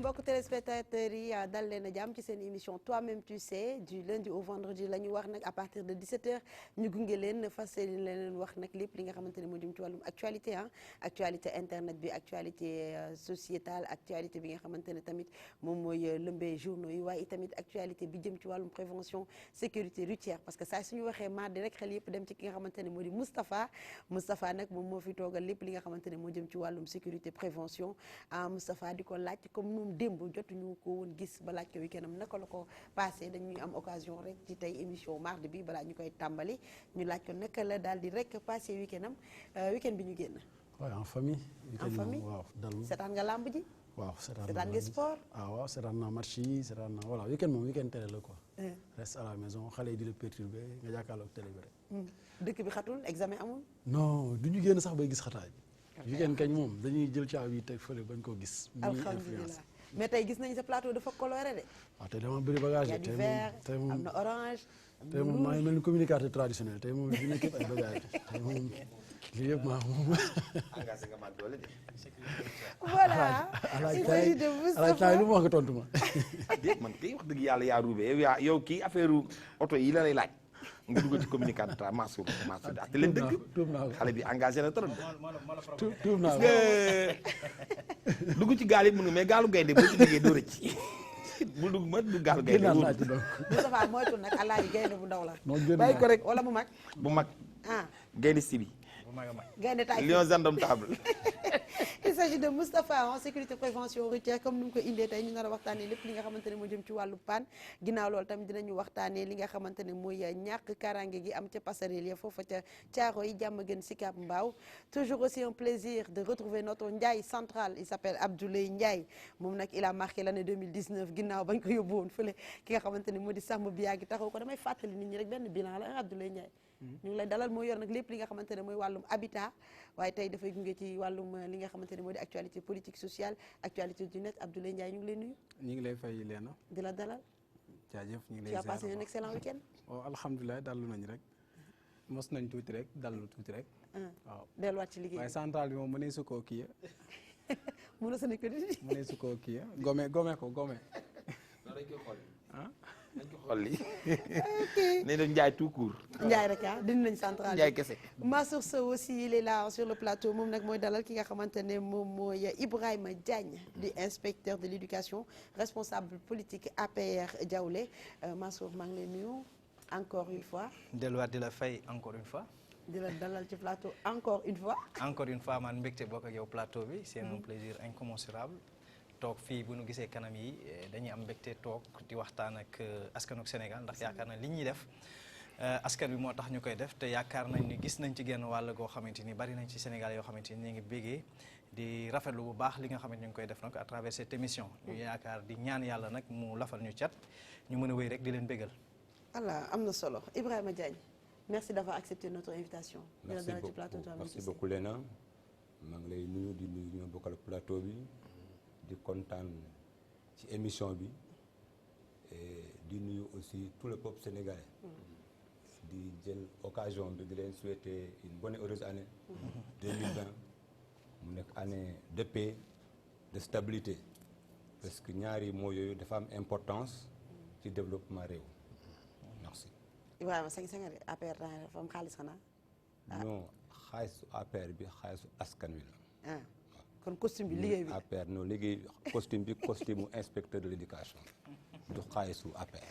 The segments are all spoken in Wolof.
mbokk téléspectateurs yi dal leen a jàmm ci seen émission toi-même tu sais du lundi au vendredi la ñu wax nag à partir de 17h ñu gunge leen fas yéene leen wax nag lépp li nga xamante ne moo jëm ci wàllum actualité actualité internet bi actualité sociétale actualité bi nga xamante ne tamit moom mooy lëmbee journaux yi waaye tamit actualité bi jëm ci wàllum prévention sécurité routière parce que saa suñu waxee mardi rek xel yëpp dem ci ki nga xamante ne moo di Moustapha nag moom moo fi toogal lépp li nga xamante ne moo jëm ci wàllum sécurité prévention Moustapha di ko laaj comme moom démb jotuñu ko woon gis ba laaj ko week-endam naka la ko passé dañuy am occasion rek ci tey émission mardi bi balaa ñu koy tàmbali ñu laaj ko naka la daal di rek passé week-endam week-end bi ñu génn. waaw en famille. en famille waaw dalu. seetaan nga làmb ji. waaw seetaan nga sport. waaw seetaan naa match yi seetaan naa voilà week-end moom week-end télé la quoi. reste à la maison xale yi di la perturber nga jàkkaarloog télé bi rek. dëkk bi xatul examen amul. non du ñu génn sax bay gis xataay. week-end kañ moom dañuy jël caabi yi teg fële bañ koo gis. alhamdulilah mais tey gis nañu sa plateau dafa coloré de. waaw tey dama bëri bagage. y a du vert am na orange. tey moom maa ngi mel ni communicateur traditionnel tey moom dina képp ay bagage tey moom lii yëpp maa moom. engagé nga ma doole de. voilà. il s'agit de Moustapha lu ma wax nga tontu ma. déet man kay wax dëgg yàlla yaa ruube yow kii affaire oto yi la lay laaj. nga dugg ci communicateur Mansour ak leen dëgg. tuub naa ko xale bi engagé na trop. tuub naa ko. dugg ci gaal yi mun nga mais gaalu gaynde boo ci duggee doo rëcc. bu dugg ma dugg gaalu gaynde génnaat naa ci donc. Moustapha moytu nag alaaji gaynde bu ndaw la. non génn bàyyi naa ko rek wala bu mag. bu mag ah gaynde sibi. gaynde taay lion indomptable. il s'agit de Moustapha en sécurité prévention routière comme ni mu ko indee tey ñu nar a waxtaanee lépp li nga xamante ne moo jëm ci wàllu panne ginnaaw loolu tamit dinañu waxtaanee li nga xamante ne mooy ñàkk kaaraange gi am ca passerelle ya foofa ca caaro yi jàmm gën Sicap Mbao toujours aussi un plaisir de retrouver notre Ndiaye central il s'appelle Abdoulaye Ndiaye moom nag il a marqué l'année 2019 ginnaaw bañ ko yóbbu woon fële ki nga xamante ne moo di sàmm bi yaa ngi taxaw ko damay fàttali nit ñi rek benn bilan la Abdoulaye Ndiaye ñu ngi lay dalal moo yor nag lépp li nga xamante ne mooy wàllum habitat waaye tey dafay gunge ci wàllum li nga xamante ne moo di actualité politique sociale actualité du net Abdoulaye Ndiaye ñu ngi lay nuyu. ñu ngi lay fay Léna. di la dalal. jaajëf ñu ngi lay tu as passé un excellent week-end. oh alhamdulilah dallu nañ rek mos nañ tuuti rek dallu tuuti rek. waaw delluwaat ci liggéey waaye central bi moom mënee su koo kii mën na sa nekk di. mënee su koo kii gome ko gome. dañ koy xool. ah dañ ko xool lii. nee na Ndiaye tout court. Ndiaye rek dindi nañ central Ndiaye kese. Mansour Sow aussi il est là sur le plateau moom nag mooy dalal ki nga xamante ne moom mooy Ibrahima Diagne di inspecteur de l'éducation responsable politique APR Diaoulé Mansour maa ngi lay nuyu encore une fois. delluwaat di la fay encore une fois. di la dalal ci plateau encore une fois. encore une fois man mbégte bokk ak yow plateau bi c'est un plaisir incommensurable. toog fii bu ñu gisee kanam yi dañuy am mbégte toog di waxtaan ak askanu Sénégal ndax yaakaar na li ñuy def askan bi moo tax ñu koy def te yaakaar nañ ni gis nañ ci genn wàll goo xamante ni bari nañ ci Sénégal yoo xamante ni ñu ngi bégee di rafetlu bu baax li nga xamante ñu ngi koy def nag à travers cette émission ñu yaakaar di ñaan yàlla nag mu lafal ñu cat ñu mën a wéy rek di leen bégal. voilà am na solo Ibrahima Diagne merci d'avoir accepté notre invitation. merci beaucoup Léna maa ngi lay nuyu di nuyu ñoo bokkal plateau bi. di kontaan ci émission bi et di nuyu aussi tout le peuple sénégalais di jël occasion bi di leen souhaiter une bonne et heureuse année 2020 mu nekk année de paix de stabilité parce que ñaari mots yooyu dafa am importance ci développement réew merci. Ibrahima sañ-sañ de APR dafa am xaalis xanaa. non xaalisu APR bi xaalisu askan wi la. kon costume bi liggéey bi APR non liggéey costume bi costume mu inspecteur de l'éducation du xaalisu APR.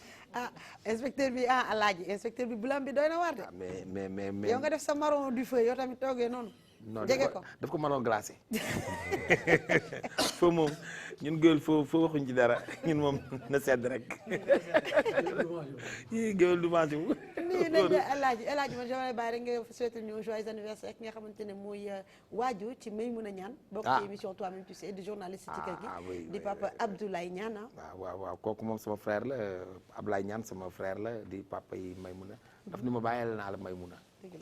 inspecteur bi alaaji inspecteur bi bulam bi doy na waar de. mais yow nga def sa marron du feu yow tamit toogee noonu. non jege ko daf ko marron glacé. foo moom ñun géwél foo waxuñ ci dara ñun moom na sedd rek. yii géwél du manché wu. nii nañ la alaaji man j'aimerais bàyyi rek nga souhaiter ñu joyeux anniversaire ki nga xamante ne mooy waaju ci Maymouna Niane. bokk ci émission toi-même tu sais di journaliste ci kër gi. di papa Abdoulaye Niane waaw kooku moom sama frère la Abdoulaye Niane sama frère la di papa yi Maymouna. daf ni ma bàyyil naa la Maymouna.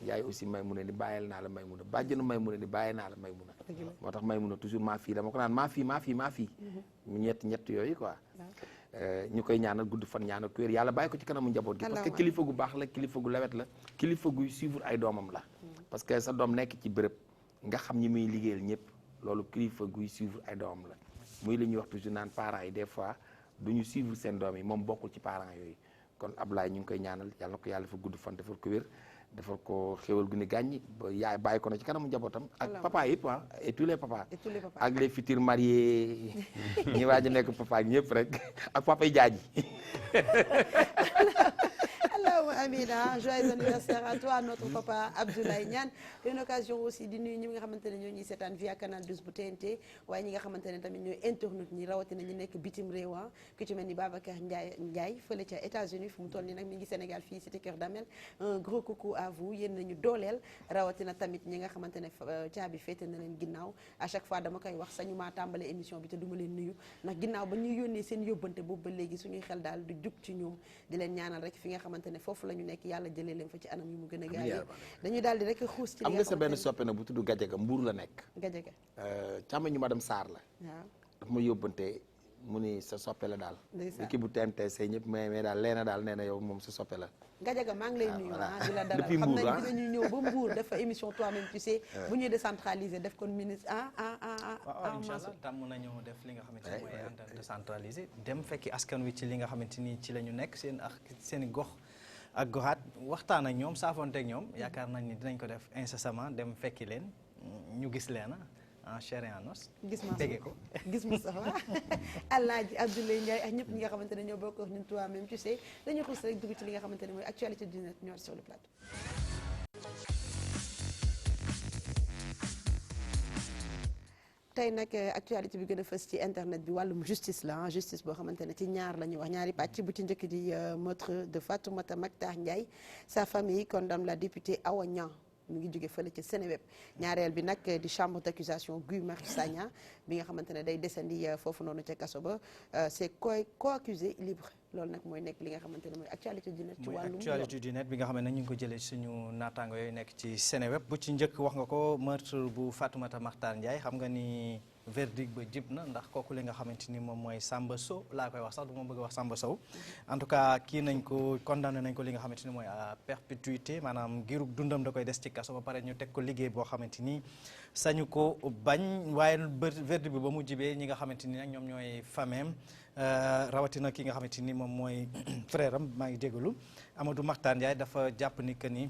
yaay aussi Maymouna ni bàyyil naa la Maymouna bàjjenu Maymouna ni bàyyi naa la Maymouna. moo tax Maymouna toujours maa fii dama ko naan maa fii. mu ñett yooyu quoi. ñu koy ñaanal gudd fan ñaanal ku wér yàlla bàyyi ko ci kanamu njaboot gi. parce que kilifa gu baax la kilifa gu lawet la kilifa guy suivre ay doomam la. parce que sa doom nekk ci bërëb nga xam ñi muy liggéeyal ñëpp loolu kilifa guy suivre ay doomam la. muy li ñuy wax toujours naan parents yi des fois du ñu suivre seen doom yi moom bokkul ci parents yooyu kon Ablaye ñu ngi koy ñaanal yàlla ko yàlla fa gudd fan defal ko wér defal ko xéwal gu ni gàññi ba yaay bàyyi ko na ci kanamu njabootam ak papa yëpp et tous les papas ak les futurs mariés ñi waaj a nekk papa ak ñëpp rek ak papa yi jaaji Allahumma amina joyeux anniversaire à toi notre papa Abdoulaye Niane une occasion aussi di nuyu ñi nga xamante ne ñoo ñuy seetaan via canal 12 bu TNT waaye ñi nga xamante ne tamit ñooy internautes ñi rawatina ñu nekk bitim réew ku ci mel ni Babacar Ndiaye fële ca États-Unis fu mu toll nii nag mi ngi Sénégal fii cité Cœur Damel un gros coucou à vous yéen nañu dooleel rawatina tamit ñi nga xamante ne caabi féete na leen ginnaaw à chaque fois dama koy wax sañu maa tàmbale émission bi te duma leen nuyu ndax ginnaaw ba ñuy yónnee seen yóbbante boobu ba léegi suñuy xel daal du jug ci ñoom di leen ñaanal rek fi nga xamante ne foofu la ñu nekk yàlla jëlee leen fa ci anam yu mu gën a gaaw dañuy daal di rek xuus ci li am nga sa benn soppe nag bu tudd Gajaga Mbuur la nekk Gajaga càmmeñu madame Sarr la waaw daf ma yóbbante mu ni sa soppe la daal équipe bu TNTC ñëpp mais daal leena daal nee na yow moom sa soppe la Gajaga maa ngi lay nuyu di la dalal depuis xam Mbour nañ dinañu ñëw ba Mbour dafa émission toi-même tu sais bu ñuy décentraliser def kon ministre waaw incha allah tàmm nañoo def li nga xamante ni mooy antenne décentralisée dem fekki askan wi ci li nga xamante ni ci la ñu nekk seen i gox ak goxaat waxtaan ak ñoom saafonte ak ñoom yaakaar nañ ni dinañ ko def incessamment dem fekki leen ñu gis leen en chair et en os. gis ma dégg ko gis ma sax waa Alaaji Abdoulaye Ndiaye ak ñëpp ñi nga xamante ne ñoo bokk ak ñun toi-même tu sais dañuy xuus rek dugg ci li nga xamante ne mooy actualité du net ñor sur le plateau. tey nag actualité bi gën a fës ci internet bi wàllum justice la justice boo xamante ne ci ñaar la ñuy wax ñaari pàcc bu ci njëkk di meurtre de Fatoumata Mactar Ndiaye sa famille condamne la députée Awa Niang mu ngi jóge fële ca Seneweb ñaareel bi nag di chambre d'accusation Guy Marius Sagna bi nga xamante ne day descendi foofu noonu ca kaso ba c'est co-accusé libre loolu nag mooy nekk li nga xamante ne mooy actualité du net ci wàllum actualité du net bi nga xam ne ñu ngi ko jëlee suñu naataango yooyu nekk ci Seneweb bu ci njëkk wax nga ko meurtre bu Fatoumata Mactar Ndiaye xam nga ni verdict ba jib na ndax kooku li nga xamante ni moom mooy Samba Sow laa koy wax sax du ma bëgg a wax Samba Sow en tout cas kii nañ ko condamné nañ ko li nga xamante ni mooy à perpétuité maanaam giirug dundam da koy des ci kaso ba pare ñu teg ko liggéey boo xamante ni sañu ko bañ waaye verdict bi ba mu jibee ñi nga xamante ni nag ñoom ñooy fameem rawatina ki nga xamante ni moom mooy frère am maa ngi jégalu Amadou Mactar Ndiaye dafa jàpp ni que ni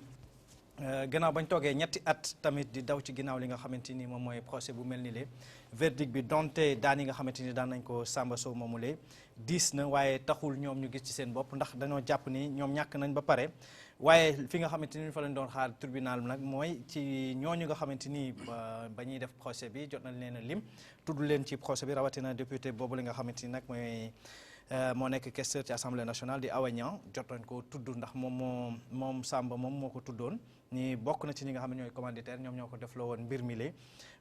gannaaw bañ toogee ñetti at tamit di daw ci ginnaaw li nga xamante ni moom mooy procès bu mel ni le verdict bi donte daan yi nga xamante ni daan nañ ko Samba Sow moomulee diis na waaye taxul ñoom ñu gis ci seen bopp ndax dañoo jàpp ni ñoom ñàkk nañ ba pare waaye fi nga xamante ni fa lañ doon xaar tribunal nag mooy ci ñooñu nga xamante ni ba ñuy def procès bi jot nañ leen a lim tudd leen ci procès bi rawatina député boobu li nga xamante ni nag mooy moo nekk questeur ci assemblée nationale di Awa Niang jot nañ ko tudd ndax moom Samba moom moo ko tuddoon ni bokk na ci ñi nga xam ne ñooy commanditaire ñoom ñoo ko defloo woon mbir mi le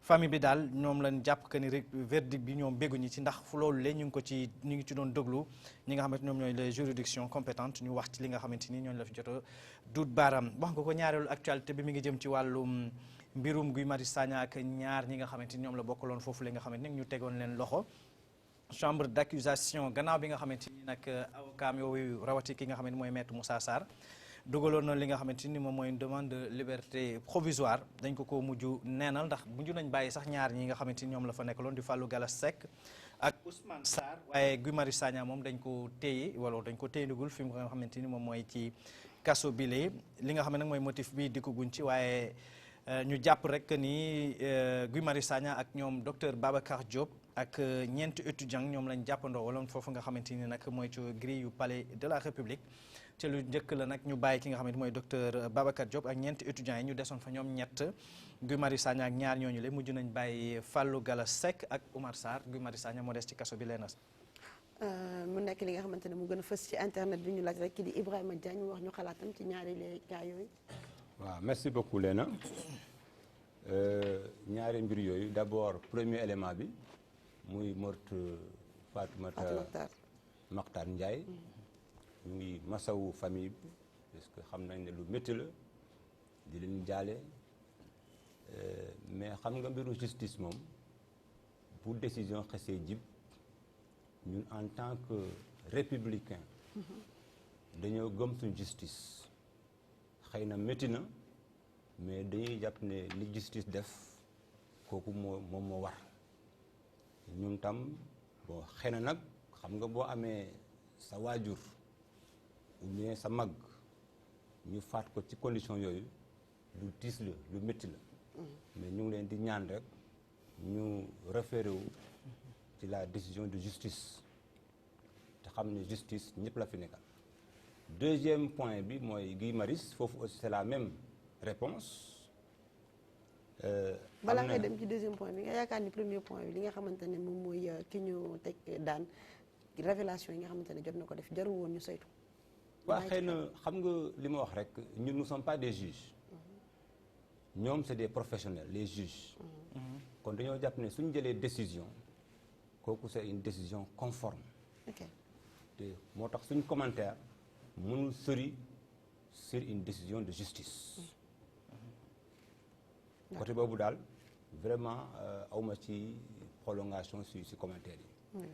famille bi daal ñoom lañ jàpp que ni rek verdict bi ñoom bégguñu ci ndax fu loolu le ñu ngi ci doon déglu ñi nga xamante ñoom ñooy les juridictions compétentes ñu wax ci li nga xamante ni ñooñu la fi jot a duut baaraam wax nga ko ñaareelu actualité bi mi ngi jëm ci wàllum mbirum Guy Marius Sagna ak ñaar ñi nga xamante ni ñoom la bokkaloon foofu li nga xamante ni ñu tegoon leen loxo chambre d'accusation gannaaw bi nga xamante ni nag avocat yooyu rawati ki nga xamante ni mooy maître Moussa Sarr dugaloon na li nga xamante ni moom mooy une demande de liberté provisoire dañ ko mujj neenal ndax mujj nañ bàyyi sax ñaar ñi nga xamante ni ñoom la fa nekkaloon di Fallou Galass Seck ak Ousmane Sarr waaye Guy Marius Sagna moom dañ ko téye wala dañ ko téyendigul fi nga xamante ni moom mooy ci kaso bi li nga xam ne nag mooy motif bi dikkuguñ ci waaye ñu jàpp rek ni Guy Marius Sagna ak ñoom docteur Babacar Diop ak ñeenti étudiants ñoom lañ jàppandoo wala foofu nga xamante ni nag mooy ci grille yu palais de la République ci lu njëkk la nag ñu bàyyi ki nga xamante mooy docteur Babacar Diop ak ñeenti étudiants yi ñu desoon fa ñoom ñett Guy Marius Sagna ak ñaar ñooñu le mujj nañ bàyyi Fallou Galass Seck ak Oumar Sarr Guy Marius Sagna moo des ci kaso bi leenas mu nekk li nga xamante ne mu gën a fës ci internet bi ñu laaj rek ki di Ibrahima Diagne mu wax ñu xalaatam ci ñaari les cas yooyu. waaw merci beaucoup Léna ñaari mbir yooyu d'abord premier élément bi muy meurtre Fatoumata Mactar Ndiaye ñu ngi masawu famille bi parce que xam nañ ne lu métti la di leen jaale mais xam nga mbiru justice moom bu décision xesee jib ñun en tant que républicain dañoo gëm suñ justice xëy na métti na mais dañuy jàpp ne li justice def kooku moom moo war ñun tam bon xëy na nag xam nga boo amee sa waajur ou bien sa mag ñu faat ko ci condition yooyu lu tiis la lu métti la mais ñu ngi leen di ñaan rek ñu référé wu ci la décision de justice te xam ne justice ñëpp la fi nekkal. Deuxième point bi mooy Guy Marius foofu aussi c'est la même réponse. balaa ngay dem ci deuxième point bi nga yaakaar ni premier point bi li nga xamante ne moom mooy ki ñu teg daan révélation yi nga xamante ne jot na ko def jarul woon ñu saytu. waaw xëy na xam nga li ma wax rek ñun nous sommes pas des juges ñoom c'est des professionnels les juges kon dañoo jàpp ne suñu jëlee décision kooku c'est une décision conforme. ok te moo tax suñu commentaire mënul sori sur une décision de justice. côté boobu daal vraiment awma ci prolongation si commentaire yi.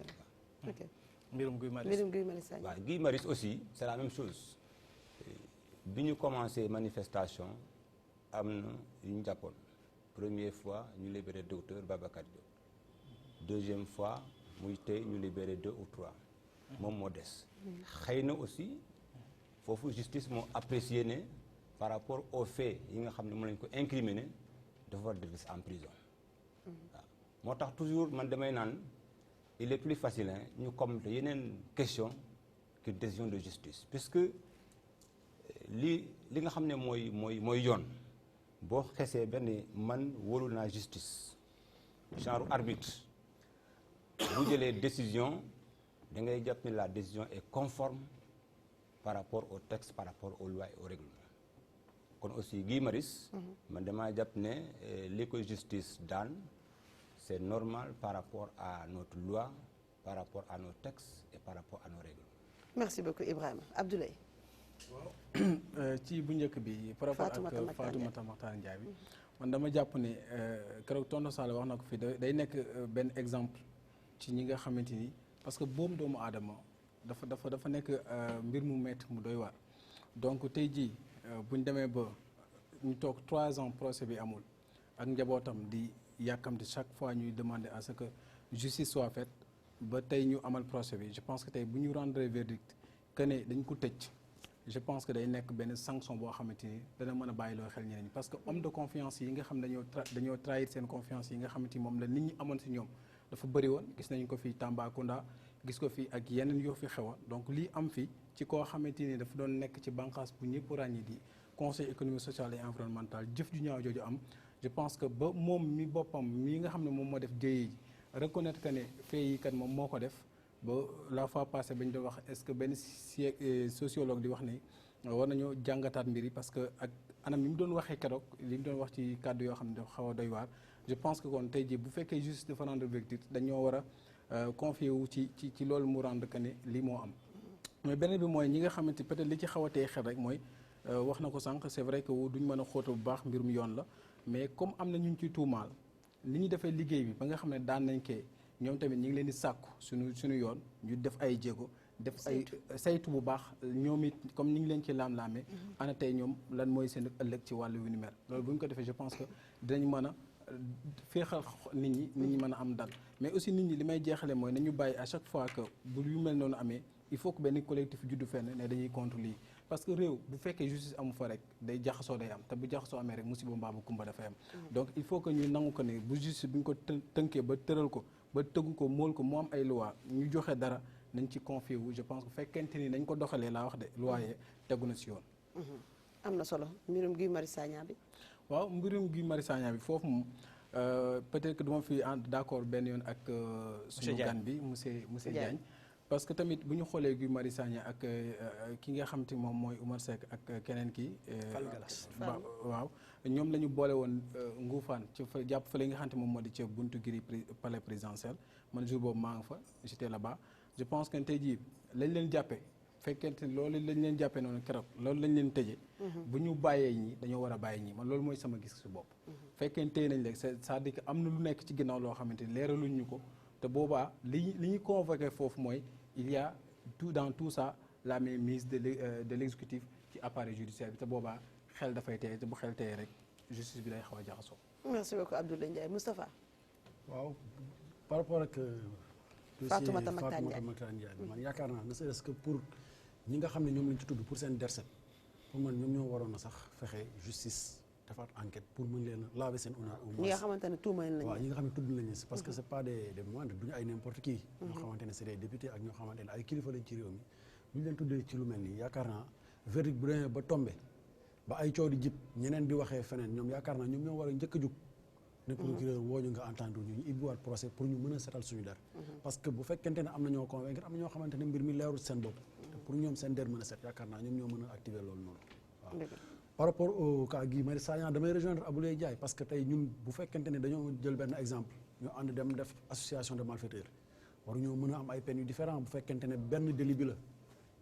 ok mbirum Guy Marius mbirum Guy Marius Sagna. waaw Guy Marius aussi c'est la même chose bi ñu commencé manifestation am na yu ñu jàppoon première fois ñu libéré docteur Babacar Diop deuxième fois muy tey ñu libéré 2 ou 3 moom moo des. xëy na aussi foofu justice moo apprécié ne par rapport aux faits yi nga xam ne mën nañu ko incriminer dafa war des en prison. waaw moo tax toujours man damay naan il est plus facile ñu commenter yeneen question que décision de justice puisque li nga xam ne mooy yoon boo xesee benn man wóolu naa justice genre arbitre bu jëlee décision da ngay jàpp ne la décision est conforme par rapport au texte par rapport aux lois et au règlement kon aussi Guy Marius man damaa jàpp ne li ko justice daan c'est normal par rapport à notre loi par rapport à nos textes et par rapport à nos règlements. merci beaucoup Ibrahima Abdoulaye. waaw ci bu njëkk bi. par rapport ak Fatoumata Mactar Ndiaye bi man dama jàpp ne keroog tonton Sall wax na ko fi day nekk benn exemple ci ñi nga xamante ni parce que boobu doomu aadama dafa nekk mbir mu métti mu doy waar donc tey jii buñ demee ba ñu toog 3 ans procès bi amul ak njabootam di yàkkamti chaque fois ñuy demander à ce que justice soit faite ba tey ñu amal procès bi je pense que tey bu ñu rendre verdict que ne dañ ko tëj je pense que day nekk benn sanction boo xamante ni dana mën a bàyyi loo xel ñeneen ñi parce que homme de confiance yi nga xam dañoo trahir seen confiance yi nga xamante ni moom la nit ñi amoon si ñoom dafa bëri woon gis nañu ko fi Tambacounda gis ko fi ak yeneen yoo fi xewoon donc lii am fi ci koo xamante ni dafa doon nekk ci bànqaas bu ñëpp ràññi di conseil économique social et environnemental jëf ju ñaaw jooju am je pense que ba moom mi boppam mi nga xam ne moom moo def jëye ji reconnaître que ne fee yi kat moom moo ko def ba la fois passée ba ñu doon wax est-ce que benn sociologue di wax ni war nañoo jàngataat mbir yi parce que ak anam yi mu doon waxee keroog li mu doon wax ci kàddu yoo xam ne dafa xaw a doy waar je pense que kon tey jii bu fekkee justice dafa rendre verdict dañoo war a confier wu ci loolu mu rendre que ne lii moo am mais beneen bi mooy ñi nga xamante peut-être li ci xaw a tey xel rek mooy wax na ko sànq c'est vrai que duñ mën a xóotal bu baax mbirum yoon la mais comme am na ñu ciy tuumaal ni ñu defee liggéey bi ba nga xam ne daan nañ kee ñoom tamit ñu ngi leen di sàkku suñu yoon ñu def ay jéego def ay saytu bu baax ñoom it comme ni ngi leen ci laam-laamee ana tey ñoom lan mooy seen ëllëg ci wàllu wi ni mel loolu bu ñu ko defee je pense que dinañ mën a féexal nit ñi mën a am dal mais aussi nit ñi li may jeexale mooy nañu bàyyi à chaque fois que bu yu mel noonu amee il faut que benn collectif juddu fenn ne dañuy contre lii parce que réew bu fekkee justice amu fa rek day jaxasoo day am te bu jaxasoo amee rek musiba mbaabu kumba dafay am donc il faut que ñu nangu ko ne bu justice bu ñu ko tënkee ba tëral ko ba tëggu ko mool ko mu am ay loi ñu joxe dara nañ ci confier wu je pense que fekkente ni nañ ko doxalee laa wax de loi yee tegu na si yoon. am na solo mbirum Guy Marius Sagna bi. waaw mbirum Guy Marius Sagna bi foofu moom peut-être que duma fi d'accord benn yoon ak. suñu gan bi monsieur Diagne. parce que tamit bu ñu xoolee Guy Marius Sagna ak ki nga xam te moom mooy Oumar Seck ak keneen ki Fallou Gallas waaw ñoom la ñu boole woon nguufaan ci fa jàpp fa li nga xam te moom moo di ca buntu giri palais présidentiel man jour boobu maa nga fa j'étais là-bas je pense que tey jii lañ leen jàppee fekkente loolu lañ leen jàppee noonu keroog loolu lañ leen tëjee bu ñu bàyyee ñi dañoo war a bàyyi ñi man loolu mooy sama gis si bopp fekkente tey nañ léegi c'est-à-dire que am na lu nekk ci ginnaaw loo xamante ni leeraluñ ñu ko te boobaa li ñu convoqué foofu mooy il y a dans tout ça la mainmise de l'exécutif ci appareil judiciaire bi te boobaa xel dafay teye te bu xel teye rek justice bi day xaw a jaxasoo. merci beaucoup Abdoulaye Ndiaye Moustapha. waaw par rapport ak Fatoumata Mactar Ndiaye man yaakaar naa ne serait-ce que pour ñi nga xam ne ñoom lañ ci tudd pour seen derset pour man ñoom ñoo waroon a sax fexe justice defaat enquête pour mën leen a laver seen honneur au moins. ñi nga xamante ne tuumal nañu. waaw ñi nga xam ne tudd nañu parce que c'est pas des moindres duñu ay n'importe qui. ñoo xamante ne c'est des députés ak ñoo xamante ne ay kilifa lañ ci réew mi bu ñu leen tuddee ci lu mel nii yaakaar naa verdict bu demee ba tombé ba ay coow di jib ñeneen di waxee feneen ñoom yaakaar naa ñoom ñoo war a njëkk a jug ne procureur woo ñu nga entendre ñu ibbiwaat procès pour ñu mën a setal suñu der parce que bu fekkente ne am na ñoo convaincre am na ñoo xamante ne mbir mi leerul seen bopp pour ñoom seen der mën a set yaakaar naa ñoom ñoo mën a activer loolu noonu waaw par rapport au cas Guy Marius Sagna damay rejoindre Aboulaye Ndiaye parce que tey ñun bu fekkente ne dañoo jël benn exemple ñu ànd dem def association de malfaiteurs waru ñoo mën a am ay peines yu différents bu fekkente ne benn délit bi la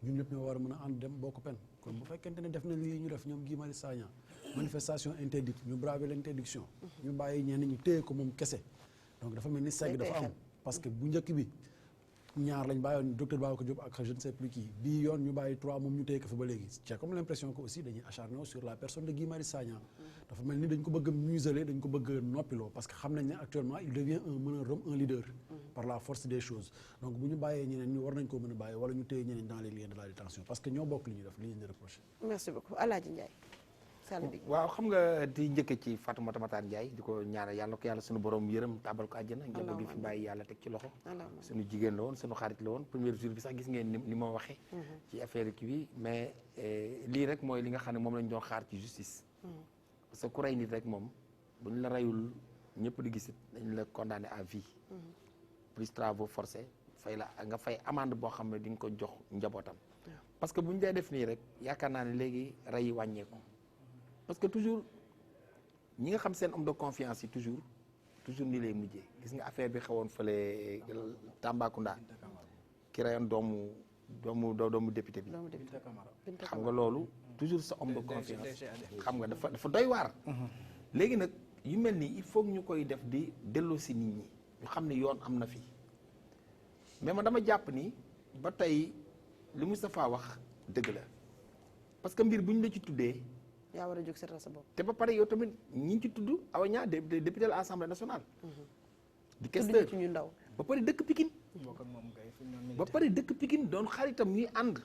ñun ñëpp ñoo war a mën a ànd dem bokk peine kon bu fekkente ne def na lii ñu def ñoom Guy Marius Sagna manifestation interdite ñu braver l'interdiction ñu bàyyi ñenn ñi téye ko moom kese donc dafa mel ni segg dafa am parce que bu njëkk bi ñaar lañ bàyyoon docteur Babacar Diop ak je ne sais plus qui bii yoon ñu bàyyi 3 moom ñu téye ko fa ba léegi j'ai comme l'impression que aussi dañuy acharné sur la personne de Guy Marius Sagna dafa mel ni dañ ko bëgg a museler dañ ko bëgg a noppiloo parce que xam nañ ne actuellement il devient un leader par la force des choses donc bu ñu bàyyee ñeneen ñu war nañ koo mën a bàyyi wala ñu téye ñeneen dans les liens de la détention parce que ñoo bokk li ñuy def li ñu di reproché. Merci beaucoup Alaaji Ndiaye. waaw xam nga di njëkk ci Fatoumata Mactar Ndiaye di ko ñaanal yàlla ko yàlla suñu borom yërëm tàbbal ko àjjana njaboot gi fi bàyyi yàlla teg ci loxo suñu jigéen la woon suñu xarit la woon premier jour bi sax gis ngeen ni ma waxee ci affaire kii bi mais lii rek mooy li nga xam ne moom lañ doon xaar ci justice parce que ku rey nit rek moom bu ñu la reyul ñëpp di gis dañ la condamné à vie plus travaux forcés fay la nga fay amende boo xam ne di nga ko jox njabootam parce que bu ñu dee def nii rek yaakaar naa ne léegi rey yi wàññeeku parce que toujours ñi nga xam seen homme de confiance yi toujours nii lay mujjee gis nga affaire bi xewoon fële Tambacounda ki rayoon doomu député bi xam nga loolu toujours sa homme de confiance xam nga dafa doy waar léegi nag yu mel nii il faut ñu koy def di delloo si nit ñi ñu xam ne yoon am na fi mais man dama jàpp ni ba tey li Moustapha wax dëgg la parce que mbir bu ñu la ci tuddee yaa war a jóg seetal sa bopp. te ba pare yow tamit ñi ci tudd Awa Niang député de l'Assemblée nationale. di questeur ci ñu ndaw. ba pare dëkk Pikine. ba pare dëkk Pikine doon xaritam ñuy ànd.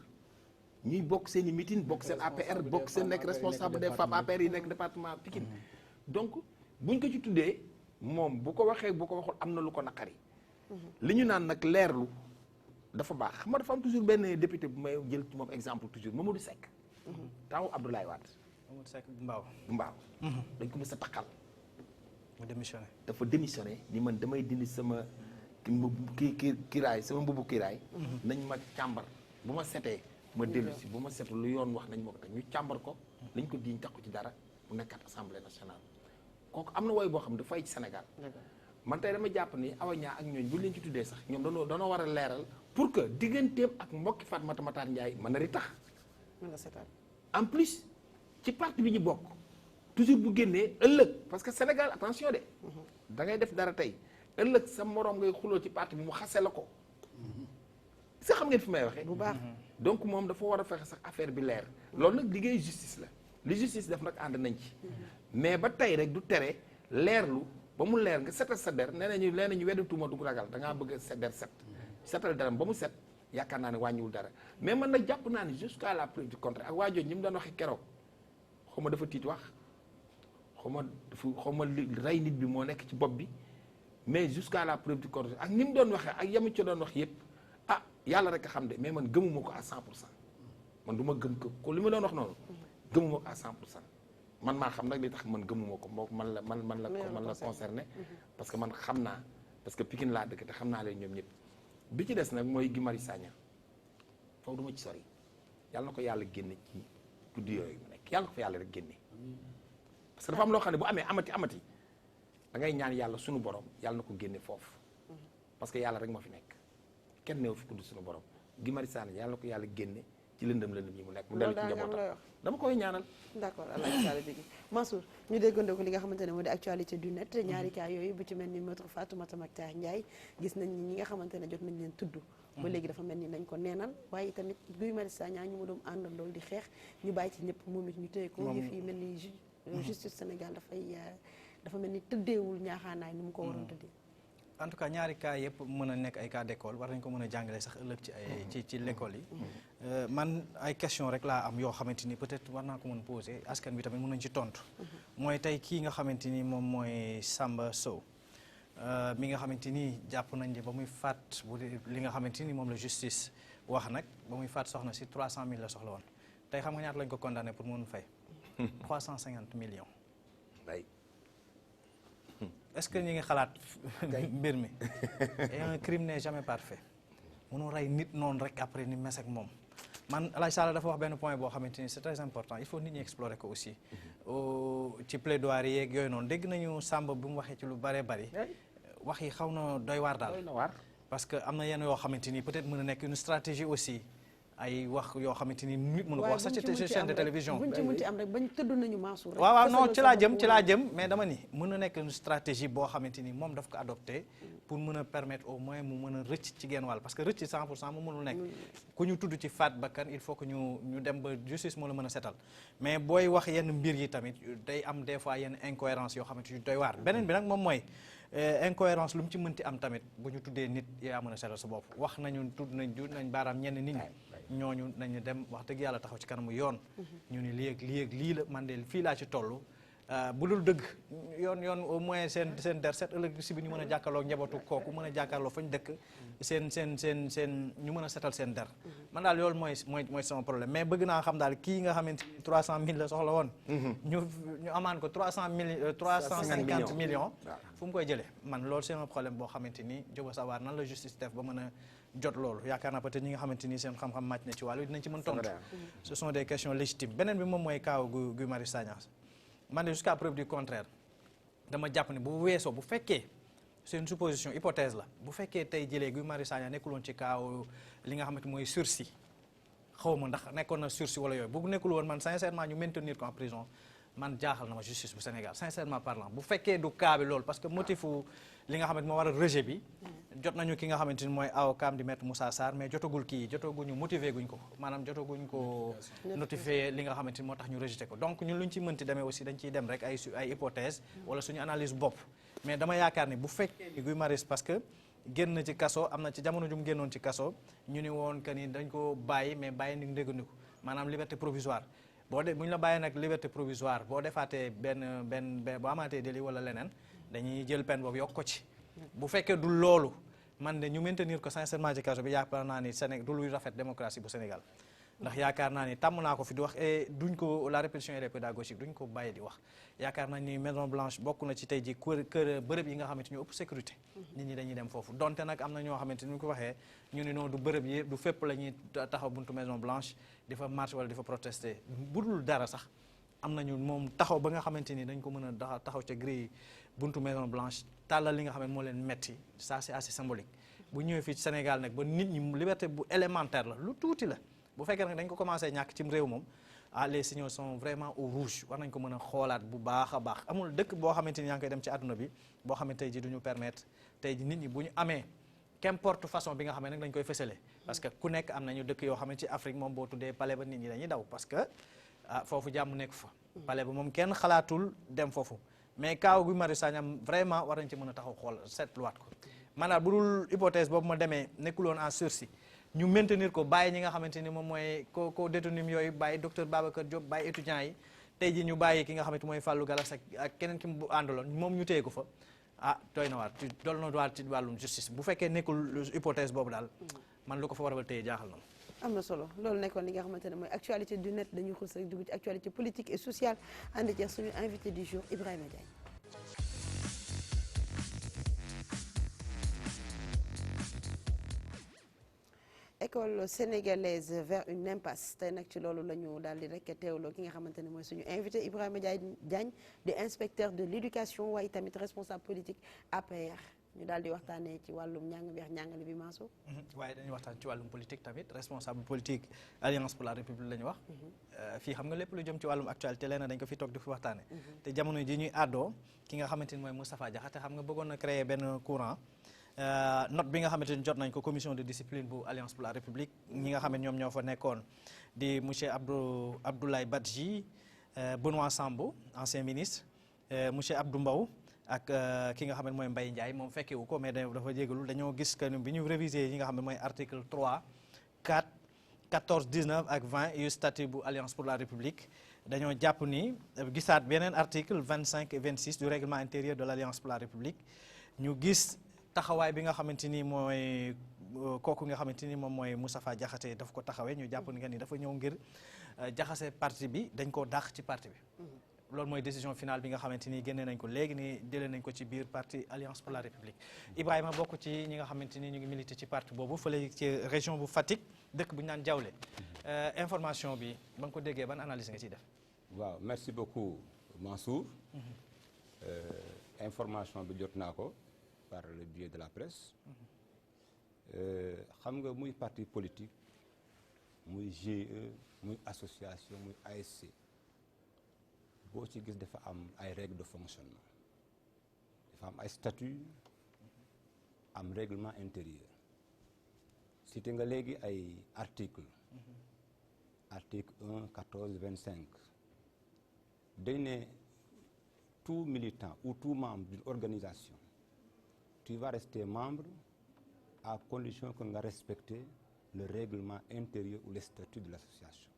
ñuy bokk seen i meeting bokk seen APR bokk seen nekk responsable des femmes APR yi nekk département Pikine. donc buñ ko ci tuddee moom bu ko waxee bu ko waxul am na lu ko naqari. li ñu naan nag leerlu dafa baax xam nga dafa am toujours benn député bu may jël ci moom exemple toujours Mamadou Seck. taw Abdoulaye Wade. Mamadou Seck bu Mbaaw. dañ ko mës a takkal. mu démissionné. dafa démissionné ni man damay dindi sama kiiraay sama mbubu kiiraay. nañ ma càmbar bu ma setee ma dellu si bu ma setul lu yoon wax nañ ma ko teg ñu càmbar ko. lañ ko diñ tax ko ci dara mu nekkaat assemblée nationale. kooku am na woy boo xam ne dafay ci Sénégal. man tey dama jàpp ni Awa Niang ak ñooñ bu leen ci tuddee sax ñoom danoo war a leeral pour que digganteem ak mbokki Fatoumata Mactar Ndiaye mën na ri tax. en plus. ci parti bi ñu bokk toujours bu génnee ëllëg parce que Sénégal attention de da ngay def dara tey ëllëg sa moroom ngay xuloo ci parti bi mu xase la ko sa xam ngeen fi may waxee bu baax donc moom dafa war a fexe sax affaire bi leer loolu nag liggéey justice la li justice def nag ànd nañ ci mais ba tey rek du tere leerlu ba mu leer nga setal sa der nee nañu weddi tuuma du ragal da ngaa bëgg sa der setal deram ba mu set yaakaar naa ne wàññiwul dara mais man nag jàpp naa ne jusqu'à la preuve du contraire ak waa jooju ñi mu doon waxee keroog xaw ma dafa tiit wax xaw ma rey nit bi moo nekk ci bopp bi mais jusqu'à la preuve du contraire ak ni mu doon waxee ak yamu ci doon wax yëpp ah yàlla rek a xam de mais man gëmuma ko à 100% man du ma gëm ko li ma doon wax noonu gëmuma ko à 100% man maa xam nag li tax man gëmuma ko moo man la concerné parce que man xam naa parce que Pikine laa dëkk te xam naa leen ñoom ñëpp bi ci des nag mooy Guy Marius Sagna foofu du ma ci sori yàlla na ko yàlla génne ci guddi yooyu mu nekk yàlla ko fa yàlla rek génne parce que dafa am loo xam ne bu amee amati da ngay ñaan yàlla sunu borom yàlla na ko génne foofu parce que yàlla rek moo fi nekk kenn neew fi kudd sunu borom Guy Marius Sagna yàlla na ko yàlla génne ci lëndëm yi mu nekk mu dellu ci njabootam dama koy ñaanal. d'accord Alaaji Sall bi Mansour ñu déggandoo ko li nga xamante ne moo di actualité du net ñaari cas yooyu bu ci mel ni maître Fatoumata Mactar Ndiaye gis nañ ni ñi nga xamante ne jot nañ leen tudd ba léegi dafa mel ni nañ ko neenal waaye tamit Guy Marius Sagna ñu ma doon àndal loolu di xeex ñu bàyyi ci ñëpp moom it ñu téye ko yëf yi mel ni justice Sénégal dafa mel ni tëddeewul ñaaxaanaay ni mu ko waroon tëddee en tout cas ñaari cas yëpp mën a nekk ay cas d'école war nañ ko mën a jàngale sax ëllëg ci ay ci l'école yi. man ay question rek laa am yoo xamante ni peut-être war naa ko mën poser askan bi tamit mën nañ ci tontu. mooy tey kii nga xamante ni moom mooy Samba Sow mi nga xamante ni jàpp nañ ne ba muy faat bu li nga xamante ni moom la justice wax nag ba muy faat soxna si 300 000 la soxla woon tey xam nga ñaata lañ ko condamné pour mun fay. 350 millions. est-ce que ñi ngi xalaat mbir mi et un crime n'est jamais parfait mënoo rey nit noonu rek après ni mes ak moom man El Hadj Sall dafa wax benn point boo xamante ni c'est très important il faut nit ñi explorer ko aussi ci plaidoirie yeeg yooyu noonu dégg nañu Samba bu mu waxee ci lu bëree bëri wax yi xaw na doy waar daal parce que am na yenn yoo xamante ni peut-être mën na nekk une stratégie aussi ay wax yoo xamante ni nit mënu ko wax sax ci chaîne de télévision buñ ci munti am rek bañ tëdd nañu Mansour rek waaw non ci laa jëm mais dama ni mën na nekk une stratégie boo xamante ni moom daf ko adopté pour mën a permettre au moins mu mën a rëcc ci genn wàll parce que rëcc ci 100% mu mënul nekk ku ñu tudd ci faat bakkan il faut que ñu dem ba justice moo la mën a setal mais booy wax yenn mbir yi tamit day am des fois yenn incohérence yoo xamante ni doy waar beneen bi nag moom mooy incohérence lu mu ci mënti am tamit bu ñu tuddee nit yaa mën a setal sa bopp wax nañu tudd nañ baaraam ñenn nit ñi ñooñu nañu dem wax dëgg yàlla taxaw ci kanamu yoon ñu ni lii la man de fii laa ci toll bu dul dëgg yoon au moins seen der set ëllëg si bi ñu mën a jàkkaarloo njabootu kooku mën a jàkkaarloo fañ dëkk seen ñu mën a setal seen der man daal loolu mooy sama problème mais bëgg naa xam daal kii nga xamante ni 300 000 la soxla woon ñu amaan ko 350 millions fu mu koy jëlee man loolu c'est un problème boo xamante ni je veux savoir nan la justice def ba mën a jot loolu yaakaar naa peut-être ñi nga xamante ni seen xam-xam màcc na ci wàllu dinañ ci mën tontu ce sont des questions légitimes beneen bi moom mooy kaaw Guy Marius Sagna man de jusqu'à preuve du contraire dama jàpp ne bu weesoo bu fekkee c'est une supposition hypothèse la bu fekkee tey jëlee Guy Marius Sagna nekkuloon ci kaaw li nga xamante mooy sursis xaw ma ndax nekkoon na sursis wala yooyu bu nekkul woon man sincèrement ñu maintenir ko en prison man jaaxal na ma justice bu Sénégal sincèrement parlant bu fekkee du cas bi loolu parce que motifu li nga xamante moo war a rejet bi jot nañu ki nga xamante ni mooy avocat di maître Moussa Sarr mais jotaguñu motiver guñ ko maanaam jotaguñ ko notifier li nga xamante ni moo tax ñu rejeté ko donc ñun lu ñu ci mënti demee aussi dañ ciy dem rek ay hypothèse wala suñu analyse bopp mais dama yaakaar ni bu fekkee ni Guy Marius parce que génn na ci kaso am na ci jamono ju mu génnoon ci kaso ñu ni woon que ni dañ ko bàyyi mais bàyyi ni ndéggandiku maanaam liberté provisoire bu ñu la bàyyi nag liberté provisoire boo defaatee benn boo amaatee délit wala leneen dañuy jël peine boobu yokk ko ci bu fekkee du loolu man de ñu maintenir ko sincèrement ci kaso bi yaakaar naa ni Sénégal du luy rafet démocratie bu Sénégal ndax yaakaar naa ni tàmm naa ko fi di wax et duñ ko la répétition est pédagogique duñ ko bàyyi di wax yaakaar naa ni Maison Blanche bokk na ci tey ji kër bërëb yi nga xamante ñu ëpp sécurité nit ñi dañuy dem foofu donte nag am na ñoo xamante ni ñu ko waxee ñu ni noonu du bërëb yi du fépp la ñuy taxaw buntu Maison Blanche di fa marche wala di fa protester budul dara sax am nañu moom taxaw ba nga xamante ni dañ ko mën a taxaw ca grille buntu Maison Blanche tàllal li nga xam ne moo leen metti ça c'est assez symbolique bu ñëwee fii ci Sénégal nag ba nit ñi liberté bu élémentaire la lu tuuti la bu fekkee nag dañ ko commencé ñàkk cim réew moom les signaux sont vraiment au rouge war nañ ko mën a xoolaat bu baax a baax amul dëkk boo xamante ni yaa ngi koy dem ci àdduna bi boo xam ne tey ji duñu permettre tey ji nit ñi bu ñu amee qu'importe façon bi nga xam ne nag dañ koy fësale parce que ku nekk am nañu dëkk yoo xam ne ci Afrique moom boo tuddee palais ba nit ñi dañuy daw parce que foofu jàmm nekk fa palais ba moom kenn xalaatul dem foofu mais kaaw Guy Marius Sagna vraiment war nañ ci mën a taxaw xool seetluwaat ko maanaam bu dul hypothèse boobu ma demee nekkuloon en sursis ñu maintenir ko bàyyi ñi nga xamante ni moom mooy ko détenu yooyu bàyyi docteur Babacar Diop bàyyi étudiants yi tey ji ñu bàyyi ki nga xamante mooy Fallou Gallas ak keneen ki mu àndaloon moom ñu téye ko fa doy na waar dool na waar ci wàllum justice bu fekkee nekkul hypothèse boobu daal man lu ko fa war a téye jaaxal na am na solo loolu nekkoon li nga xamante ne mooy actualité du net dañuy xuus rek dugg ci actualité politique et sociale ànd ci suñu invité du jour Ibrahima Diagne. école sénégalaise vers une impasse tey nag ci loolu la ñu daal di rek teewloo ki nga xamante ne mooy suñu invité Ibrahima Diagne di inspecteur de l'éducation waaye tamit responsable politique APR ñu daal di waxtaanee ci wàllum njàng bi ak njàngale bi Mansour. waaye dañuy waxtaan ci wàllum politique tamit responsable politique Alliance pour la République la ñu wax. fii xam nga lépp lu jëm ci wàllum actualité lenn dañ ko fi toog di fi waxtaanee. te jamono ji ñuy àddoo ki nga xamante ni mooy Moustapha Diakhaté xam nga bëggoon na créer benn courant. note bi nga xamante ni jot nañ ko commission de discipline bu Alliance pour la République ñi nga xam ne ñoom ñoo fa nekkoon di monsieur Abdoulaye Badji Benoît Sambou ancien ministre monsieur Abdou Mbow ak ki nga xam ne mooy Mbaye Ndiaye moom fekkewu ko mais dafa jégalu dañoo gis que bi ñu réviser yi nga xam ne mooy article 3 4 14 19 ak 20 yu statut bu Alliance pour la République dañoo jàpp ni gisaat beneen article 25 et 26 du règlement intérieur de l'Alliance pour la République ñu gis taxawaay bi nga xamante ni mooy kooku nga xamante ni moom mooy Moustapha Diakhaté daf ko taxawee ñu jàpp ni dafa ñëw ngir jaxase parti bi dañ koo dàq ci parti bi. loolu mooy décision finale bi nga xamante ni génne nañ ko léegi ni jëlee nañ ko ci biir parti Alliance pour la République Ibrahima bokk ci ñi nga xamante ni ñu ngi milité ci parti boobu fële ci région bu Fatick dëkk bu ñu naan Diawlé information bi ba nga ko déggee ban analyse nga ciy def. waaw merci beaucoup Mansour. Information bi jot naa ko par le biais de la presse. xam nga muy parti politique muy GIE muy association muy ASC. boo ci gis dafa am ay règles de fonctionnement dafa am ay statut am règlement intérieur cité nga léegi ay article 1 14 25 dañ ne tout militant ou tout membre d'une organisation tu vas rester membre à condition que nga respecter le règlement intérieur ou les statuts de l'association.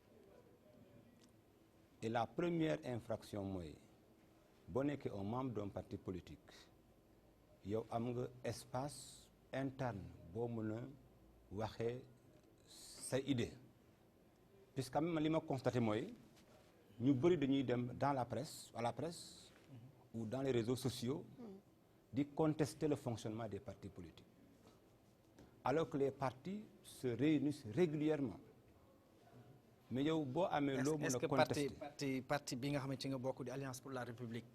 Et la première infraction mooy boo nekkee un membre d'un parti politique yow am nga espace interne boo mën a waxee say idée puisque même li ma constaté mooy ñu bëri dañuy dem dans la presse à la presse ou dans les réseaux sociaux di contester le fonctionnement des partis politiques alors que les partis se réunissent régulièrement. mais yow boo amee loo mën a contester est-ce que parti bi nga xam ne ci nga bokk di Alliance pour la République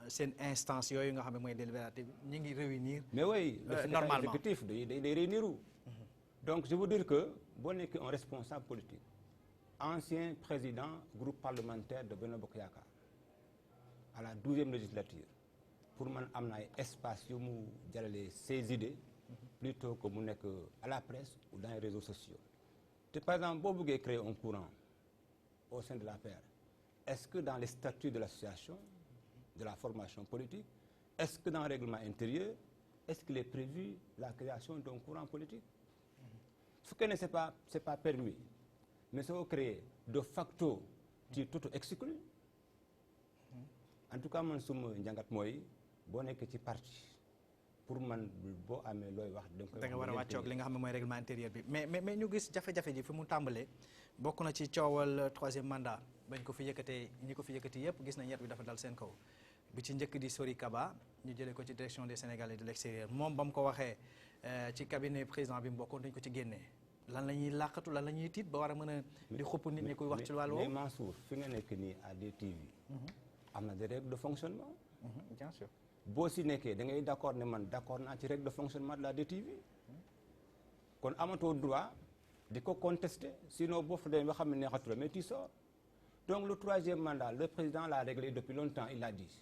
seen instance yooyu nga xam ne mooy délibérative ñu ngi réunir. mais oui normalement l'exécutif day réunir. donc je veux dire que boo nekkee un responsable politique ancien président groupe parlementaire de Benno Bokk Yaakaar à la 12e législature pour man am na ay espace yu mu jàllale ses idées plutôt que mu nekk à la presse ou dans les réseaux sociaux. Par exemple, boo bëggee créer un courant au sein de l'APR, est-ce que dans les statuts de l'association, de la formation politique, est-ce que dans le règlement intérieur, est-ce qu'il est prévu la création d'un courant politique? Ce que c'est pas permis. Mais si vous créez de facto, tu es tout exclu. En tout cas, man suma njàngat mooy boo nekkee ci parti pour man boo amee looy wax da nga war a wàccoog li nga xam ne mooy règlement intérieur bi mais ñu gis jafe-jafe ji fi mu tàmbalee bokk na ci coowal troisième mandat bañ ko fi yëkkatee ñi ko fi yëkkati yëpp gis nañ yet bi dafa dal seen kaw bi ci njëkk di Sori Kaba ñu jëlee ko ci direction des Sénégalais de l'extérieur moom ba mu ko waxee ci cabinet président bi mu bokkoon dañ ko ci génnee lan la ñuy làqatu lan la ñuy tiit ba war a mën a di xupp nit ñi kuy wax ci wàllu woowu. mais Mansour fi nga nekk nii à DTV am na des règles de fonctionnement. bien sûr. boo si nekkee da ngay d'accord ne man d'accord naa ci règle de fonctionnement de la DTV kon amatoo droit di ko contester sinon boo fa demee ba xam ne neexatu la mais tu sors. Donc le troisième mandat, le président l'a réglé depuis longtemps, il l'a dit.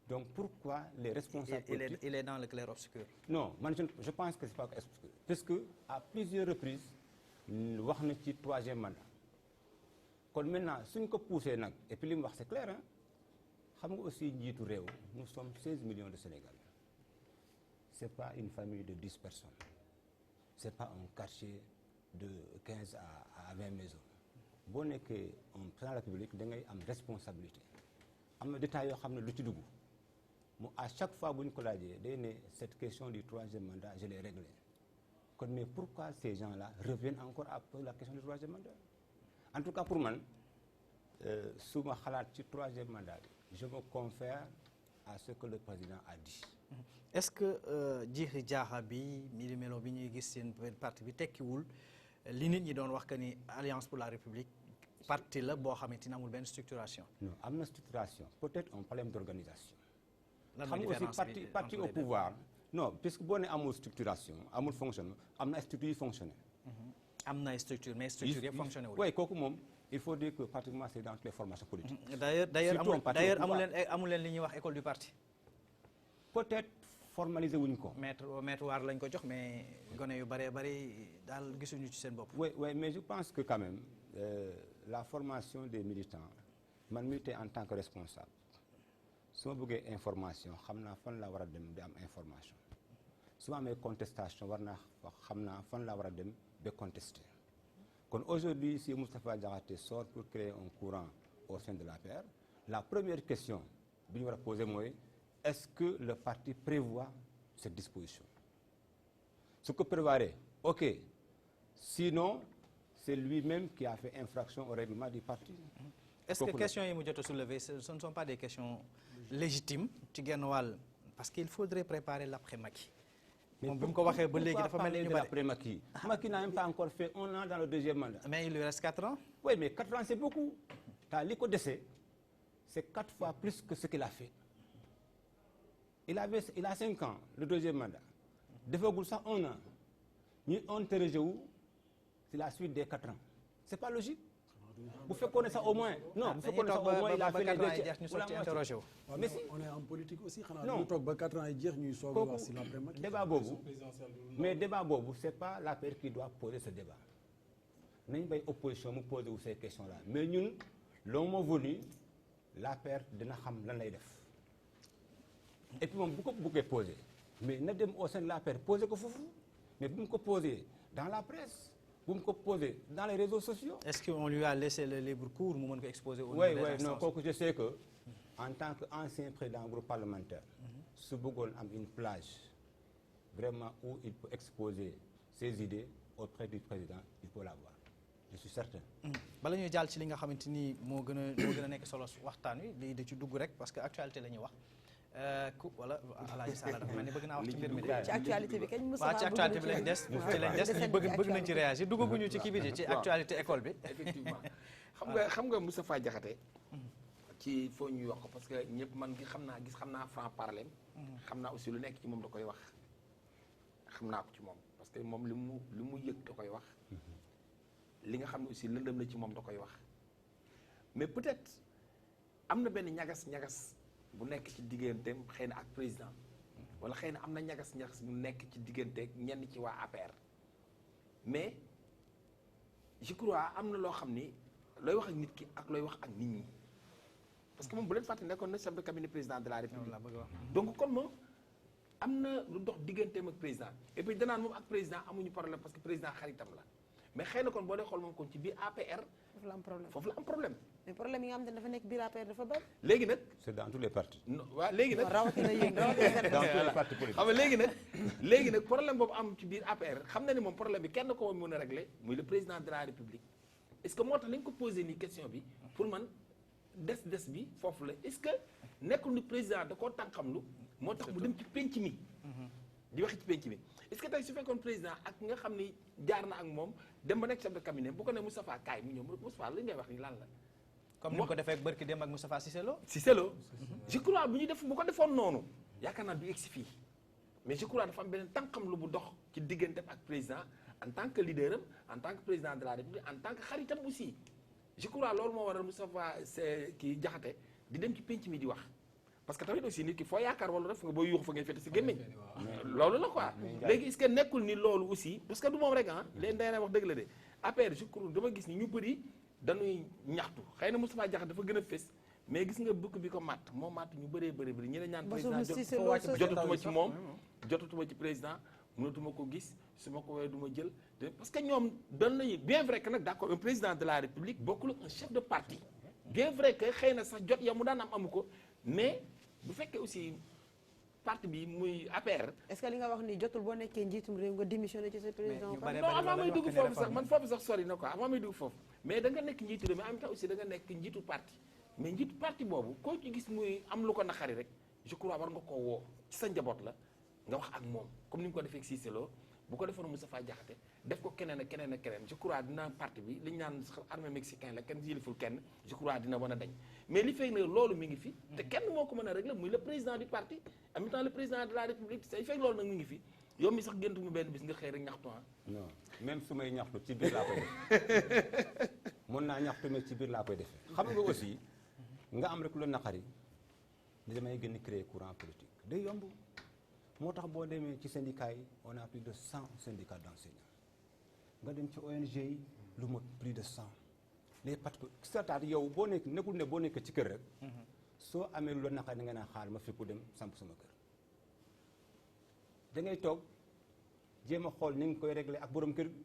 Donc pourquoi les responsables politiques... Il est dans le clair-obscur. Non, man, je pense que ce n'est pas obscur. Parce qu'à plusieurs reprises, il wax na ci troisième mandat. Kon maintenant, si nous poussons, et puis c'est clair, xam nga aussi njiitu réew, nous sommes 16 millions de Sénégalais. Ce n'est pas une famille de 10 personnes. Ce n'est pas un quartier de 15 à 20 maisons. Boo nekkee un président de la République da ngay am responsabilité am na détails yoo xam ne lu ci dugg mu à chaque fois bu ñu ko laajee day ne cette question du troisième mandat je l'ai réglé kon mais pourquoi ces gens-là reviennent encore à poser la question du troisième mandat en tout cas pour man su ma xalaat ci troisième mandat bi je me confère à ce que le président a dit. Est-ce que jiixi jaaxa bi milo bi ñuy gis seen parti bi tekkiwul li nit ñi doon wax que ni Alliance pour la République parti la boo xamante ni amul benn structuration. Non am na structuration peut-être un problème d'organisation. lan xam nga aussi parti au pouvoir non puisque boo ne amul structuration amul fonctionnement am na structure yi fonctionner. am na structure mais structure yëpp fonctionné wul. oui kooku moom il faut dire que pratiquement c'est dans toutes les formations politiques. d'ailleurs amul leen li ñuy wax école du parti. peut-être formaliser wuñ ko. maître waar lañ ko jox mais gone yu bëree bëri daal gisuñu ci seen bopp. oui mais je pense que quand même la formation des militants man milité en tant que responsable su ma bëggee information xam naa fan laa war a dem di am information su ma amee contestation war naa xam naa fan laa war a dem ba contester kon aujourd'hui si Moustapha Diakhaté sort pour créer un courant au sein de l'APR la première question bi ñu war a poser mooy est-ce que le parti prévoit cette disposition su ko prévoiree ok sinon c'est lui-même qui a fait infraction au règlement du parti. Est-ce que questions yi mu jot a soulever ce ne sont pas des questions légitimes ci genn wàll parce qu'il faudrait préparer l'après Macky. moom bi mu ko waxee ba léegi dafa mel ni ñu bari après Macky. Macky n'a même pas encore fait 1 an dans le 2e mandat. mais il lui reste 4 ans. Oui, mais 4 ans c'est beaucoup. Li ko dese c'est 4 fois plus que ce qu'il a fait. Il a 5 ans le 2e mandat. defagul sax 1 an ñu interroger wu c'est la suite des 4 ans. C'est pas logique. bu fekkoon ne sax au moins. non bu fekkoon ne sax au moins il a fait les 2 tiers. ñu soog ci interroger wu. mais si on est en politique aussi xanaa ñu toog ba 4 ans yi jeex ñuy soog a wax si l'après Macky. débat boobu mais débat boobu c'est pas l'APR qui doit poser ce débat nañ bay opposition mu poser wu ces questions là mais ñun le moment venu l'APR dina xam lan lay def et puis moom bu ko bëggee poser mais na dem au sein de l'APR poser ko foofu mais bu mu ko poser dans la presse bu mu ko poser dans les réseaux sociaux. Est-ce qu'on lui a laissé le libre cours mu mën ko exposer au niveau oui des oui instances? non kooku je sais que en tant qu'ancien président groupe parlementaire su bëggoon am une plage vraiment où il peut exposer ses idées auprès du président il peut l'avoir je suis certain. bala ñuy jàll ci li nga xamante ni moo gën a nekk solo waxtaan wi lii da ci dugg rek parce que actualité la ñuy wax ku wala Alaaji Sall dafa mel ni bëgg naa wax ci mbir mi de. ci actualité bi kañ Moussa waaw ci actualité bi lañ des ñu bëgg nañ ci réagir duggaguñu ci kii bi ci actualité école bi. effectivement xam nga Moustapha Diakhaté ci foo ñuy wax ko parce que ñëpp man xam naa franc parler xam naa aussi lu nekk ci moom da koy wax xam naa ko ci moom parce que moom li mu yëg da koy wax li nga xam ne aussi lëndëm na ci moom da koy wax mais peut-être am na benn ñagas-ñagas bu nekk ci digganteem xëy na ak président wala xëy na am na ñagas-ñagas bu nekk ci digganteeg ñenn ci waa APR mais je crois am na loo xam ni looy wax ak nit ki ak looy wax ak nit ñi parce que moom bu leen fàtte nekkoon na chef de cabinet président de la République donc kon moom am na lu dox digganteem ak président et puis danaan moom ak président amuñu problème parce que président xaritam la mais xëy na kon boo dee xool moom kon ci biir APR foofu la am problème mais problème yi nga xam ne dafa nekk biir APR dafa bari. léegi nag c'est dans tous les partis. waaw léegi nag rawatina yéen dans tous les partis politiques. xam nga léegi nag problème boobu am ci biir APR xam na ni moom problème bi kenn ko mën a régler muy le président de la République est-ce que moo tax lañ ko posé nii question bi pour man des bi foofu la est-ce que nekkul ni président da koo tànqamlu moo tax mu dem ci penc mi di waxi ci penc mi est-ce que tey su fekkoon président ak nga xam ni jaar na ak moom dem ba nekk chef de cabinet bu ko ne Moustapha kaay mu ñëw Moustapha li ngay wax ni lan la comme ni mu ko defee ak bërki dem ak Moustapha Cissé Lo. Cissé Lo je crois bu ko defoon noonu yaakaar naa du egsi fii mais je crois dafa am beneen tànqam lu bu dox ci diggante ak président en tant que leader am en tant que président de la République en tant que xaritam aussi je crois loolu moo waral Moustapha kii Diakhaté di dem ci penc mi di wax parce que tamit aussi nit ki foo yaakaar wala def nga boo yuuxu fa ngay fete si gémmiñ loolu la quoi léegi est-ce que nekkul ni loolu aussi parce que du moom rek leen day wax dëgg la de APR je crois dama gis ni ñu bëri dañuy ñaxtu xëy na Moustapha Diakhaté dafa gën a fës mais gis nga bukk bi ko matt moo matt ñu bëri ñi ne ñaan président jotatuma ci moom jotatuma ci président mënatuma ko gis su ma ko woowee du ma jël parce que ñoom doon nañu bien vrai que nag d'accord un président de la République bokkul un chef de parti bien vrai que xëy na sax jot ya mu daan amu ko mais bu fekkee aussi parti bi muy APR. est-ce que li nga wax ni jotul boo nekkee njiitum réew nga démissionné ci sa président. non avant may dugg foofu sax man foofu sax sori na quoi avant may dugg foofu mais da nga nekk njiitu réew mais en même temps aussi da nga nekk njiitu parti mais njiitu parti boobu koo ci gis muy am lu ko naqari rek je crois war nga koo woo ci sa njaboot la nga wax ak moom comme ni nga ko defee ak Cissé Lo bu ko defoon Moustapha Diakhaté def ko keneen ak keneen ak keneen je crois dina parti bi li ñu naan armée mexicain la kenn yiliful kenn je crois dina mën a dañ mais li fekk ne loolu mi ngi fi te kenn moo ko mën a régler muy le président du parti en même temps le président de la République say fekk loolu nag mi ngi fi yow mi sax géntu mu benn bis nga xëy rek ñaxtu non même su may ñaxtu ci biir laa koy def mën naa ñaxtu mais ci biir laa koy defee xam nga aussi nga am rek lu naqari ni damay gën a créer courant politique day yomb moo tax boo demee ci syndicats yi on a plus de 100 syndicats d'enseignants nga dem ci ONG yi lu mot plus de 100 les partis c'est-à-dire yow boo nekkul ne boo nekk ci kër rek soo amee lu la naqar da nga naan xaar ma fippu dem samp sama kër da ngay toog jéem a xool ni nga koy réglé ak borom kër gi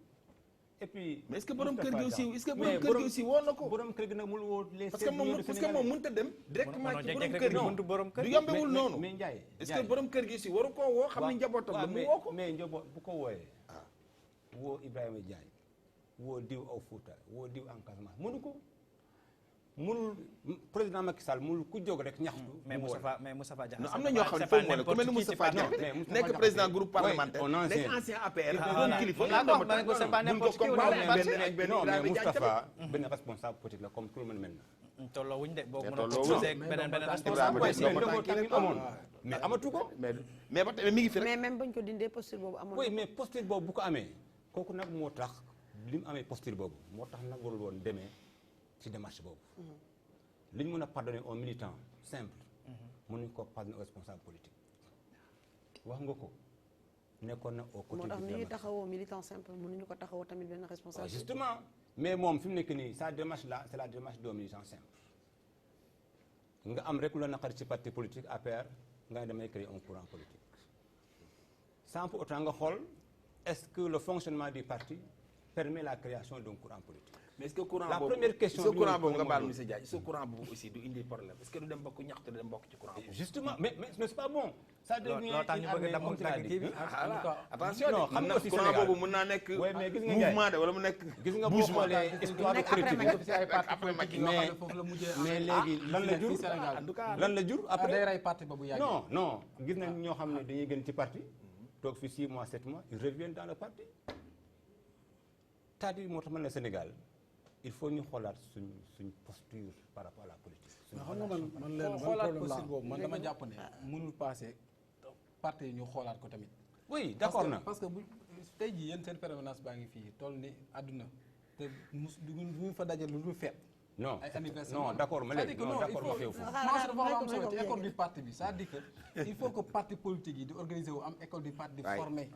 et puis. mais est-ce que borom kër gi aussi est-ce que borom kër gi aussi woo na ko. borom kër gi nag mul woo les. parce que moom mënut a dem directement ci borom kër gi du yombewul noonu. mais Ndiaye est-ce que borom kër gi aussi waru koo woo xam ni njabootam la mu woo ko. mais njaboot bu ko wooyee. woo Ibrahima Diagne woo diw aw Fouta woo diw en Casamance mënu ko. mënul président Macky Sall mënul ku jóg rek ñaxtu. mais Moustapha Diakhaté am na ñoo xam ne foofu moo ne ku mel ni Moustapha Diakhaté nekk président groupe parlementaire nekk ancien APR doon kilifa mais Moustapha benn responsable politique la comme tout le monde mel na. tolloo wuñ de boobu mën a proposé beneen responsable amoon mais amatu ko. mais ba tey mi ngi fi rek. mais même bañ ko dindee posture boobu amoon. oui mais posture boobu bu ko amee kooku nag moo tax li mu amee posture boobu moo tax nag warul woon demee ci démarche boobu. li ñu mën a pardonner aux militants simple. mënuñ ko pardonner aux responsables politiques. wax nga ko nekkoon na au côté. moo tax ni ñuy taxawoo militant simple mënuñu ko taxawoo tamit benn responsable. justement mais moom fi mu nekk nii sa démarche là c'est la démarche des militants simples. nga am rek lu la naqari ci parti politique APR nga ne damay créer un courant politique. sans pour autant nga xool est-ce que le fonctionnement du parti permet la création d'un courant politique. mais est-ce que courant la boobu première question courant boobu nga baal monsieur Diagne est-ce que courant boobu aussi du indi problème est-ce que du dem bokk ñaxtu du dem bokk ci courant boobu. justement mais c'est pas bon. ça devient loo tax ñu bëgg a damm kii bi attention non xam nga aussi courant Sénégal boobu mën naa nekk mais gis nga mouvement de wala mu nekk gis nga boo xoolee histoire politique mais léegi lan la jur en tout cas lan la jur après day rey parti ba bu yàgg. non gis nañ ñoo xam ne dañuy gën ci parti toog fi 6 mois 7 mois ils reviennent dans le parti c'est-à-dire moo tax man la Sénégal il faut ñu xoolaat suñ posture par rapport à la politique. mais xam nga man leen xoolaat posture boobu man dama jàpp ne mënul passé parti yi ñu xoolaat ko tamit. oui d'accord na parce que bu tey jii yéen seen permanence baa ngi fii toll ni àdduna te du fa dajal lu dul feet. non ay anniversaire non d'accord ma léegi non d'accord ma feew foofu. marche dafa am solo ci école du parti bi c'est-à-dire que il faut que parti politique yi di organiser wu am école du parti di former.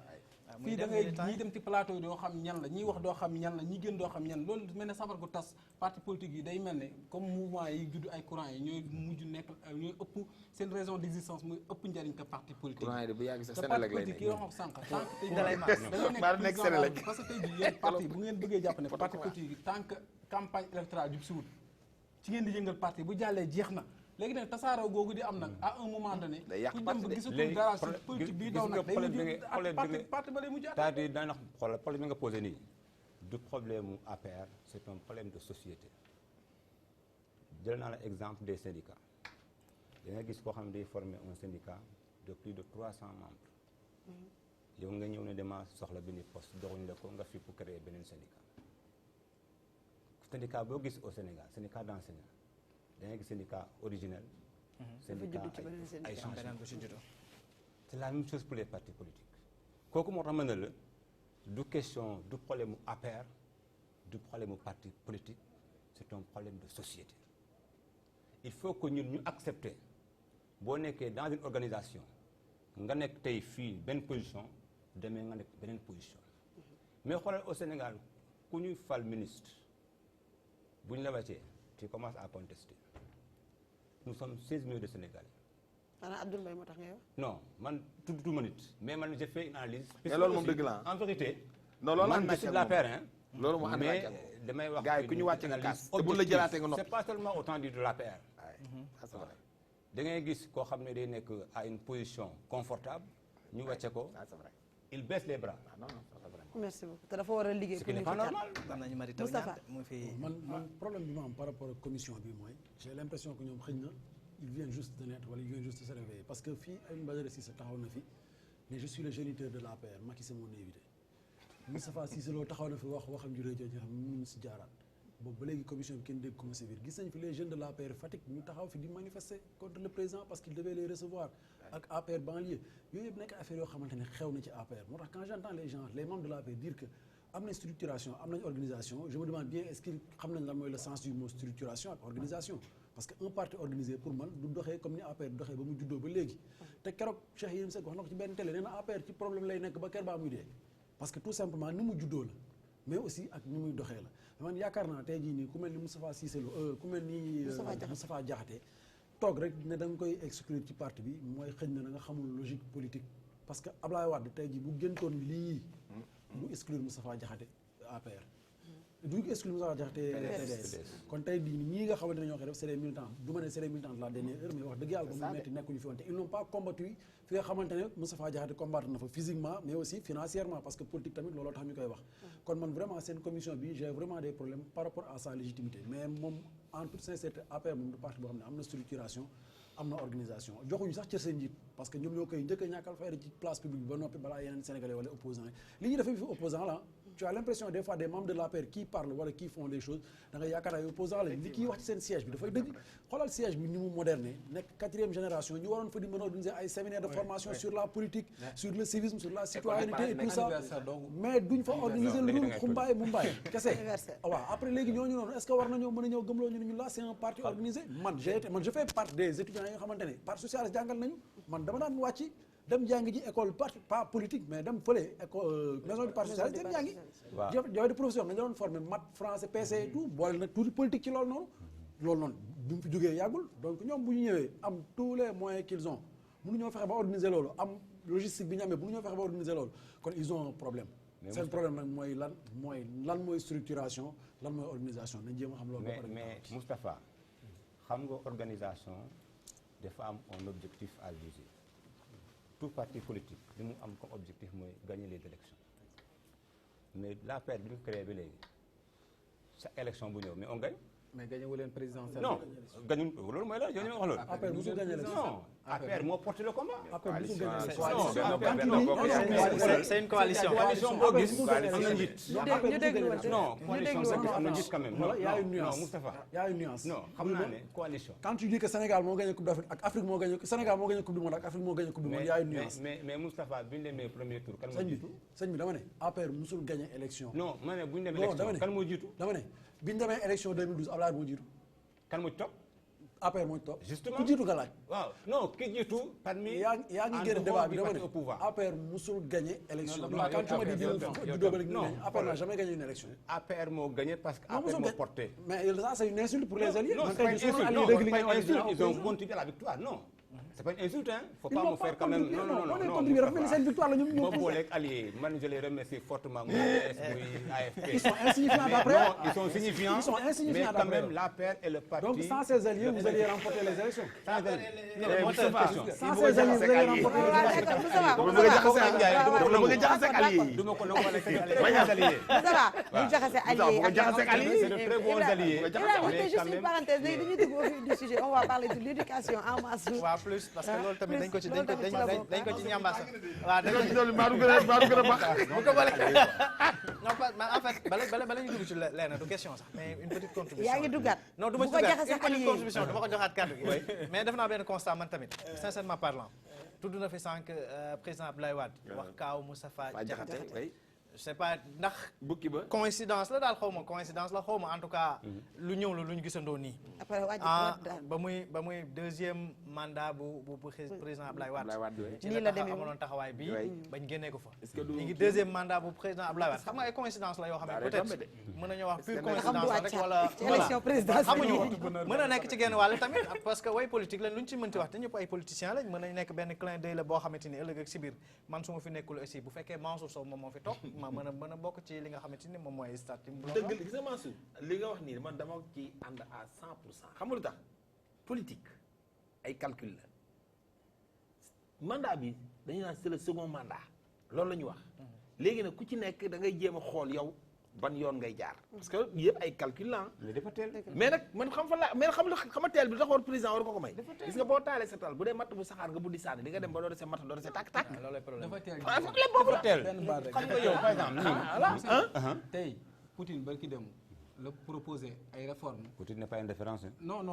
fii da ngay ñii dem ci plateau yi doo xam ñan la ñiy wax doo xam ñan la ñi gën doo xam ñan loolu mel ne sabar gu tas parti politique yi day mel ne comme mouvement yi judd ay courant yi ñooy mujj nekk ñooy ëpp seen raison d'existence muy ëpp njariñ que parti politique. courant yi de bu yàgg sa te Sénélec parti lay politique yi wax sànq tant que tey da nekk Sénélec parce que tey jii yéen parti bu ngeen bëggee jàpp ne parti politique yi tant que campagne électorale jub si wut ci ngeen di yëngal parti bu jàllee jeex na léegi nag tasaaroo googu di am nag à un moment donné. day yàq ku parti dem ba de gisatul dara si politique bii daw nag day mujj parti ba lay mujj c'est-à-dire daanaka xoolal problème bi nga posé nii du problème mu APR c'est un problème de société jël naa la exemple des syndicats da nga gis koo xam ne day former un syndicat de plus de 300 membres yow nga ñëw ne dama soxla benn poste doxuñ la ko nga fi pour créer beneen syndicat boo gis au Sénégal syndicat d'enseignants da ngay gis syndicat originel. syndicat ay changement c'est la même chose pour les partis politiques. kooku moo tax mën na la du question du problème mu APR du problème mu parti politique c'est un problème de société. il faut que ñun ñu accepter boo nekkee dans une organisation nga nekk tey fii benn position demee nga nekk beneen position mais xoolal au Sénégal ku ñuy fal ministre bu ñu la wàccee tu commences à contester. nous sommes 16 millions de Sénégalais. xanaa Abdoul Mbaye moo tax ngay wax. non man tudduma nit mais man j'ai fait une analyse. mais loolu moom dëgg la en vérité. non loolu man je suis de l'APR loolu moo ànd mais damay wax gars yi ku ñu wàcce nga kaas te bu la jëlaatee nga noppi. c'est pas seulement au temps de l'APR. da ngay gis koo xam ne day nekk à une position confortable ñu wàcce ko. il baisse les bras. merci beaucoup te dafa war a liggéey. ce qui n'est pas normal. Moustapha man problème bi ma am par rapport ak commission bi mooy j'ai l'impression que ñoom xëy na ils viennent juste de naître wala ils viennent juste de se réveiller parce que fii Alioune Badara Cissé taxaw na fi mais je suis le géniteur de l'APR Macky c'est mon invité Moustapha Cissé Lo taxaw na fi waxam ju rëy jooju xam ne mënuñu si jaaraat boobu ba léegi commission bi kenn dégg ko si biir gis nañ fi les jeunes de l'APR Fatick ñu taxaw fi di manifester contre le président parce qu'il devait les recevoir ak APR banlieue yooyu yëpp nekk affaire yoo xamante ne xew na ci APR moo tax quand j'entends les gens les membres de l'APR dire que am nañ structuration am nañ organisation je me demande bien est-ce qu'ils xam nañ lan mooy le sens du mot structuration ak organisation parce que un parti organisé pour man du doxee comme ni APR doxee ba mu juddoo ba léegi te keroog Cheikh Yérim Seck wax na ko ci benn télé nee na APR ci problème lay nekk ba ker baa muy dee parce que tout simplement ni mu juddoo la mais aussi ak ni muy doxee la man yaakaar naa tey jii nii ku mel ni Moustapha Cissé Lo ku mel ni Moustapha Diakhaté toog rek ne da nga koy exclure ci parti bi mooy xëy na da nga xamul logique politique parce que Ablaye Wade tey jii bu gëntoon lii du exclure Moustapha Diakhaté APR du exclure Moustapha Diakhaté PDS kon tey jii ñii nga xamante ne ñoo koy def c'est des militants du ma ne c'est des militants de la dernière heure mais wax dëgg yàlla ba mu metti nekkuñu fi woon te ils n'ont pas combattu fi nga xamante ne Moustapha Diakhaté combattre na fa physiquement mais aussi financièrement parce que politique tamit looloo tax ñu koy wax kon man vraiment seen commission bi j'ai vraiment des problèmes par rapport à sa légitimité mais moom en toute sincérité APR moom du parti boo xam ne am na structuration am na organisation joxuñu sax cër seen njiit parce que ñoom ñoo koy njëkk a ñàkkal fayda ci place publique bi ba noppi balaa yeneen sénégalais wala opposants yi li ñuy defee fi opposant la tu as l'impression des fois des membres de l'APR qui parlent wala qui font des choses da nga yaakaar ay opposants la li kii wax ci seen siège bi dafay dëgg xoolal siège bi ni mu moderne nekk 4e génération ñu waroon fa di mën a organiser ay séminaires de formation sur la politique sur le civisme sur la citoyenneté et tout ça mais duñ fa organiser lu dul xumbaay mumbaay kese waaw après léegi ñooñu noonu est-ce que war nañoo mën a ñëw gëmloo ñu ne ñu là c'est un parti organisé man je fais partie des étudiants yi nga xamante ne parti socialiste jàngal nañu man dama daan wàcc dem jàngi ji école parti pas politique mais dem fële école maison du parti socialiste dem jàngi yow de professeur nañu doon formé maths français PC et tout boole nag tuuti politique ci loolu noonu bi mu fi jógee yàggul donc ñoom bu ñu ñëwee am tous les moyens qu'ils ont mënuñoo fexe ba organiser loolu am logistique bi ñu amee mënuñoo fexe ba organiser loolu kon ils ont un problème seen problème nag mooy lan mooy structuration lan mooy organisation nañ jéem a xam loolu mais Moustapha xam nga organisation dafa am un objectif à viser tout parti politique li mu am comme objectif mooy gagner les élections mais l'APR bi ñu créé bi léegi chaque élection bu ñëw mais on gagne. mais gagné wu leen présidentielle. non gagné loolu mooy la yow ñu wax loolu. APR musul gagné non APR moo porté le combat. APR musul gagné c'est une coalition. coalition boo gis am na njiit. ñu déglu non coalition boo gis am na njiit quand même. il y a une nuance non Moustapha. il y a une nuance. non xam naa ne coalition. quand tu dis que Sénégal moo gagné coupe d'Afrique ak Afrique moo gagné Sénégal moo gagné coupe du monde ak Afrique moo gagné coupe du monde il y a une nuance. mais Moustapha bi ñu demee premier tour kan moo jiitu. sëñ bi dama ne APR musul gagné élection. non ma ne bu ñu demee élection kan moo jiitu. dama ne bi ñu demee élection 2012 Abdoulaye moo jiitu. kan moo ci topp. APR moo ci topp. justement ku jiitu nga laaj. waaw non ki jiitu. parmi yaa ngi génn débat bi dama ne APR musul gagné élection. non quand tu me dis APR n'a jamais gagné une élection. APR moo gagné parce que APR moo porté. mais ça c'est une insulte pour les alliés. non c'est pas une insulte ils ont contribué à la victoire non. c'est pas une insulte hein. faut pas me faire quand même non seen victoire la ñoom moo booleeg alliés man je les remercie fortement muy PS muy AFP. ils sont insignifiants d'après. non ils sont signifiants. mais quand même l'APR est le parti. donc sans ces alliés vous allez remporter les élections. sans ces alliés vous allez remporter les élections. dama bëgg a jaxase ak alliés yi. du ma ko nangu wala alliés. ñu jaxase alliés ak c'est de très bons alliés. mais juste une parenthèse léegi dañuy dugg au vif du sujet on va parler de l'éducation en masse. plus parce que loolu tamit dañ ko ci ñambaas waaw dañ ko ci loolu maa du gën a baax bu ko bale non mais en fait bala ñu dugg ci lenn du question sax mais une petite contribution yaa ngi duggaat non du ma ci duggaat une petite contribution du ma ko joxaat kàddu gi mais def naa benn constat man tamit sincèrement parlant tudd na fi sànq président Abdoulaye Wade wax kaaw Moustapha Diakhaté je sais pas ndax bukki ba coïncidence la daal xaw ma coïncidence la xaw ma en tout cas lu ñëw la lu ñu gisandoo nii ba muy deuxième mandat bu président Abdoulaye Wade ci la amaloon taxawaay bi bañ génnee ko fa ñu ngi deuxième mandat bu président Abdoulaye Wade xam nga ay coïncidence la yoo xam ne peut-être mën nañoo wax pure coïncidence la rek wala élection présidentielle xamuñu mën a nekk ci genn wàll tamit parce que way politique lañ lu ñu ci mënti wax te ñëpp ay politiciens lañ mën nañ nekk benn clin d'œil la boo xamante ni ëllëg ak si biir man su ma fi nekkul aussi bu fekkee Mansour Sow moom moo fi toog mën a bokk ci li nga xamante ni moom mooy statut dëgg gis nga Mansour li nga wax nii man dama ci ànd à 100% xam nga lu tax politique ay calcul la mandat bi dañu naan c'est le second mandat loolu la ñu wax léegi nag ku ci nekk da ngay jéem a xool yow ban yoon ngay jaar parce que yëpp ay calcul la mais dafa teel mais nag man xam fa la mais xam teel bi tax war président war ko may gis nga boo taalee sa taal bu dee matt bu saxaar nga buddi sànni di nga dem ba doo dese matt doo dese tàkk loolu problème dafa teel xam nga yow par exemple tey Poutine barki dem la proposé ay réformes. Poutine n'est pas une référence. non ni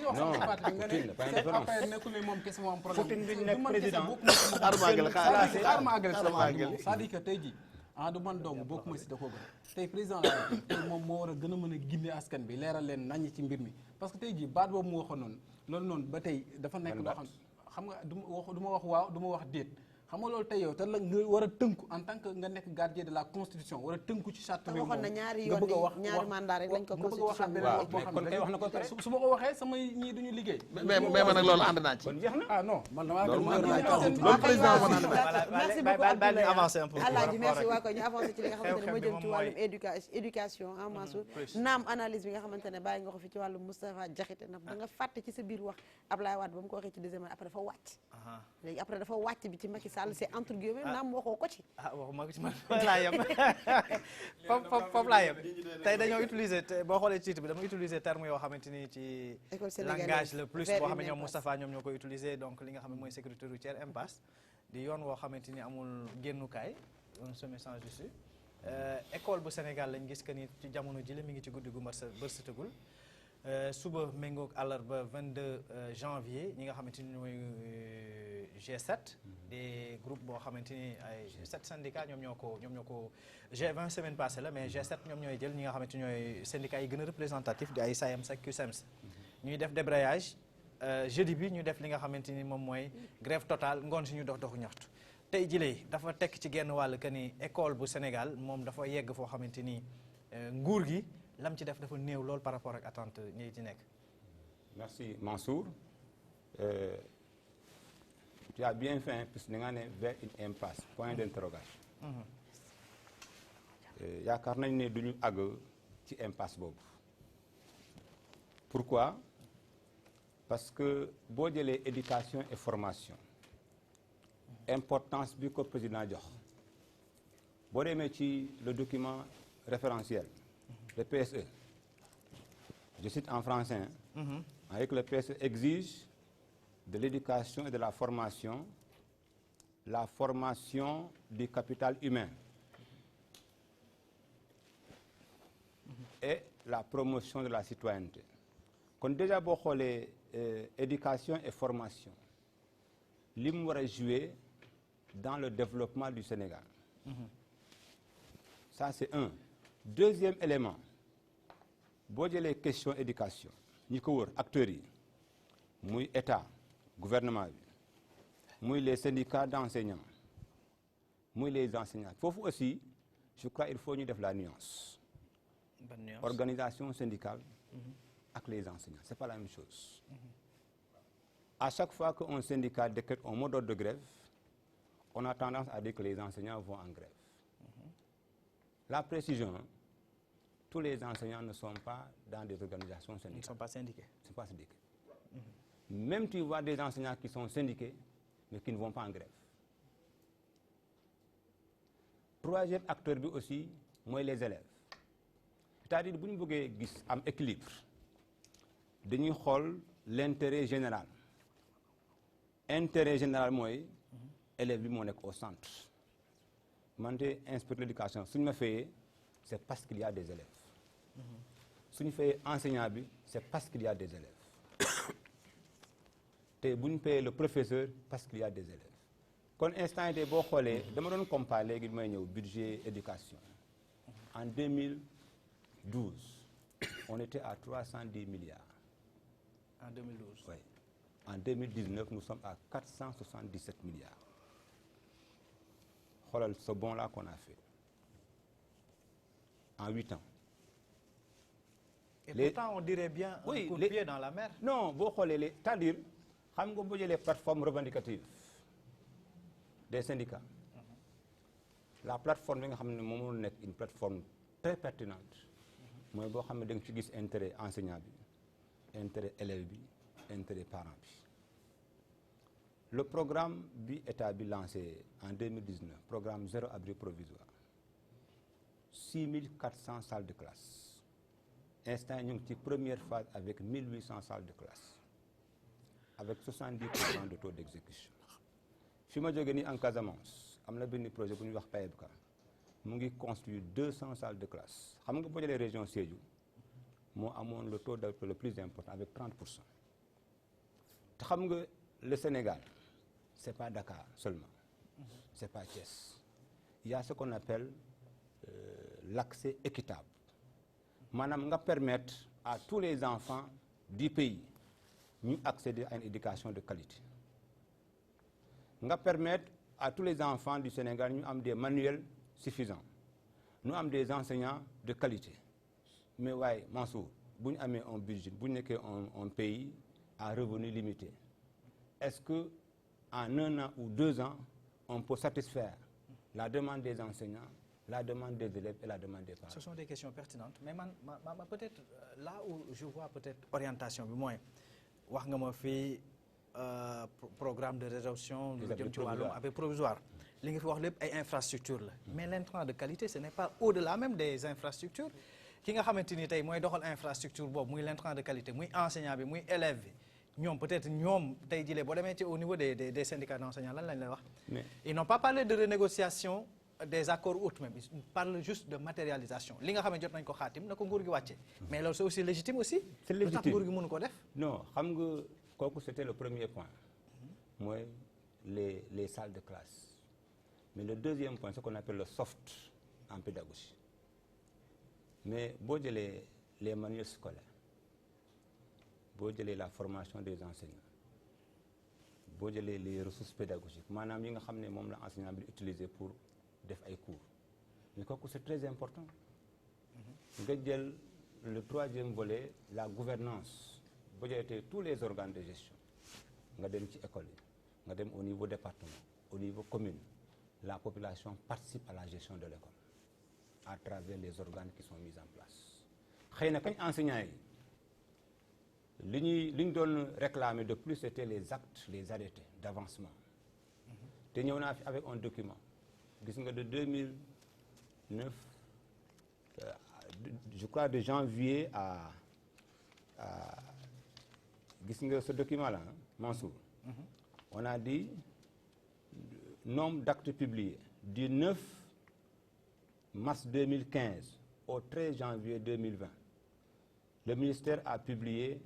nga wax sama parti nga ne après nekkul ne moom kese moo am problème. Poutine bi nekk président c'est-à-dire que tey jii du man dong bokkuma si da koo gën tey président la tey moom moo war a gën a mën a gindi askan bi leeral leen naññ ci mbir mi parce que tey jii baat boobu mu waxoon noonu loolu noonu ba tey dafa nekk loo xam nga du ma wax waaw du ma wax déet xam nga loolu tey yow te la nga war a tënku en tant que nga nekk gardien de la constitution war a tënku ci charte réew waxoon na ñaari yoon ni ñaari mandat rek lañ ko constitution bi wax boo xam ne wax na ko pare su ma ko waxee sama ñii duñu liggéey mais man nag loolu ànd naa ci. kon jeex na ah non man damaa loolu président ma naan merci beaucoup baal ñu avancer un peu Alaaji merci waa ko ñu avancer ci li nga xamante ne moo jëm ci wàllum éducation ah Mansour naam analyse bi nga xamante ne bàyyi nga ko fi ci wàllum Moustapha Diakhaté ndax da nga fàtte ci sa biir wax Ablaye Wade ba mu ko waxee ci deuxième après dafa wàcc léegi après dafa wàcc bi ci Macky Sall c'est entre guillemets naam waxoo ko ci waxuma ko ci man laa yem foofu laa yem tey dañoo utiliser boo xoolee titre bi dama utiliser terme yoo xamante ni ci langage le plus boo xam ne ñoom Moustapha ñoom ñoo koy utiliser donc li nga xam ne mooy sécurité routière impasse di yoon woo xamante ni amul génnukaay un chemin sans issue école bu Sénégal lañ gis que ni ci jamono ji la mi ngi ci guddi gu bërsëtagul suba méngoog àllarba 22 janvier ñi nga xamante ni ñooy G7 des groupes boo xamante ni ay 7 syndicats ñoom ñoo ko G20 semaine passée la mais G7 ñoom ñooy jël ñi nga xamante ni ñooy syndicats yi gën a représentatif di ay SAEMS ak CUSEMS ñuy def débrayage jeudi bi ñu def li nga xamante ni moom mooy grève totale ngoon si ñu doxu ñaxtu tey jilee dafa tekk ci genn wàll que ni école bu Sénégal moom dafa yegg foo xamante ni nguur gi lam ci def dafa néew lool par rapport ak attente ñi ci nekk. Merci Mansour. Tu as bien fait puisque da nga ne vers une impasse point d'interrogation. yaakaar nañ ne duñu àgg ci impasse boobu. Pourquoi? Parce que boo jëlee éducation et formation importance bi ko président jox boo demee ci le document référentiel le PSE je cite en français avec le PSE exige de l'éducation et de la formation du capital humain et la promotion de la citoyenneté kon déjà boo xoolee éducation et formation li mu war a jouer dans le développement du Sénégal. Ça c'est un. Deuxième élément boo jëlee question éducation ñi ko wër acteurs yi muy état gouvernement bi muy les syndicats d'enseignants muy les enseignants foofu aussi je crois il faut ñu def la nuance. Bonne nuance. Organisation syndicale ak les enseignants c'est pas la même chose. À chaque fois qu'un syndicat décrète un mot d'ordre de grève on a tendance à dire que les enseignants vont en grève. La précision, tous les enseignants ne sont pas dans des organisations syndicales. Ils ne sont pas syndiqués. Ils ne sont pas syndiqués. Même tu vois des enseignants qui sont syndiqués, mais qui ne vont pas en grève. Troisième acteur bi aussi mooy les élèves. C'est-à-dire bu ñu bëggee gis am équilibre dañuy xool l'intérêt général. Intérêt général mooy élève bi moo nekk au centre man de inspecteur de l'éducation suñu ma fayee c'est parce qu'il y a des élèves suñu fayee enseignant bi c'est parce qu'il y a des élèves te bu ñu payee le professeur parce qu'il y a des élèves kon instant yi boo xoolee dama doon comparer léegi may ñëw budget éducation en 2012 on était à 310 milliards. En 2012. Oui. En 2019 nous sommes à 477 milliards. Xoolal ce bond-là qu'on a fait en 8 ans. Et pourtant on dirait bien un coup de pied dans la mer. Non boo xoolee c'est-à-dire xam nga boo jëlee plateforme revendicative des syndicats. La plateforme bi nga xam ne moom moo nekk une plateforme très pertinente mooy boo xam ne da nga ci gis intérêt enseignant bi intérêt élève bi intérêt parent bi. Le programme bi état bi lancé en 2019 programme zéro abri provisoire 6400 salles de classe instant ñu ngi ci première phase avec 1800 salles de classe avec 70% de taux d'exécution. fi ma jógee nii en Casamance am na benn projet bu ñuy wax PAEBCA mu ngi construire 200 salles de classe xam nga boo jëlee région Sédhiou moo amoon le taux d'emploi le plus important avec 30%. te xam nga le Sénégal c'est pas Dakar seulement c'est pas Thiès il y a ce qu'on appelle l'accès équitable maanaam nga permettre à tous les enfants du pays ñu accéder à une éducation de qualité nga permettre à tous les enfants du Sénégal ñu am des manuels suffisants ñu am des enseignants de qualité mais waaye Mansour bu ñu amee un budget bu ñu nekkee un pays à revenu limité est-ce que en 1 an ou 2 ans on peut satisfaire la demande des enseignants, la demande des élèves et la demande des parents? Ce sont des questions pertinentes mais man peut-être là où je vois peut-être orientation bi mooy wax nga ma fii programme de résorption lu jëm ci wàllum abri provisoire li nga fi wax lépp ay infrastructures la mais l'intrant de qualité ce n'est pas au-delà même des infrastructures ki nga xamante ni tey mooy doxal infrastructure boobu muy l'intrant de qualité muy enseignant bi muy élève bi ñoom peut-être ñoom tey jii boo demee ci au niveau des syndicats d'enseignants lan lañ lay wax ils n'ont pas parlé de renégociation des accords autres même ils parlent juste de matérialisation li nga xam ne jot nañ ko xaatim na ko nguur gi wàcce mais loolu c'est aussi légitime aussi c'est lu tax légitime nguur gi mënu ko def non xam nga kooku c'était le premier point mooy les salles de classe mais le deuxième point c'est ce qu'on appelle le soft en pédagogie mais boo jëlee les manuels scolaires boo jëlee la formation des enseignants boo jëlee les ressources pédagogiques maanaam yi nga xam ne moom la enseignant bi utiliser pour def ay cours mais kooku c'est très important nga jël le troisième volet la gouvernance boo jëlee tous les organes de gestion nga dem ci école yi nga dem au niveau département au niveau commune la population participe à la gestion de l'école à travers les organes qui sont mis en place xëy na kañ enseignants yi li ñu doon réclamer de plus c'était les actes les arrêtés d'avancement te ñëw naa fi avec un document gis nga de 2009 je crois de janvier à gis nga ce document là Mansour on a dit nombre d'actes publiés du 9 mars 2015 au 13 janvier 2020 le ministère a publié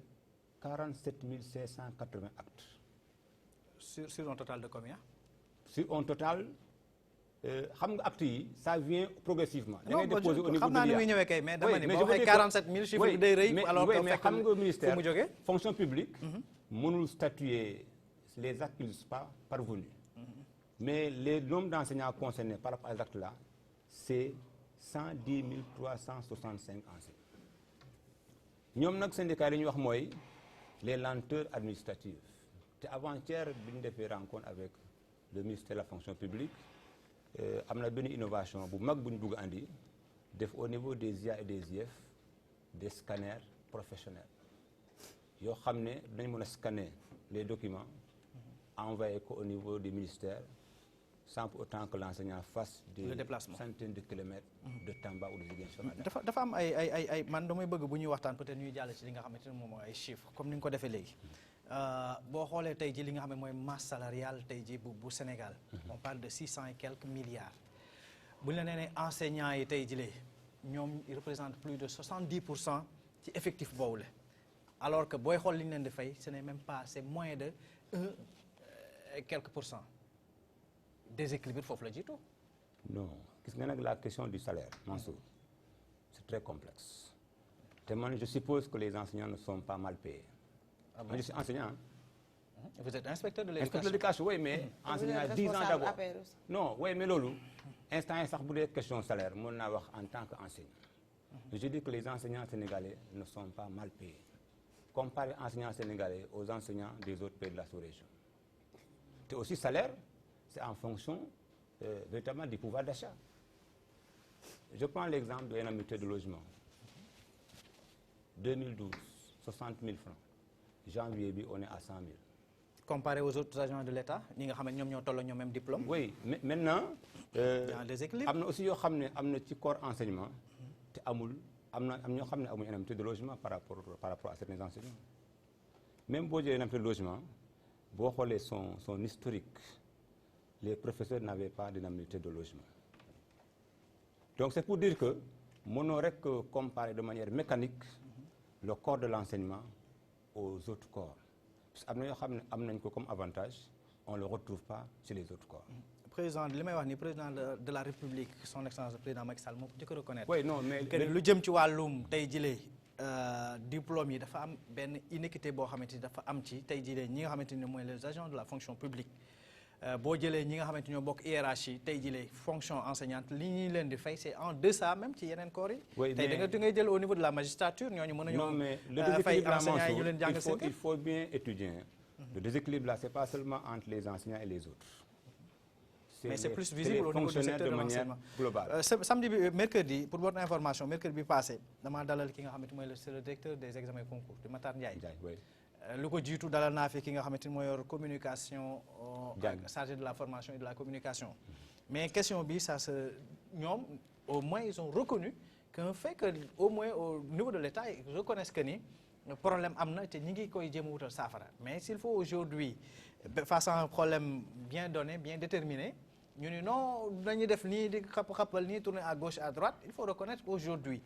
47 580 actes. Sur un total de combien? Sur un total xam nga actes yi ça vient progressivement. da ngay déposer au niveau de l'IA. xam naa ni muy ñëwee kay mais dama ne boo waxee 47 000 chiffre bi day rëy. alors que mais xam nga ministère fu mu jógee fonction publique. mënul statuer les actes qui ne sont pas parvenus. mais les nombres d'enseignants concernés par rapport à ces actes-là c'est 110 365 enseignants. ñoom nag syndicat yi ñuy wax mooy les lenteurs administratives te avant-hier bi ñu defee rencontre avec le ministère de la fonction publique am na benn innovation bu mag bu ñu bëgg andi def au niveau des IA et des IF des scanners professionnels yoo xam ne dañ mën a scanner les documents envoyer ko au niveau du ministère sans pour autant que l'enseignant fasse des centaines de kilomètres de Tamba ou de Ziguinchor. dafa am ay man damay bëgg bu ñuy waxtaan peut-être ñuy jàll ci li nga xamante ne moom mooy ay chiffres comme ni nga ko defee léegi boo xoolee tey ji li nga xam ne mooy masse salariale tey ji bu Sénégal on parle de 600 et quelques milliards bu ñu la nee enseignants yi tey ji lee ñoom ils représentent plus de 70% ci effectif boobu la alors que booy xool li ñu leen di fay ce n'est même pas c'est moins de 1 et quelques pourcents déséquilibre foofu la jiitu. non gis nga nag la question du salaire Mansour c'est très complexe te man je suppose que les enseignants ne sont pas mal payés. Ah bon? Moi je suis enseignant. Vous êtes inspecteur de l'éducation. Inspecteur de l'éducation oui mais enseignant 10 ans d'abord non oui mais loolu instant yi sax bu dee question salaire mën naa wax en tant qu'enseignant. Je dis que les enseignants sénégalais ne sont pas mal payés comparé enseignants sénégalais aux enseignants des autres pays de la sous-région te aussi salaire c'est en fonction véritablement du pouvoir d'achat. Je prends l'exemple de l'indemnité de logement 2012 60 000 francs janvier bi on est à 100 000. Comparé aux autres agents de l'État ñi nga xam ne ñoom ñoo tolloo ñoom même diplôme. oui mais maintenant. il y a un déséquilibre. am na aussi yoo xam ne am na ci corps enseignement te amul am ñoo xam ne amuñu indemnité de logement par rapport à certains enseignants même boo jëlee indemnité de logement boo xoolee son historique les professeurs n'avaient pas d'indemnité de logement donc c'est pour dire que mënoo rek comparer de manière mécanique le corps de l'enseignement aux autres corps parce que am na yoo xam ne am nañ ko comme avantage on le retrouve pas chez les autres corps. président li may wax ni président de la République son excellence le président Macky Sall moo ko njëkk a reconnaître. oui non mais lu jëm ci wàllum tey jilee diplôme yi dafa am benn inéquité boo xamante ni dafa am ci tey jilee ñi nga xamante ni mooy les agents de la fonction publique boo jëlee ñi nga xamante ñoo bokk hiérarchie tey jëlee fonction enseignante li ñuy leen di fay c'est en deçà même ci yeneen corps yi. Oui, tey da ngay jël au niveau de la magistrature ñooñu mën non mais le nañoo fay déséquilibre enseignants yi ñu leen jàngal seen il faut bien étudier. Le déséquilibre là c'est pas seulement entre les enseignants et les autres. Mais c'est plus visible au niveau du secteur de l'enseignement. Globale. Samedi bi mercredi pour votre information mercredi bi passé damaa dalal ki nga xamante mooy c'est le directeur des examens concours di Matar Ndiaye. Lu ko jiitu dalal naa fi ki nga xamante ni mooy yor communication. chargé de la formation et de la communication. Mais question bi ça se ñoom au moins ils ont reconnu qu'un fait que au moins au niveau de l'État ils reconnaissent que ni problème am na te ñi ngi koy jéem a wutal saafara mais s'il faut aujourd'hui face à un problème bien donné bien déterminé. ñu ni non dañuy def nii di xappal nii tourner à gauche à droite il faut reconnaître aujourd'hui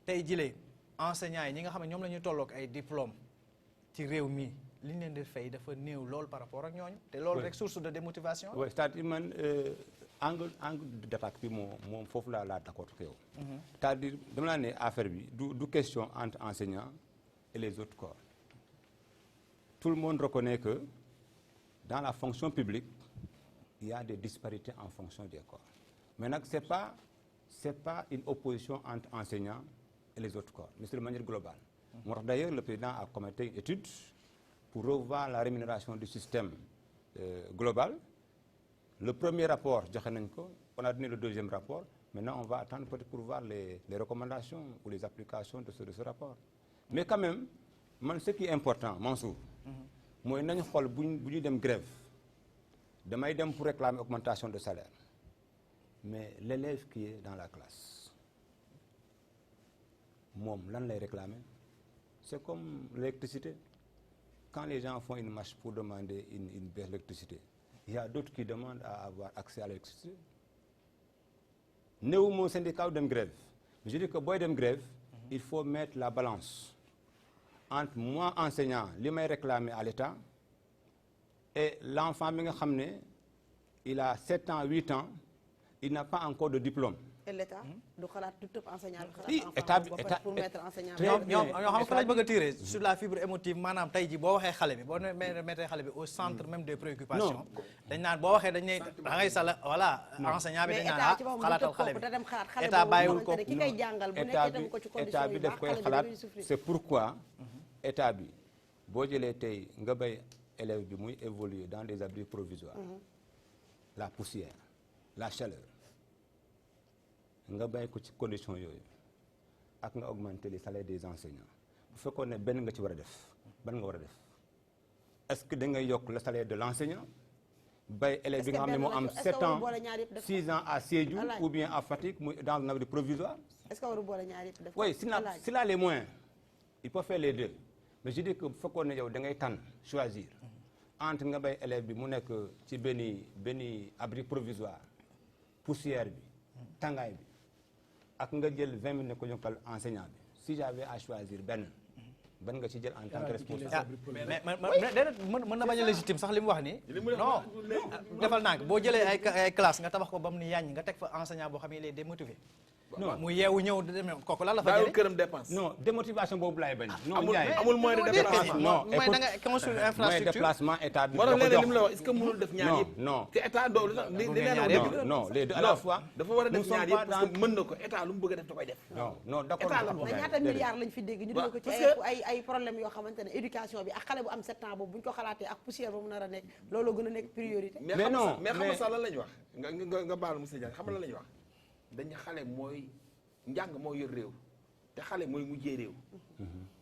tey jilee enseignants yi ñi nga xam ne ñoom la ñuy tolloog ay diplôme ci réew mi li ñu leen di fay dafa néew lool par rapport ak ñooñu te loolu rek source de démotivation. oui c'est-à-dire man angle d'attaque bi moom foofu laa d'accord ak yow. c'est-à-dire dama laa ne affaire bi du question entre enseignants et les autres corps. Tout le monde reconnaît que dans la fonction publique il y a des disparités en fonction des corps. Maintenant, c'est pas une opposition entre enseignants et les autres corps, mais c'est de manière globale. D'ailleurs, le président a commencé une étude pour revoir la rémunération du système global. Le premier rapport, on a donné le deuxième rapport. Maintenant, on va attendre peut-être pour voir les recommandations ou les applications de ce rapport. Mais quand même, ce qui est important, Mansour, moi, nous avons grève. Demain, pour réclamer augmentation de salaire. Mais l'élève qui est dans la classe, moi, l'an les réclamer, c'est comme l'électricité. Quand les gens font une marche pour demander une baisse d'électricité, il y a d'autres qui demandent à avoir accès à l'électricité. Nous, mon syndicat, de grève. Je dis que pour de grève, il faut mettre la balance entre moi, enseignant, les may réclamer à l'État, et l'enfant, il a 7 ans, 8 ans, il n'a pas encore de diplôme. Et l'État du xalaat du tëb enseignant pour mettre enseignant. ñoo xam fa lañ bëgg a tirer sur la fibre émotive maanaam tey ji boo waxee xale bi boo mettre xale bi au centre même des préoccupations. dañ naan boo waxee dañ ne da ngay sala voilà enseignant bi dañ naan xalaatal xale bi état bàyyiwul ko ki koy jàngal bu nekkee dem ko ci condition yi daf koy xalaat c'est pourquoi état bi boo jëlee tey nga bay élève bi muy évoluer dans des abris provisoires. La poussière la chaleur. nga bàyyi ko ci condition yooyu ak nga augmenter les salaires des enseignants bu fekkoon ne benn nga ci war a def ban nga war a def est-ce que da ngay yokk le salaire de l'enseignant bay élèves bi nga xam ne moo am 7 ans 6 ans à Sédhiou ou bien à Fatick muy dans un abri provisoire. est-ce que waru boole ñaar yëpp def oui s'il a les moyens il peut faire les deux mais je dis que bu fekkoon ne yow da ngay tànn choisir entre nga bay élève bi mu nekk ci benn abri provisoire poussière bi tàngaay bi ak nga jël 20 minutes ko jokkal enseignant bi si j'avais à choisir ban nga ci jël en tant que responsable. mais mën na bañ a légitime sax li mu wax nii. non defal naa ko boo jëlee ay classe nga tabax ko ba mu ni yàññ nga teg fa enseignant boo xam ne il est démotivé. non mu yeewu ñëw dem kooku lan la fa jëlee këram dépense. non démotivation boobu laay bañ. non amul moyen de déplacement. non mooy da nga construire infrastructure moyen de déplacement état bi. moo tax léeg-léeg li mu la wax est-ce que mënul def ñaar yëpp. non te état doo li leen non les deux à la fois. dafa war a def ñaar yëpp parce que mën na ko état lu mu bëgg a def da koy def. non d'accord mais ñaata milliards lañ fi dégg ñu dugal ko ci ay problème yoo xamante ne éducation bi ak xale bu am 7 ans boobu bu ñu ko xalaatee ak poussière ba mu nar a nekk looloo gën a nekk priorité. mais non mais xam nga sax lan la ñu wax nga baal monsieur Diagne xam nga lan la ñu wax dañu xale mooy njàng moo yor réew te xale mooy mujjee réew.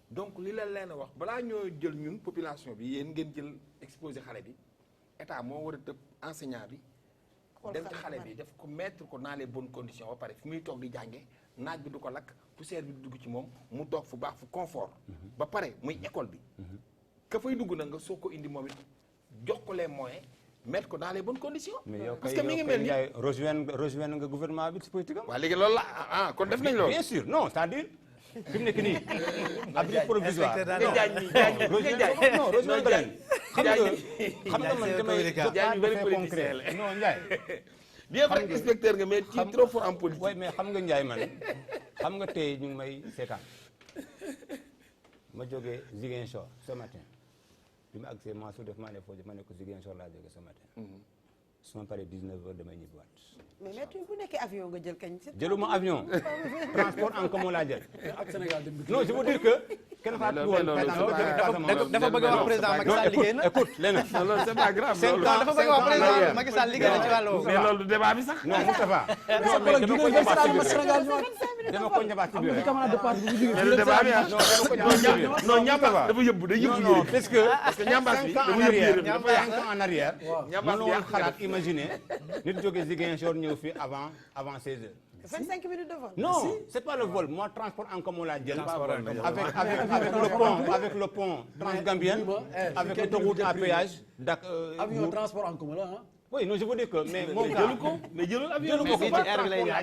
donc li la leen a wax balaa ñoo jël ñun population bi yéen ngeen jël exposé xale bi état moo war a tëb enseignant bi. dem ci xale bi def ko mettre ko dans les bonnes conditions ba pare fi muy toog di jànge naaj bi du ko lakk poussière bi du dugg ci moom mu toog fu baax fu confort. ba pare muy école bi. ka fay dugg na nga soo ko indi moom it jox ko les moyens. mettre ko dans les bonnes conditions. parce que mi ngi mel ni rejoindre nga gouvernement bi ci politique am. waaw léegi loolu la kon def nañ loolu. bien sûr non c'est-à-dire fi mu nekk nii. abri provisoire non rejoindre leen. xam nga man damay très concret non Ndiaye. bien vrai inspecteur nga mais ci trop fort en politique. oui mais xam nga Ndiaye man xam nga tey ñu ngi may seetaan ma jógee Ziguinchor ce matin. bi ma agsee Mansour def maa ne foofu ma ne ko Ziguinchor laa jóge ce matin. su ma paree 19h damay ñibbiwaat. mais maître bu nekkee avion nga jël kañ. jëluma avion transport en commun laa jël. ak Sénégal dem non je veux dire que. kenn fàttali woon dafa bëgg a wax président Macky Sall liggéey na. écoute leneen. loolu c'est pas grave. dafa bëgg a wax président Macky Sall liggéey na ci wàllu woowu. mais loolu du débat bi sax. non Moustapha. dama ko ñabaat ci biir camarade de parti bu mais le débat bi non ñambaas dafa yëbbu day yëbbu non parce que ñambaas bi dafa yëbbu yëre bi dafa 5 ans en arrière. ñambaas mënu bi woon xalaat imaginer nit jóge Ziguinchor ñëw fii avant 16 heures. 25 minutes de vol. Non, c'est pas le vol. Moi, transport en commun la jël. Transport en commun. Avec le pont transgambien, avec l'autoroute à péage. avion transport en commun là ah. Oui, non, je veux dire que mais mon gars. jëlu ko mais jëlul avion mais fii ci air bi lay bii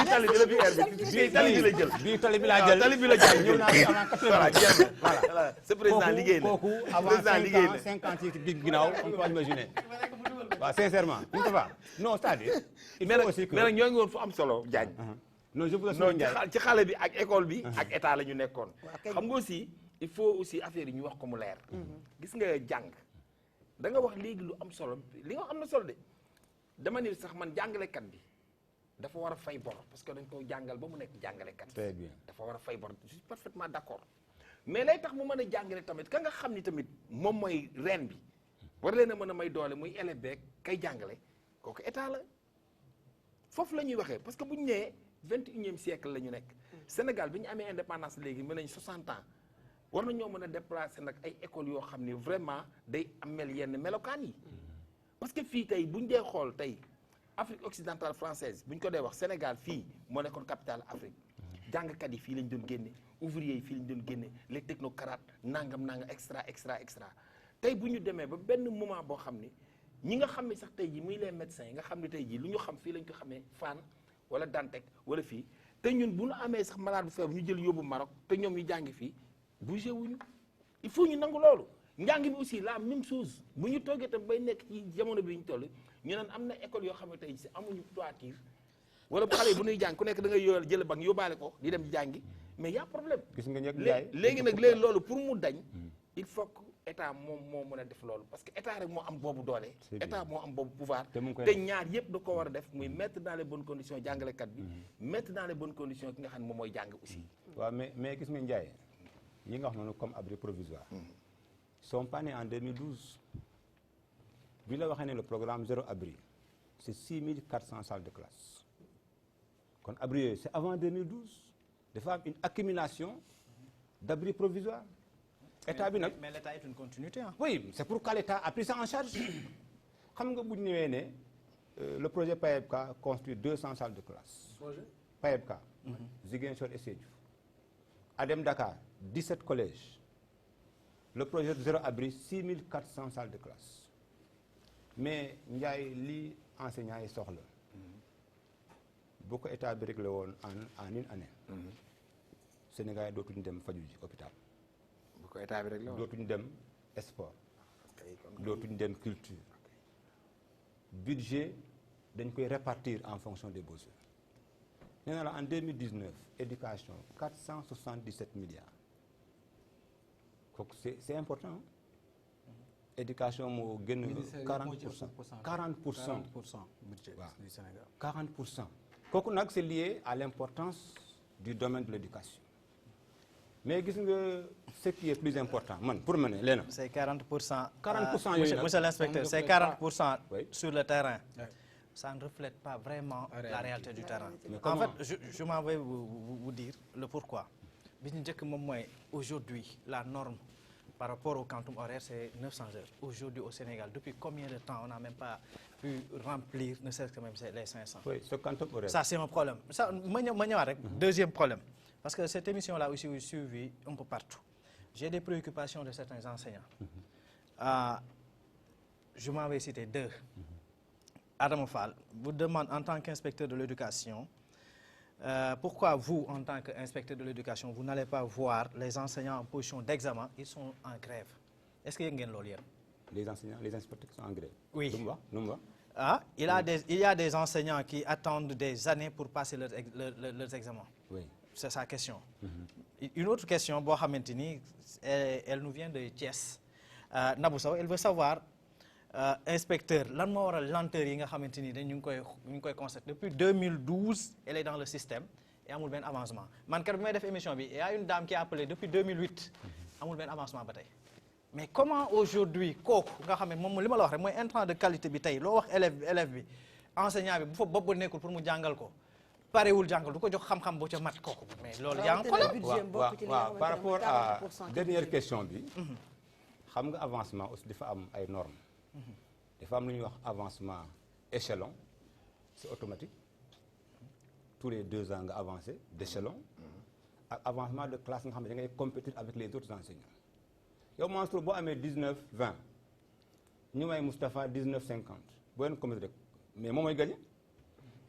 tali bi la bii air bi bii tali bi la jël bii tali bi laa jël tali bi la jaay ñëw naa fi avant 80 voilà jeex na voilà ce président liggéey na kooku avant 5 ans ci bi ginnaaw on peut pas imaginer waaw sincèrement ñu ko fa non c'est-à-dire il faut aussi que mais nag ñoo ngi woon fu am solo Diagne non je vous non assure ci xale bi ak école bi ak état la ñu nekkoon xam nga aussi il faut aussi affaire yi ñu wax ko mu leer gis nga jàng da nga wax léegi lu am solo li nga am na solo de dama ni sax man jàngalekat bi dafa war a fay bor parce que dañ ko jàngal ba mu nekk jàngalekat. très bien dafa war a fay bor je suis parfaitement d'accord mais lay tax mu mën a jàngale tamit ka nga xam ni tamit moom mooy reen bi war leen a mën a may doole muy élève beeg kay jàngale kooku état la foofu la ñuy waxee parce que bu ñu nee 21e siècle la ñu nekk. Sénégal bi ñu amee indépendance léegi mën nañ 60 ans. war nañoo mën a déplacer nag ay écoles yoo xam ne vraiment day amel yenn melokaan yi parce que fii tey bu ñu dee xool tey Afrique occidentale française bu ñu ko dee wax Sénégal fii moo nekkoon capitale Afrique jàngkat yi fii lañ doon génne ouvriers yi fii lañ doon génne les technocrates nangam extra tey bu ñu demee ba benn moment boo xam ni ñi nga xam ne sax tey jii muy les médecins yi nga xam ne tey jii lu ñu xam fii lañ ko xamee Fann wala Dantec wala fii te ñun bu ñu amee sax malade bu feebar ñu jël yóbbu Maroc te ñoom ñu jàngi fii bougé wuñu il faut ñu nangu loolu njàng bi aussi la même chose bu ñu toogee tam bay nekk ci jamono bi ñu toll ñu naan am na école yoo xam ne tey si amuñu toiture wala xale yi bu ñuy jàng ku nekk da ngay yóol jël bag yóbbaale ko di dem di jàngi mais y a problème. gis nga ñëpp jaay léegi nag léegi loolu pour mu dañ il faut que état moom moo mën a def loolu parce que état rek moo am boobu doole. état moo am boobu pouvoir. te ñaar yëpp da ko war a def muy mettre dans les bonnes conditions jàngalekat bi. mettre dans les bonnes conditions ki nga xam ne moom mooy jàng aussi. waaw mais gis nga Ndiaye. ñi nga wax noonu comme abri provisoire sont pas nés en 2012 bi la waxee ne le programme zéro abri c'est 6400 salles de classe kon abri yooyu c'est avant 2012 dafa am une accumulation d'abris provisoires état bi nag mais l'état est une continuité hein. Oui, c'est pourquoi l'état a pris ça en charge xam nga bu ñu ñëwee ne le projet PAEBK construit 200 salles de classe PAEBK Ziguinchor et Sédhiou Adem Dakar 17 collèges le projet de zéro abri 6400 salles de classe mais Ndiaye li enseignants yi soxla bu ko état bi réglé woon en une année Sénégal dootuñu dem faju ji hôpital bu ko état bi réglé woon dootuñu dem sport dootuñu dem culture budget dañ koy répartir en fonction des besoins nee na la en 2019 éducation 477 milliards kooku c'est important éducation moo gën a 40% budget du Sénégal 40% kooku nag c'est lié à l'importance du domaine de l'éducation mais gis nga ce qui est plus important man pour ma ne Léna c'est 40%. 40% yooyu nag monsieur l'inspecteur c'est 40% oui. sur le terrain. Oui. Ça ne reflète pas vraiment la réalité du terrain. Mais En comment? fait, je m'en vais vous dire le pourquoi. Bi ñu njëkk moom mooy aujourd'hui la norme par rapport au quantum horaire c'est 900 heures. Aujourd'hui au Sénégal, depuis combien de temps on n'a même pas pu remplir ne serait-ce que même les 500. oui ce quantum horaire Ça c'est un problème. Ça ma ñëwaat rek. Deuxième problème. Parce que cette émission-là aussi est suivie un peu partout. J'ai des préoccupations de certains enseignants. Je m'en vais citer deux. Adama Fall vous demande en tant qu'inspecteur de l'éducation, pourquoi vous, en tant qu'inspecteur de l'éducation, vous n'allez pas voir les enseignants en position d'examen, ils sont en grève. Est-ce que yéen ngeen loolu yéen? les enseignants les inspecteurs sont en grève. Oui. nu mu wax Ah, il y a des enseignants qui attendent des années pour passer leurs examens. oui. C'est sa question. Une autre question boo xamante ni elle nous vient de Thiès. Nabou Sow, elle veut savoir inspecteur lan moo waral lenteur yi nga xamante ni ñu ngi koy constater depuis 2012 elle est dans le système et amul benn avancement man keroog bi may def émission bi y a une dame qui a appelé depuis 2008 amul benn avancement ba tey mais comment aujourd'hui kooku nga xam ne moom li ma la wax rek mooy intrant de qualité bi tey loo wax élève bi enseignant bi bu fa bopp ba nekkul pour mu jàngal ko parewul jàngal du ko jox xam-xam bu ca mat kooku mais loolu yaa ngi ko waaw par rapport à dernière question bi xam nga avancement aussi dafa am ay normes dafa am lu ñuy wax avancement échelon c'est automatique tous les 2 ans nga avancé d'échelon ak avancement de classe nga xam ne da ngay compétir avec les autres enseignants yow Mansour boo amee 19 20 ñu may Moustapha 19 50 boo leen compétir rek mais moom mooy gagné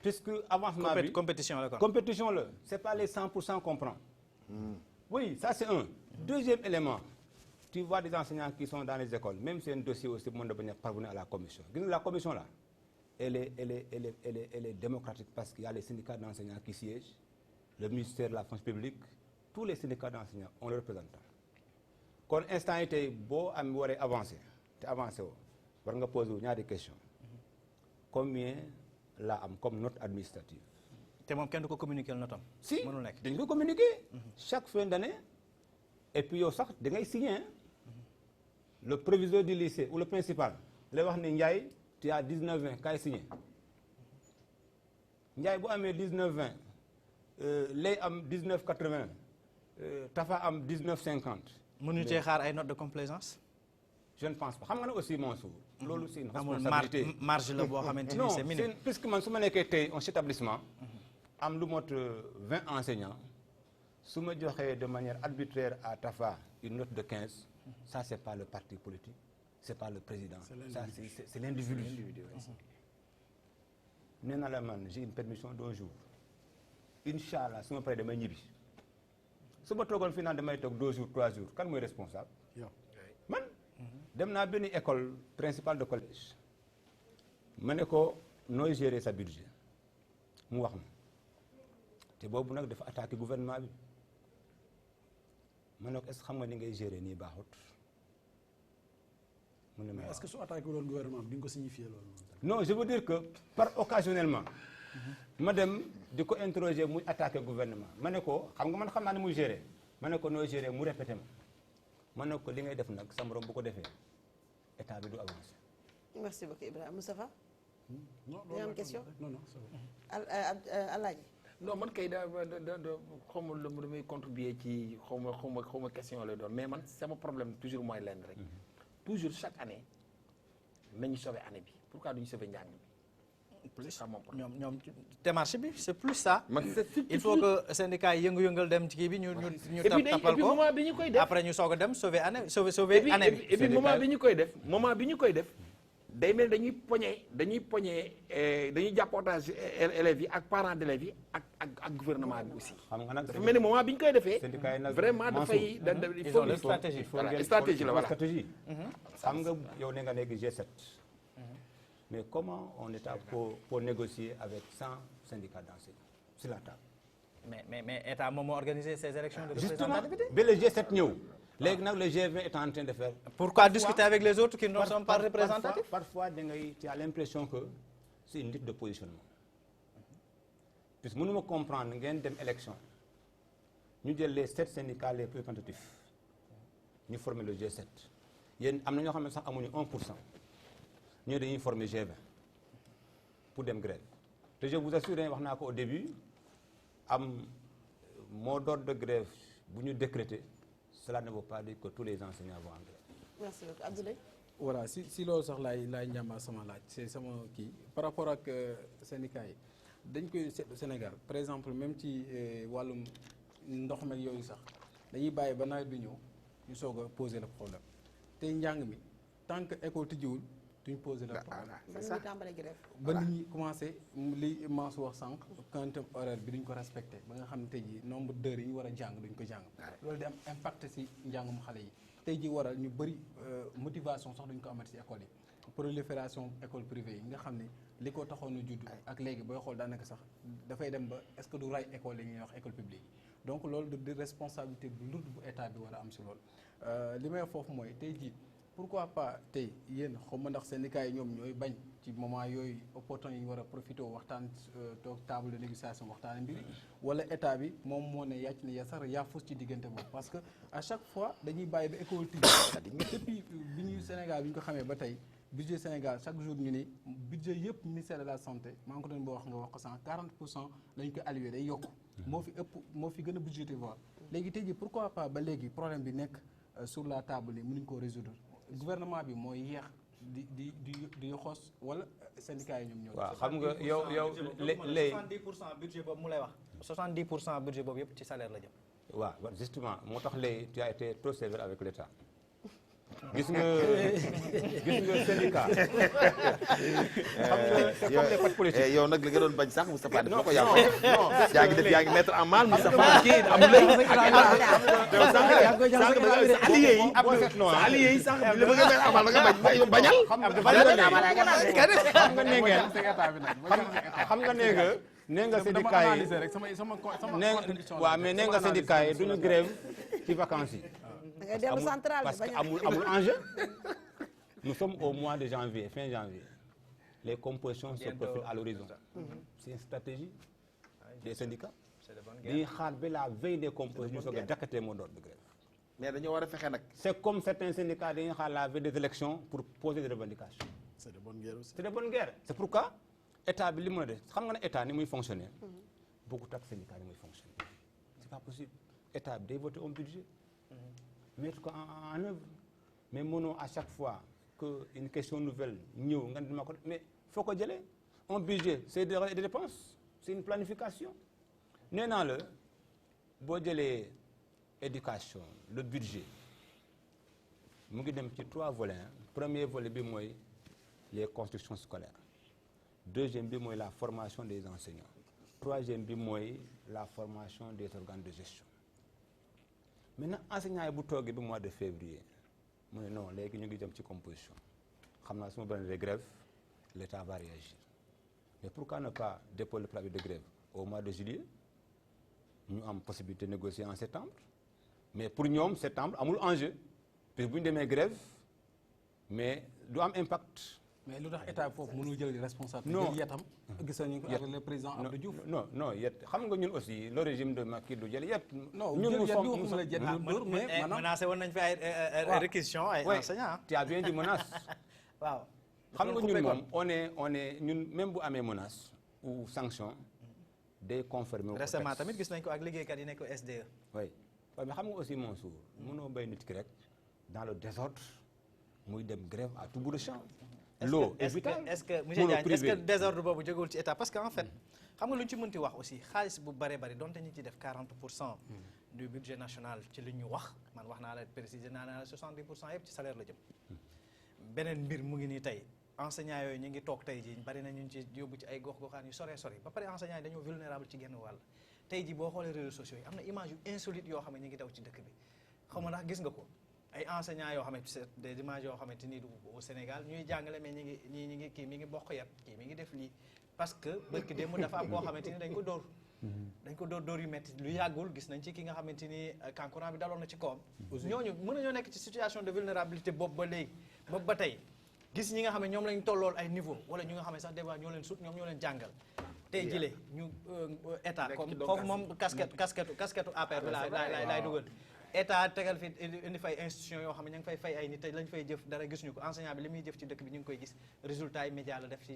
puisque avancement bi compétition la quoi. compétition la c'est pas les 100% qu'on prend oui ça c'est un deuxième élément tu vois des enseignants qui sont dans les écoles même c'est un dossier aussi mën na bañ a parvenir à la commission gis nga la commission là elle est démocratique parce qu'il y a les syndicats d'enseignants qui siègent le ministère de la fonction publique tous les syndicats d'enseignants ont leurs représentants kon instant yi tey boo am waree avancer te avancé woo war nga poser wu ñaari question combien laa am comme note administrative te moom kenn du ko communiquer notam si mënul nekk dañ ko communiquer chaque fin d'année et puis yow sax da ngay signer le proviseur du lycée ou le principal lay wax ne Ndiaye tu as 19-20 kaay signer Ndiaye bu amee 19-20 lay am 19-80 Tafa am 19-50 mënuñu cee xaar ay notes de complaisance je ne pense pas xam nga ne aussi Mansour loolu c'est une amul responsabilité marge la boo xamante ni c'est minime puisque man su ma nekkee tey un chef d'établissement am lu mot 20 enseignants su ma joxee de manière arbitraire à Tafa une note de 15 ça c'est pas le parti politique c'est pas le président ça c'est l'individu nee na la man j'ai une permission d'1 jour inchallah su ma paree damay ñibbi su ma toogoon fii naan damay toog 2 jours 3 jours kan mooy responsable man dem naa benn école principale de collège ma ne ko nooy gérer sa budget mu wax ma te boobu nag dafa attaqué gouvernement bi ma ne ko est-ce que xam nga ni ngay gérer nii baaxut mu ne ma mais est-ce que su attaqué loolu gouvernement bi di nga ko signifier loolu non je veux dire que par occasionnellement ma dem di ko interroger muy attaqué gouvernement ma ne ko xam nga man xam naa ne muy gérer ma ne ko nooy gérer mu répété ma ne ko li ngay def nag sa morom bu ko defee état bi du avancé. merci beaucoup Ibrahima Moustapha. non da nga am question non non c'est bon. Alaaji. non man kay da xaw ma lu damay contribuer ci xaw ma question lay doon mais man sama problème toujours mooy lenn rek. toujours chaque année nañu sauver année bi pourquoi duñu sauver njàng bi. plus ça mon problème. ñoom démarche bi c'est plus ça. il il faut que syndicat yi yëngu-yëngal dem ci kii bi ñu tapal ko moment bi ñu koy def après ñu soog a dem sauver année sauver année bi. et puis moment bi ñu koy def day mel dañuy poñe dañuy jàpp otage élèves yi ak parents d'élèves yi ak gouvernement bi aussi. xam nga nag dafa mel ni moment bi ñu koy defee. syndicat yi nag vraiment dafay il faut une stratégie. stratégie la voilà. stratégie xam nga yow ne nga nekk G7 mais comment on est pour négocier avec 100 syndicats d'enseignants sur la table. mais état moom moo organisé ces élections de justement représentativité. ba le G7 ñëw. léegi nag le G20 est en train de faire. Pourquoi discuter avec les autres qui ne sont pas représentatifs? Parfois tu as l'impression que c'est une lutte de positionnement. Puisque mënuma comprendre ngeen dem élection ñu jël les 7 syndicats les plus représentatifs ñu former le G7 yéen am na ñoo xam ne sax amuñu 1%. ñoo dañuy former G20 pour dem grève te je vous assure wax naa ko au début am mot d'ordre de grève bu ñu décréter cela ne veut pas dire que tous les enseignants vont en grève. merci beaucoup Abdoulaye. voilà si loolu sax laay njàmbaat sama laaj c'est sama kii par rapport ak syndicats yi dañ koy seetlu Sénégal par exemple même ci wàllum ndox meeg yooyu sax dañuy bàyyi ba nawet bi ñëw ñu soog a poser le problème tey njàng mi tant que école tijjiwul duñ poser le problème. ba ñu tàmbalee grève. ba nit ñi commencé li Mansour wax sànq quantum horaire bi duñ ko respecté ba nga xam ne tey jii nombre d'heures yi ñu war a jàng duñ ko jàng. loolu di am impact ci njàngum xale yi tey jii waral ñu bëri motivation sax duñ ko amati ci école yi. prolifération école privée yi nga xam ne li ko taxoon a judd ak léegi booy xool daanaka sax dafay dem ba est-ce que du ray école yi ñuy wax école publique yi donc loolu de responsabilité bu lourde bu état bi war a am ci loolu li may foofu mooy tey jii pourquoi pas tey yéen xaw ma ndax syndicat yi ñoom ñooy bañ ci moment yooyu opportun yi war a profité waxtaan toog table de négociation waxtaan mbiri wala état bi moom moo ne yàcc ne yasar yaa fus ci diggante boobu parce que à chaque fois dañuy bàyyi ba école tijji depuis bi ñu Sénégal bi ñu ko xamee ba tey budget Sénégal chaque jour ñu ni budget yëpp ministère de la santé maa ngi ko doon boo wax nga wax ko 140% lañ ko alloué day yokk moo fi ëpp moo fi gën a budgétivore léegi tey ji pourquoi pas ba léegi problème bi nekk sur la table ni mënuñ koo résoudre gouvernement bi mooy yeex di xos wala syndicat yi ñoom ñoo. waaw xam nga yow léegi 70% budget boobu mu lay wax 70% budget boobu yëpp ci salaire la jëm. waaw justement moo tax léegi tu as été trop sévère avec l'État gis nga syndicat. xam nga c'est comme les partis politiques. yow nag li nga doon bañ sax Moustapha def na ko yàlla. non yaa ngi mettre en mal Moustapha kii amul allié yi sa allié yi sax li ma nga mettre en mal nga bañal. xam nga nee nga syndicat yi waaw mais nee nga syndicat yi duñu grève ci vacances yi. Parce qu'amul enjeu. Nous sommes au mois de janvier, fin janvier. Les compositions se profilent à l'horizon. C'est une stratégie des syndicats. dañuy xaar ba la veille des compositions soog a jàkkatee mot d'ordre de grève. mais dañoo war a fexe nag. C'est comme certains syndicats dañuy xaar la veille des élections pour poser des revendications. C'est de bonne guerre aussi. C'est de bonne guerre. C'est pourquoi état bi li mën a def xam nga ne état ni muy fonctionner. bokkut ak syndicat ni muy fonctionner. C'est pas possible état bi day voter un budget. mettre ko en œuvre mais mënoo à chaque fois que une question nouvelle ñëw nga dima ko mais foo ko jëlee un budget c'est des dépenses c'est une planification nee naa la boo jëlee éducation le budget mu ngi dem ci 3 volets. Premier volet bi mooy les constructions scolaires, deuxième bi mooy la formation des enseignants, troisième bi mooy la formation des organes de gestion. Maintenant enseignants yi bu toogee bi mois de février mu ne non léegi ñu ngi jëm ci composition xam naa su ma bëri de grève l'État va réagir mais pourquoi ne pas déposer le préavis de grève au mois de juillet ñu am possibilité de négocier en septembre mais pour ñoom septembre amul enjeu puis bu ñu demee grève mais du am impact. mais lu tax état foofu mënul jël responsabilité. non jël yetam gis nañu ko avec le président Abdou Diouf. non yet xam nga ñun aussi le régime de Macky du jël yet. non ñun mais menacé woon nañ fi ay réquisitions ay enseignants. tu as bien dit menace. waaw xam nga ñun moom on est ñun même bu amee menace ou sanction day confirmer. récemment tamit gis nañ ko ak liggéeykat yi nekk SDE. oui mais xam nga aussi Mansour mënoo béy nit ki rek dans le désordre muy dem grève à tout bout de champ. l'eau est vitale. est-ce que monsieur Diagne est-ce que désordre boobu jógewul ci état parce que en fait xam nga lu ñu ci mënti wax aussi xaalis bu bëree bëri donte ñu ci def 40% du budget national ci li ñu wax man wax naa la préciser naa la 70% yëpp ci salaire la jëm. beneen mbir mu ngi nii tey enseignants yooyu ñu ngi toog tey jii bari na ñu ci yóbbu ci ay gox-goxaan yu sore ba pare enseignants yi dañoo vulnérable ci genn wàll tey jii boo xoolee réseaux sociaux yi am na image yu insolite yoo xam ne ñu ngi daw ci dëkk bi xaw ma ndax gis nga ko. ay enseignants yoo xamante c'est des images yoo xamante ni du au Sénégal ñuy jàngale mais ñi ngi kii mi ngi bokk yat kii mi ngi def lii parce que barki démb dafa am koo xamante ni dañ ko dóor yu metti lu yàggul gis nañ ci ki nga xamante ni kankurang bi daloon na ci kawam ñooñu mën nañoo nekk ci situation de vulnérabilité boobu ba léegi boobu ba tey gis ñi nga xam ne ñoom lañ tollool ay niveau wala ñu nga xam ne sax des fois ñoo leen sut ñoom ñoo leen jàngal tey jile ñu état comme foofu moom casquette APR bi laay dugal état tegal fi indi fay institution yoo xam ne ñu ngi fay fay ay nit te lañ fay jëf dara gisuñu ko enseignant bi li muy jëf ci dëkk bi ñu ngi koy gis résultat yi média la def ci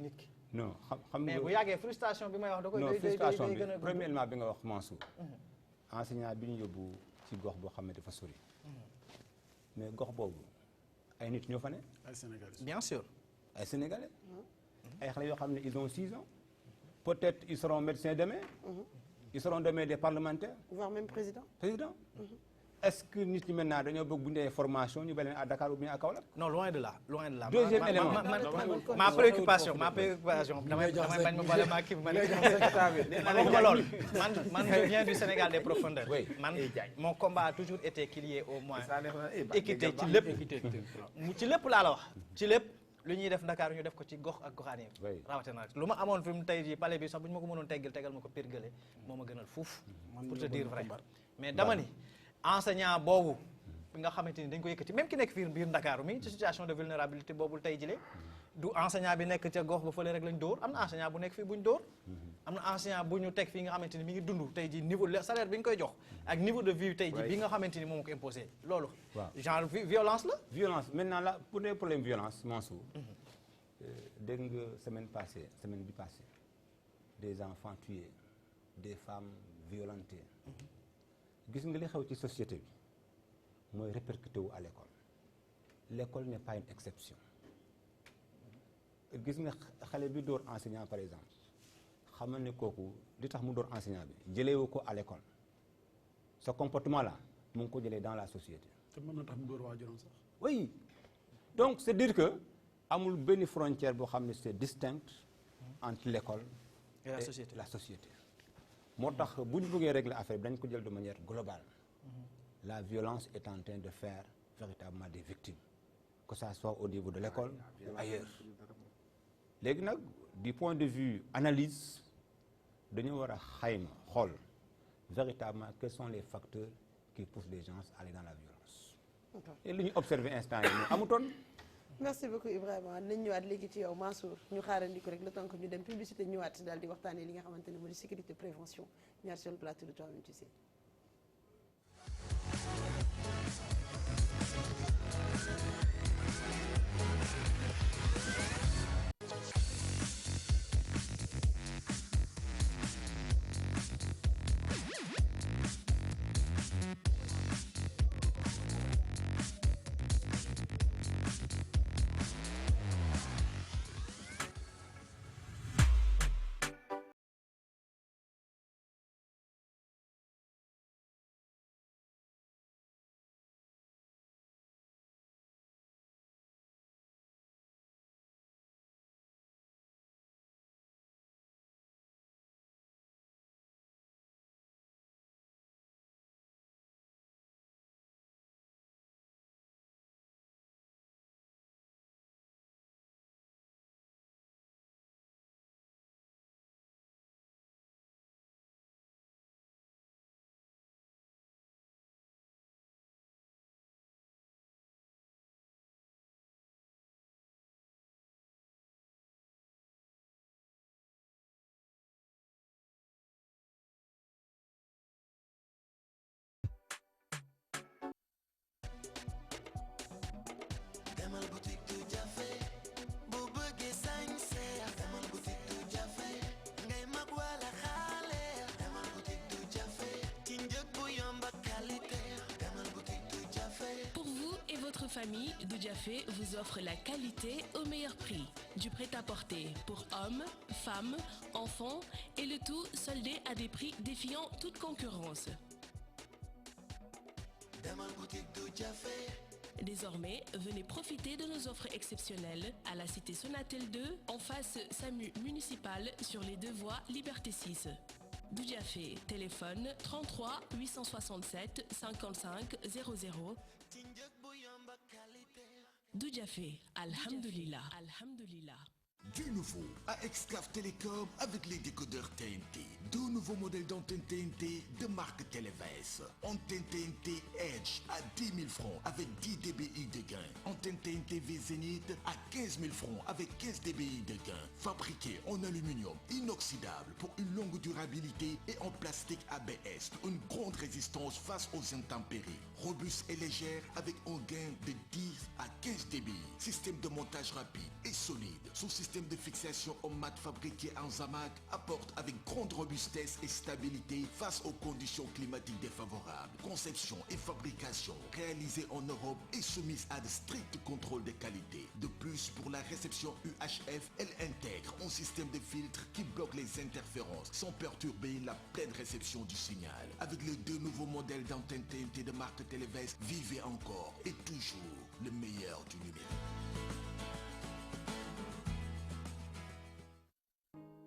nit ki. non xam nga mais bu yàggee frustration bi may wax da koy. non frustration bi premièrement bi nga wax Mansour. enseignant bi ñu yóbbu ci gox boo xam ne dafa sori. mais gox boobu ay nit ñoo fa ne. ay Sénégalais. bien sûr. ay Sénégalais. ay xale yoo xam ne ils ont 6 ans. peut-être ils seront médecins demain. ils seront demain des parlementaires. voire même président. Est-ce que nit ñi maintenant dañoo bëgg bu ñu formation ñu beneen à Dakar ou bien à Kaolack. non loin de là. deuxième élément ma préoccupation damay bañ ma bale maa kii man waxuma loolu man je viens du Sénégal des profondeurs. man mon combat a toujours été qu'il y ait au moins équité ci lépp laa la wax ci lépp. lu ñuy def Dakar ñu def ko ci gox ak goxaan yi rawatina lu ma amoon fi mu tey jii palais bi sax bu ñu ma ko mënoon tegal ma ko pirgale moo ma gënal fuuf pour te dire vrai mais dama ni enseignant boobu nga xamante ni dañ ko yëkkati même ki nekk fii biir Ndakaaru mi ci situation de vulnérabilité boobu tey jile du enseignant bi nekk ca gox ba fële rek lañ dóor am na enseignant bu nekk fii buñ dóor am na enseignant bu ñu teg fii nga xamante ni mi ngi dund tey ji niveau salaire bi ñu koy jox ak niveau de vie tey ji bi nga xamante ni moom ko imposé loolu genre violence la violence maintenant là pour les problèmes violence Mansour dégg nga semaine bi passée des enfants tués des femmes violentées gis nga li xew ci société bi mooy répercuté wu à l'école n'est pas une exception gis nga xale bi dóor enseignant par exemple xamal ne kooku li tax mu dóor enseignant bi jëleewu ko à l'école ce comportement là mu ngi ko jëlee dans la société. te mën na tax mu dóor waajuram sax. oui donc c'est dire que amul benn frontière boo xam ne c'est distinct entre l'école et la société moo tax bu ñu bëggee régler affaire bi dañ ko jël de manière globale. La violence est en train de faire véritablement des victimes que ça soit au niveau de l'école ou ailleurs léegi nag du point de vue analyse dañu war a xayma xool véritablement quels sont les facteurs qui poussent les gens à aller dans la violence et li ñu observé instant yi ñu amutoon. merci beaucoup Ibrahima nañ ñëwaat léegi ci yow Mansour ñu xaarandi ko rek le temps que ñu dem publicité ñëwaat daal di waxtaanee li nga xamante ne moo di sécurité prévention ñaar sur le plateau de Toi-même tu sais. demal boutique du Jafé bu bëggee sañse demal boutique du Jafé ngay mag wala xale demal boutique du Jafé ci njëg bu yomb ak qualité demal boutique du Jafé. Pour vous et votre famille, Doudiafé vous offre la qualité au meilleur prix. Du prêt-à-porter pour hommes, femmes, enfants et le tout soldé à des prix défiant toute concurrence. demal boutique du Jafé. Désormais, venez profiter de nos offres exceptionnelles à la cité Sonatel 2, en face SAMU municipal sur les 2 voies Liberté 6. Doudiafé, téléphone 33 867 55 00. Doudiafé, Alhamdulillah. Alhamdulillah. Du nouveau à Exclave Télécom avec les décodeurs TNT. 2 nouveaux modèles d'antenne TNT de marque Televès. Antenne TNT Edge à 10 000 francs avec 10 dBi de gain. Antenne TNT V Zénith à 15 000 francs avec 15 dBi de gain. Fabriqué en aluminium inoxydable pour une longue durabilité et en plastique ABS. Une grande résistance face aux intempéries. Robuste et légère avec un gain de 10 à 15 dBi. Système de montage rapide et solide. Sous système de fixation en mat fabriqué en Zamac apporte avec grande robustesse et stabilité face aux conditions climatiques défavorables. Conception et fabrication réalisées en Europe et soumises à de stricts contrôles de qualité. De plus, pour la réception UHF, elle intègre un système de filtre qui bloque les interférences sans perturber la pleine réception du signal. Avec les 2 nouveaux modèles d'antenne TNT de marque Televès, vivez encore et toujours le meilleur du numérique.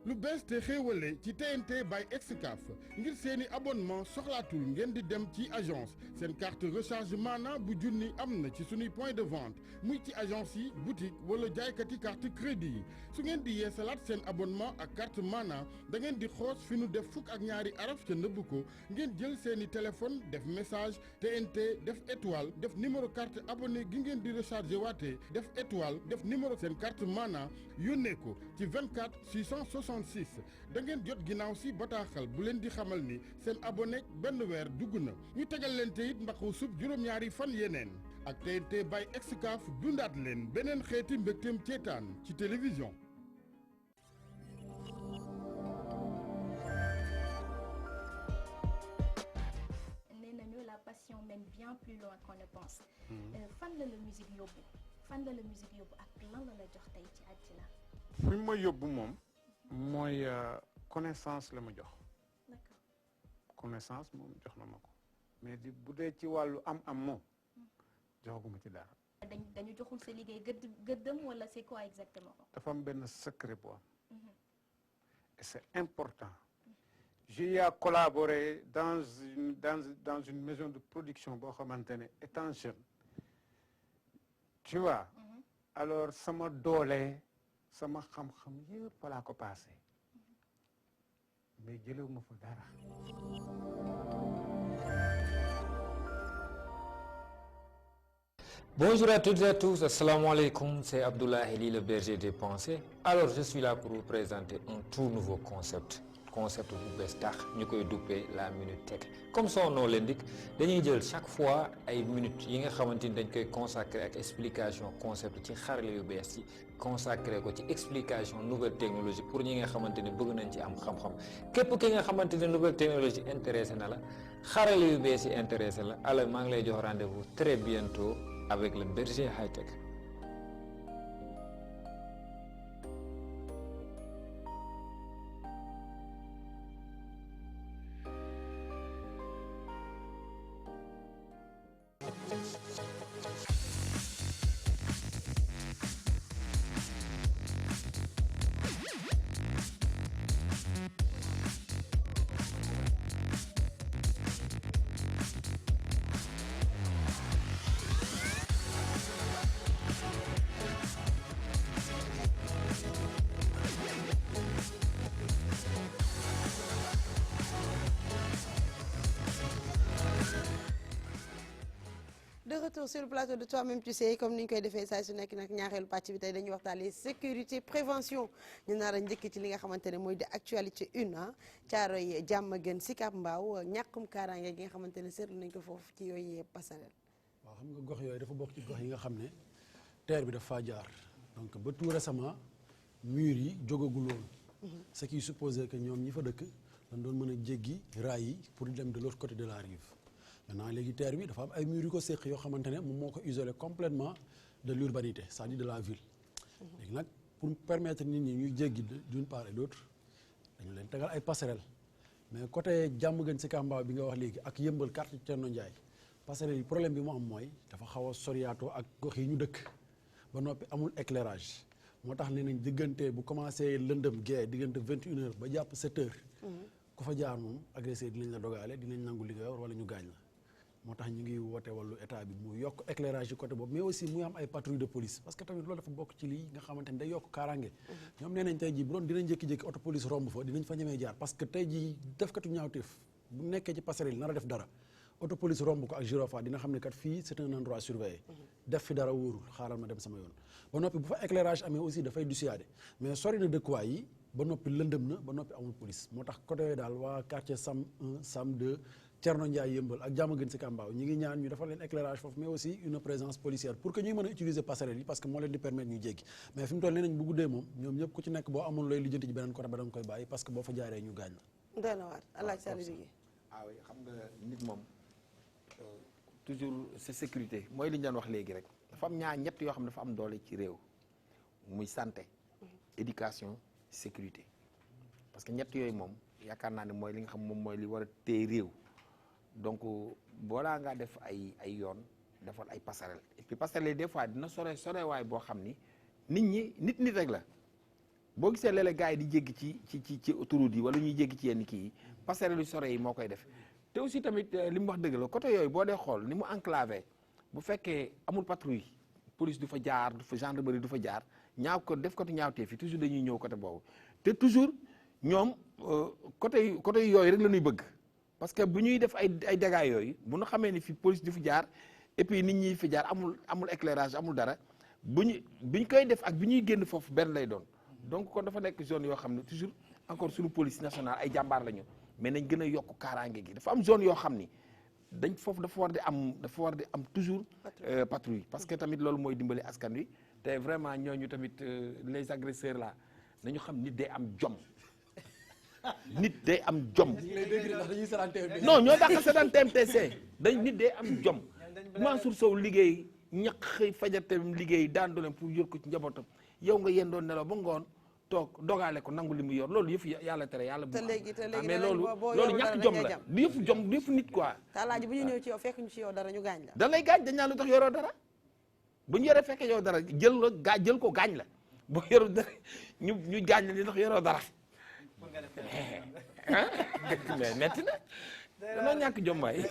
lu bees te xéewale ci TNT by Excaf ngir seeni abonnement soxlaatul ngeen di dem ci agence seen carte recharge maana bu junni am na ci suñuy point de vente muy ci agence yi boutique wala jaaykati carte crédit yi su ngeen di yeesalaat seen abonnement ak carte maana da ngeen di xoos fi nu def fukk ak ñaari araf ca nëbb ko ngeen jël seeni téléphone def message TNT def étoile def numéro carte abonné gi ngeen di recharger waatee def étoile def numéro seen carte maana yónnee ko ci 24 666 da ngeen jot ginnaaw si bataaxal bu leen di xamal ni seen abonné benn weer dugg na ñu tegal leen te it mbaxu sub juróom-ñaari fan yeneen ak TNT by Excaf dundaat leen beneen xeeti mbégteem ceetaan ci télévision. nee nañu la passion mène bien plus loin qu'on ne pense. fan la musique yóbbu ak lan la jox tey ci àddina. fi ma yóbbu moom. mooy connaissance la ma jox. d'accord connaissance moom jox na ma ko mais bu dee ci wàllu am moom joxaguma ci dara. dañu joxul sa liggéey gëddëm wala c'est quoi exactement. dafa am benn secret bu am. et c'est important. j'ai collaboré dans une maison de production boo xamante ne étant jeune tu vois. alors sama doole. sama xam-xam yëpp laa ko passé mais jëlewu ma fa dara. Bonjour à toutes et à tous, assalamu alaikum, c'est Abdoulaye Ly, le berger des pensées. Alors je suis là pour vous présenter un tout nouveau concept bu bees tax ñu koy duppee la minute tech. Comme son nom l'indique dañuy jël chaque fois ay minutes yi nga xamante ni dañ koy consacrer ak explication concept ci xarale yu bees yi consacré ko ci explication nouvelle technologie pour ñi nga xamante ni bëgg nañ ci am xam-xam képp ki nga xamante ni nouvelle technologie intéressé na la xarale yu bees yi intéressé la alors maa ngi lay jox rendez-vous très bientôt avec le berger high tech. de retour sur le plateau de Toi-même tu sais comme ni ñu koy defee saa su nekk nag ñaareelu pàcc bi tey dañuy waxtaanee sécurité prévention ñu nar a njëkk ci li nga xamante ne mooy de actualité une Thiaroye Diamaguène Sicap Mbao ñàkkum kaaraange gi nga xamante ne seetlu nañ ko foofu ci yooyu passerelle. waaw xam nga gox yooyu dafa bokk ci gox yi nga xam ne terre bi dafa faa jaar donc ba tout récemment murs yi jógagul woon. ce qui supposait que ñoom ñi fa dëkk dañ doon mën a jéggi raay yi pour dem de l'autre côté de la rive. maintenant léegi terre bi dafa am ay murs yu ko séq yoo xamante ne moom moo ko isolé complètement de l'urbanité c'est-à-dire de la ville. léegi nag pour permettre nit ñi ñuy jéggi d'une part et d'autre dañu leen tegal ay passerelles mais côté Diamaguène Sicap Mbao bi nga wax léegi ak Yëmbal quartier Thierno Ndiaye passerelles yi problème bi mu am mooy dafa xaw a soriyaatoo ak gox yi ñu dëkk ba noppi amul éclairage moo tax nee nañ diggante bu commencé lëndëm gee diggante 21h ba jàpp 7h. ku fa jaar moom agressé dinañ la dogaale dinañ nangu li nga yor wala ñu gaañ la. moo tax ñu ngi woote wàllu état bi mu yokk éclairage yi côté boobu mais aussi muy am ay patrouille de police parce que tamit loolu dafa bokk ci lii nga xamante ni day yokk kaaraange. ñoom nee nañ tey jii bu doon dinañ jékki-jékki auto police romb fa dinañ fa ñemee jaar parce que tey jii defkatu ñaawteef bu nekkee ci passerelle nar a def dara auto police romb ko ak gyrophare dina xam ne kat fii c'est un endroit surveillé. def fi dara wóorul xaaral ma dem sama yoon. ba noppi bu fa éclairage amee aussi dafay dissuader mais sori na dëkkuwaay yi ba noppi lëndëm na ba noppi amul police moo tax côté yooyu daal waa quartier Sam 1 Sam 2 Thierno Ndiaye Yëmbal ak Diamaguène Sicap Mbao ñi ngi ñaan ñu defal leen éclairage foofu mais aussi une présence policière pour que ñuy mën a utiliser passerelle yi parce que moo leen di permettre ñu jéggi mais fi mu toll nee nañ bu guddee moom ñoom ñëpp ku ci nekk boo amul looy lijjanti ci beneen côté ba da nga koy bàyyi parce que boo fa jaaree ñu gaañ la. doy na waar alaaj Sall liggéey. oui xam nga nit moom toujours c'est sécurité mooy li ñu doon wax léegi rek dafa am ñett yoo xam ne dafa am doole ci réew muy santé éducation sécurité parce que ñett yooyu moom yaakaar naa ne mooy li nga xam moom mooy li war a téye réew. donc boolaa ngaa def ay yoon defal ay passerelle et puis passerelle yi des fois dina sore waay boo xam ni nit rek la boo gisee léeg-léeg gars yi di jéggi ci autoroute yi wala ñuy jéggi ci yenn kii yi passerelle yu sore yi moo koy def te aussi tamit li mu wax dëgg la côté yooyu boo dee xool ni mu enclavé bu fekkee amul patrouille police du fa jaar du fa gendarmerie du fa jaar ñaaw ko def côté ñaawtee fi toujours dañuy ñëw côté boobu te toujours ñoom côté yooyu rek la ñuy bëgg parce que bu ñuy def ay dégâts yooyu bu ñu xamee ni fi police du fi jaar et puis nit ñi fi jaar amul éclairage amul dara bi ñu koy def ak bi ñuy génn foofu benn lay doon donc kon dafa nekk zone yoo xam ne toujours encore suñu police nationale ay jàmbaar lañu mais nañ gën a yokk kaaraange gi dafa am zone yoo xam ni foofu dafa war di am toujours patrouille parce que tamit loolu mooy dimbali askan wi te vraiment ñooñu tamit les agresseurs là nañu xam nit day am jom nit day am jom non ñoo dàq seetaan TMTC nit day am jom Mansour Sow liggéey ñaq xëy fajatem liggéey daan dooleem pour yor ko ci njabootam yow nga yendoon nelaw ba ngoon toog dogaale ko nangu li mu yor loolu yëf yàlla tere yàlla bu mais loolu ñàkk jom la du yëfu jom du yëfu nit quoi Alaaji bu ñu ñëw ci yow fekk ñu ci yow dara ñu gaañ la da lay gaañ dañ naan lu tax yoroo dara bu ñu yoree fekkee yow dara jël ko gaañ la boo yoroo dara ñu gaañ la li tax yoroo dara mais metti na danoo ñàkk jom waay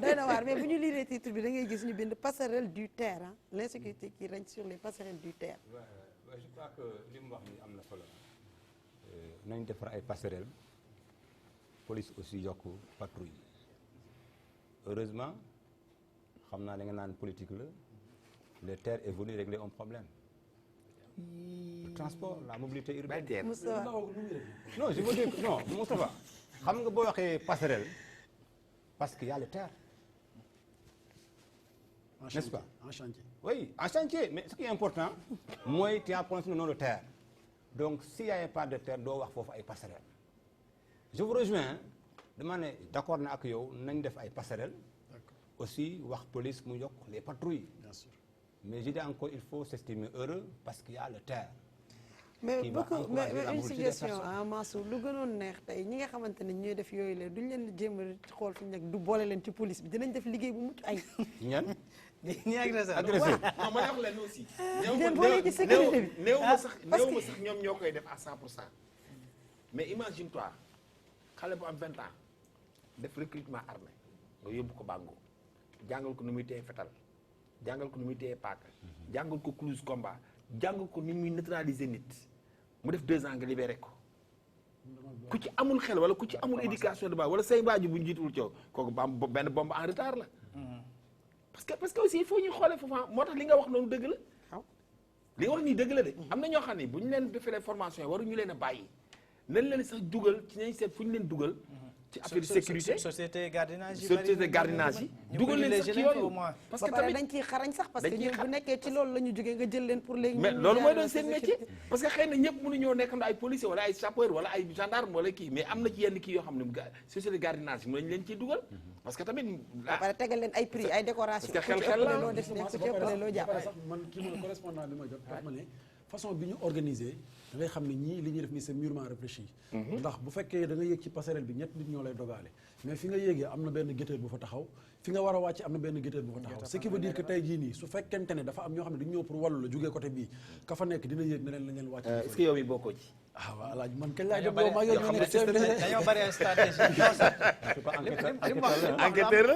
doy na waar mais bu ñu liiree titre bi da ngay gis ñu bind passerelle du terre l'insécurité qui règne sur les passerelles du terre je crois que li mu wax ni am na solo nañ defar ay passerelles police aussi yokk patrouille heureusement xam naa da nga naan politique la le terre est venu régler un problème le transport la mobilité urbaine non je veux dire non Moustapha xam nga boo waxee passerelle parce qu'il y a le terre n'est-ce pas en chantier oui en chantier mais ce qui est important mooy tu as prononcé le nom de terre donc s'il y a pas de terre doo wax foofu ay passerelles je vous rejoins dama ne d'accord na ak yow nañ def ay passerelles aussi wax police mu yokk les patrouilles bien sûr mais je dis encore il faut s'estimer heureux parce qu'il y a le terre mais une suggestion Mansour lu gënoon neex tey ñi nga xamante ne ñooy def yooyu la duñ leen jéem a xool fi ñu nekk du boole leen ci police bi dinañ def liggéey bu mucc ay ñan ñi agressé non ma wax leen aussi ngeen boole ci sécurité bi néew ma sax ñoom ñoo koy def à 100% mais imagine toi xale bu am 20 ans def recrutement armé nga yóbbu ko Bango jàngal ko nu muy téye fetal jàngal ko nu muy téye paaka jàngal ko close combat jàngal ko nu muy neutraliser nit mu def 2 ans nga libéré ko ku ci amul xel wala ku ci amul éducation de base wala say mbaaju bu ñu jiituwul coow kooku benn bombe en retard la parce que aussi il faut ñu xoolee foofu moo tax li nga wax noonu dëgg la li nga wax nii dëgg la de am na ñoo xam ne bu ñu leen defee formation yi waruñu leen a bàyyi nañ leen sax dugal ci nañ seet fu ñu leen dugal ci affaire sécurité société gardiennage yi dugal leen sax ci yooyu parce que tamit dañ ciy xarañ sax parce que ñoom bu nekkee ci loolu la ñu jógee nga jël leen pour léegi mais loolu mooy doon seen métier parce que xëy na ñëpp mënuñoo nekk ay policier wala ay sapeur wala ay gendarme wala kii mais am na ci yenn kii yoo xam ne société gardiennage yi mën nañ leen ciy dugal parce que tamit pare tegal leen ay prix ay décoration parce que xel la loo def ku ci ëppale loo jàpp sax man kii ma correspondant bi ma jot daf ma ne façon bi ñu organisé da ngay xam ne ñii li ñuy def nii c'est mûrement réfléchi ndax bu fekkee da nga yéeg ci passerelle bi ñett nit ñoo lay dogaale mais fi nga yéegee am na benn guetteur bu fa taxaw fi nga war a wàcc am na benn guetteur bu fa taxaw ce qui veut dire que tey jii nii su fekkente ne dafa am ñoo xam ne dañu ñëw pour wàllu la jógee côté bii ka fa nekk dina yéeg ne leen la ngeen wàcc est-ce que yow mi bokkoo ci ah waaw laaj man kañ laay dem yow maa yow nekk dañoo bari ay stratégie enquêteur la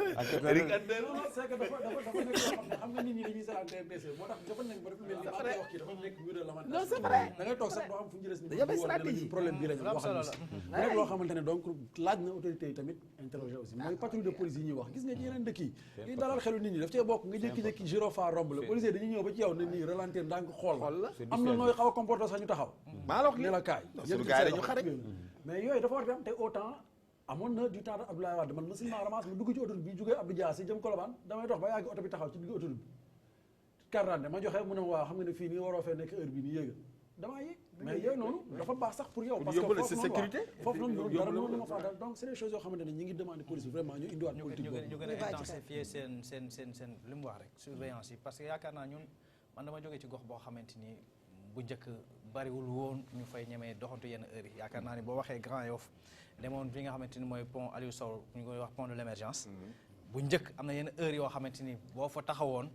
c'est que dafa nekk loo xam ne xam nga nit ñi dañuy seetaan TMTC moo tax dafa nekk ba dafa mel ni maa ngi wax kii dafa nekk mur de lamentation non c'est vrai da ngay toog sax doo xam fu ñu jëlee si problème bi lañu waxal si mu nekk loo xamante ne donc laaj na autorité yi tamit interroger aussi mooy patrouille de police yi ñuy wax gis nga ci yeneen dëkk yi liy dalal xelu nit ñi daf cee bokk nga jékki-jékki gyrophare romb la policier dañuy ñëw ba ci yow ne nii ralentir ndànk xool am na nooy xaw a comporter sax ñu taxaw ne la kaay mais yooyu dafa war di am te autant amoon na du temps de Abdoulaye Wade man machine ma ramasse mu dugg ci autoroute bi jógee Abdou Dia si jëm Colobane damay dox ba yàgg oto bi taxaw ci digg autoroute bi carte ma joxe mu ne ma waaw xam nga ne fii nii waroo fee nekk heure bi nii yéega damaa yéeg mais yooyu noonu dafa baax sax pour yow parce que foofu noonu dara noonu ma faa dal donc c'est des choses yoo xamante ne ñi ngi demandé police vraiment ñu indiwaat politique boobu ñu gën a intensifier seen li mu wax rek surveillance yi parce que yaakaar naa ñun man dama jógee ci gox boo xamante ni bu njëkk bariwul woon ñu fay ñemee doxantu yenn heure yi yaakaar naa ni boo waxee Grand Yoff demoon bi nga xamante ni mooy pont Aliou Sow ñu koy wax pont de l'émergence bu njëkk am na yenn heure yoo xamante ni boo fa taxawoon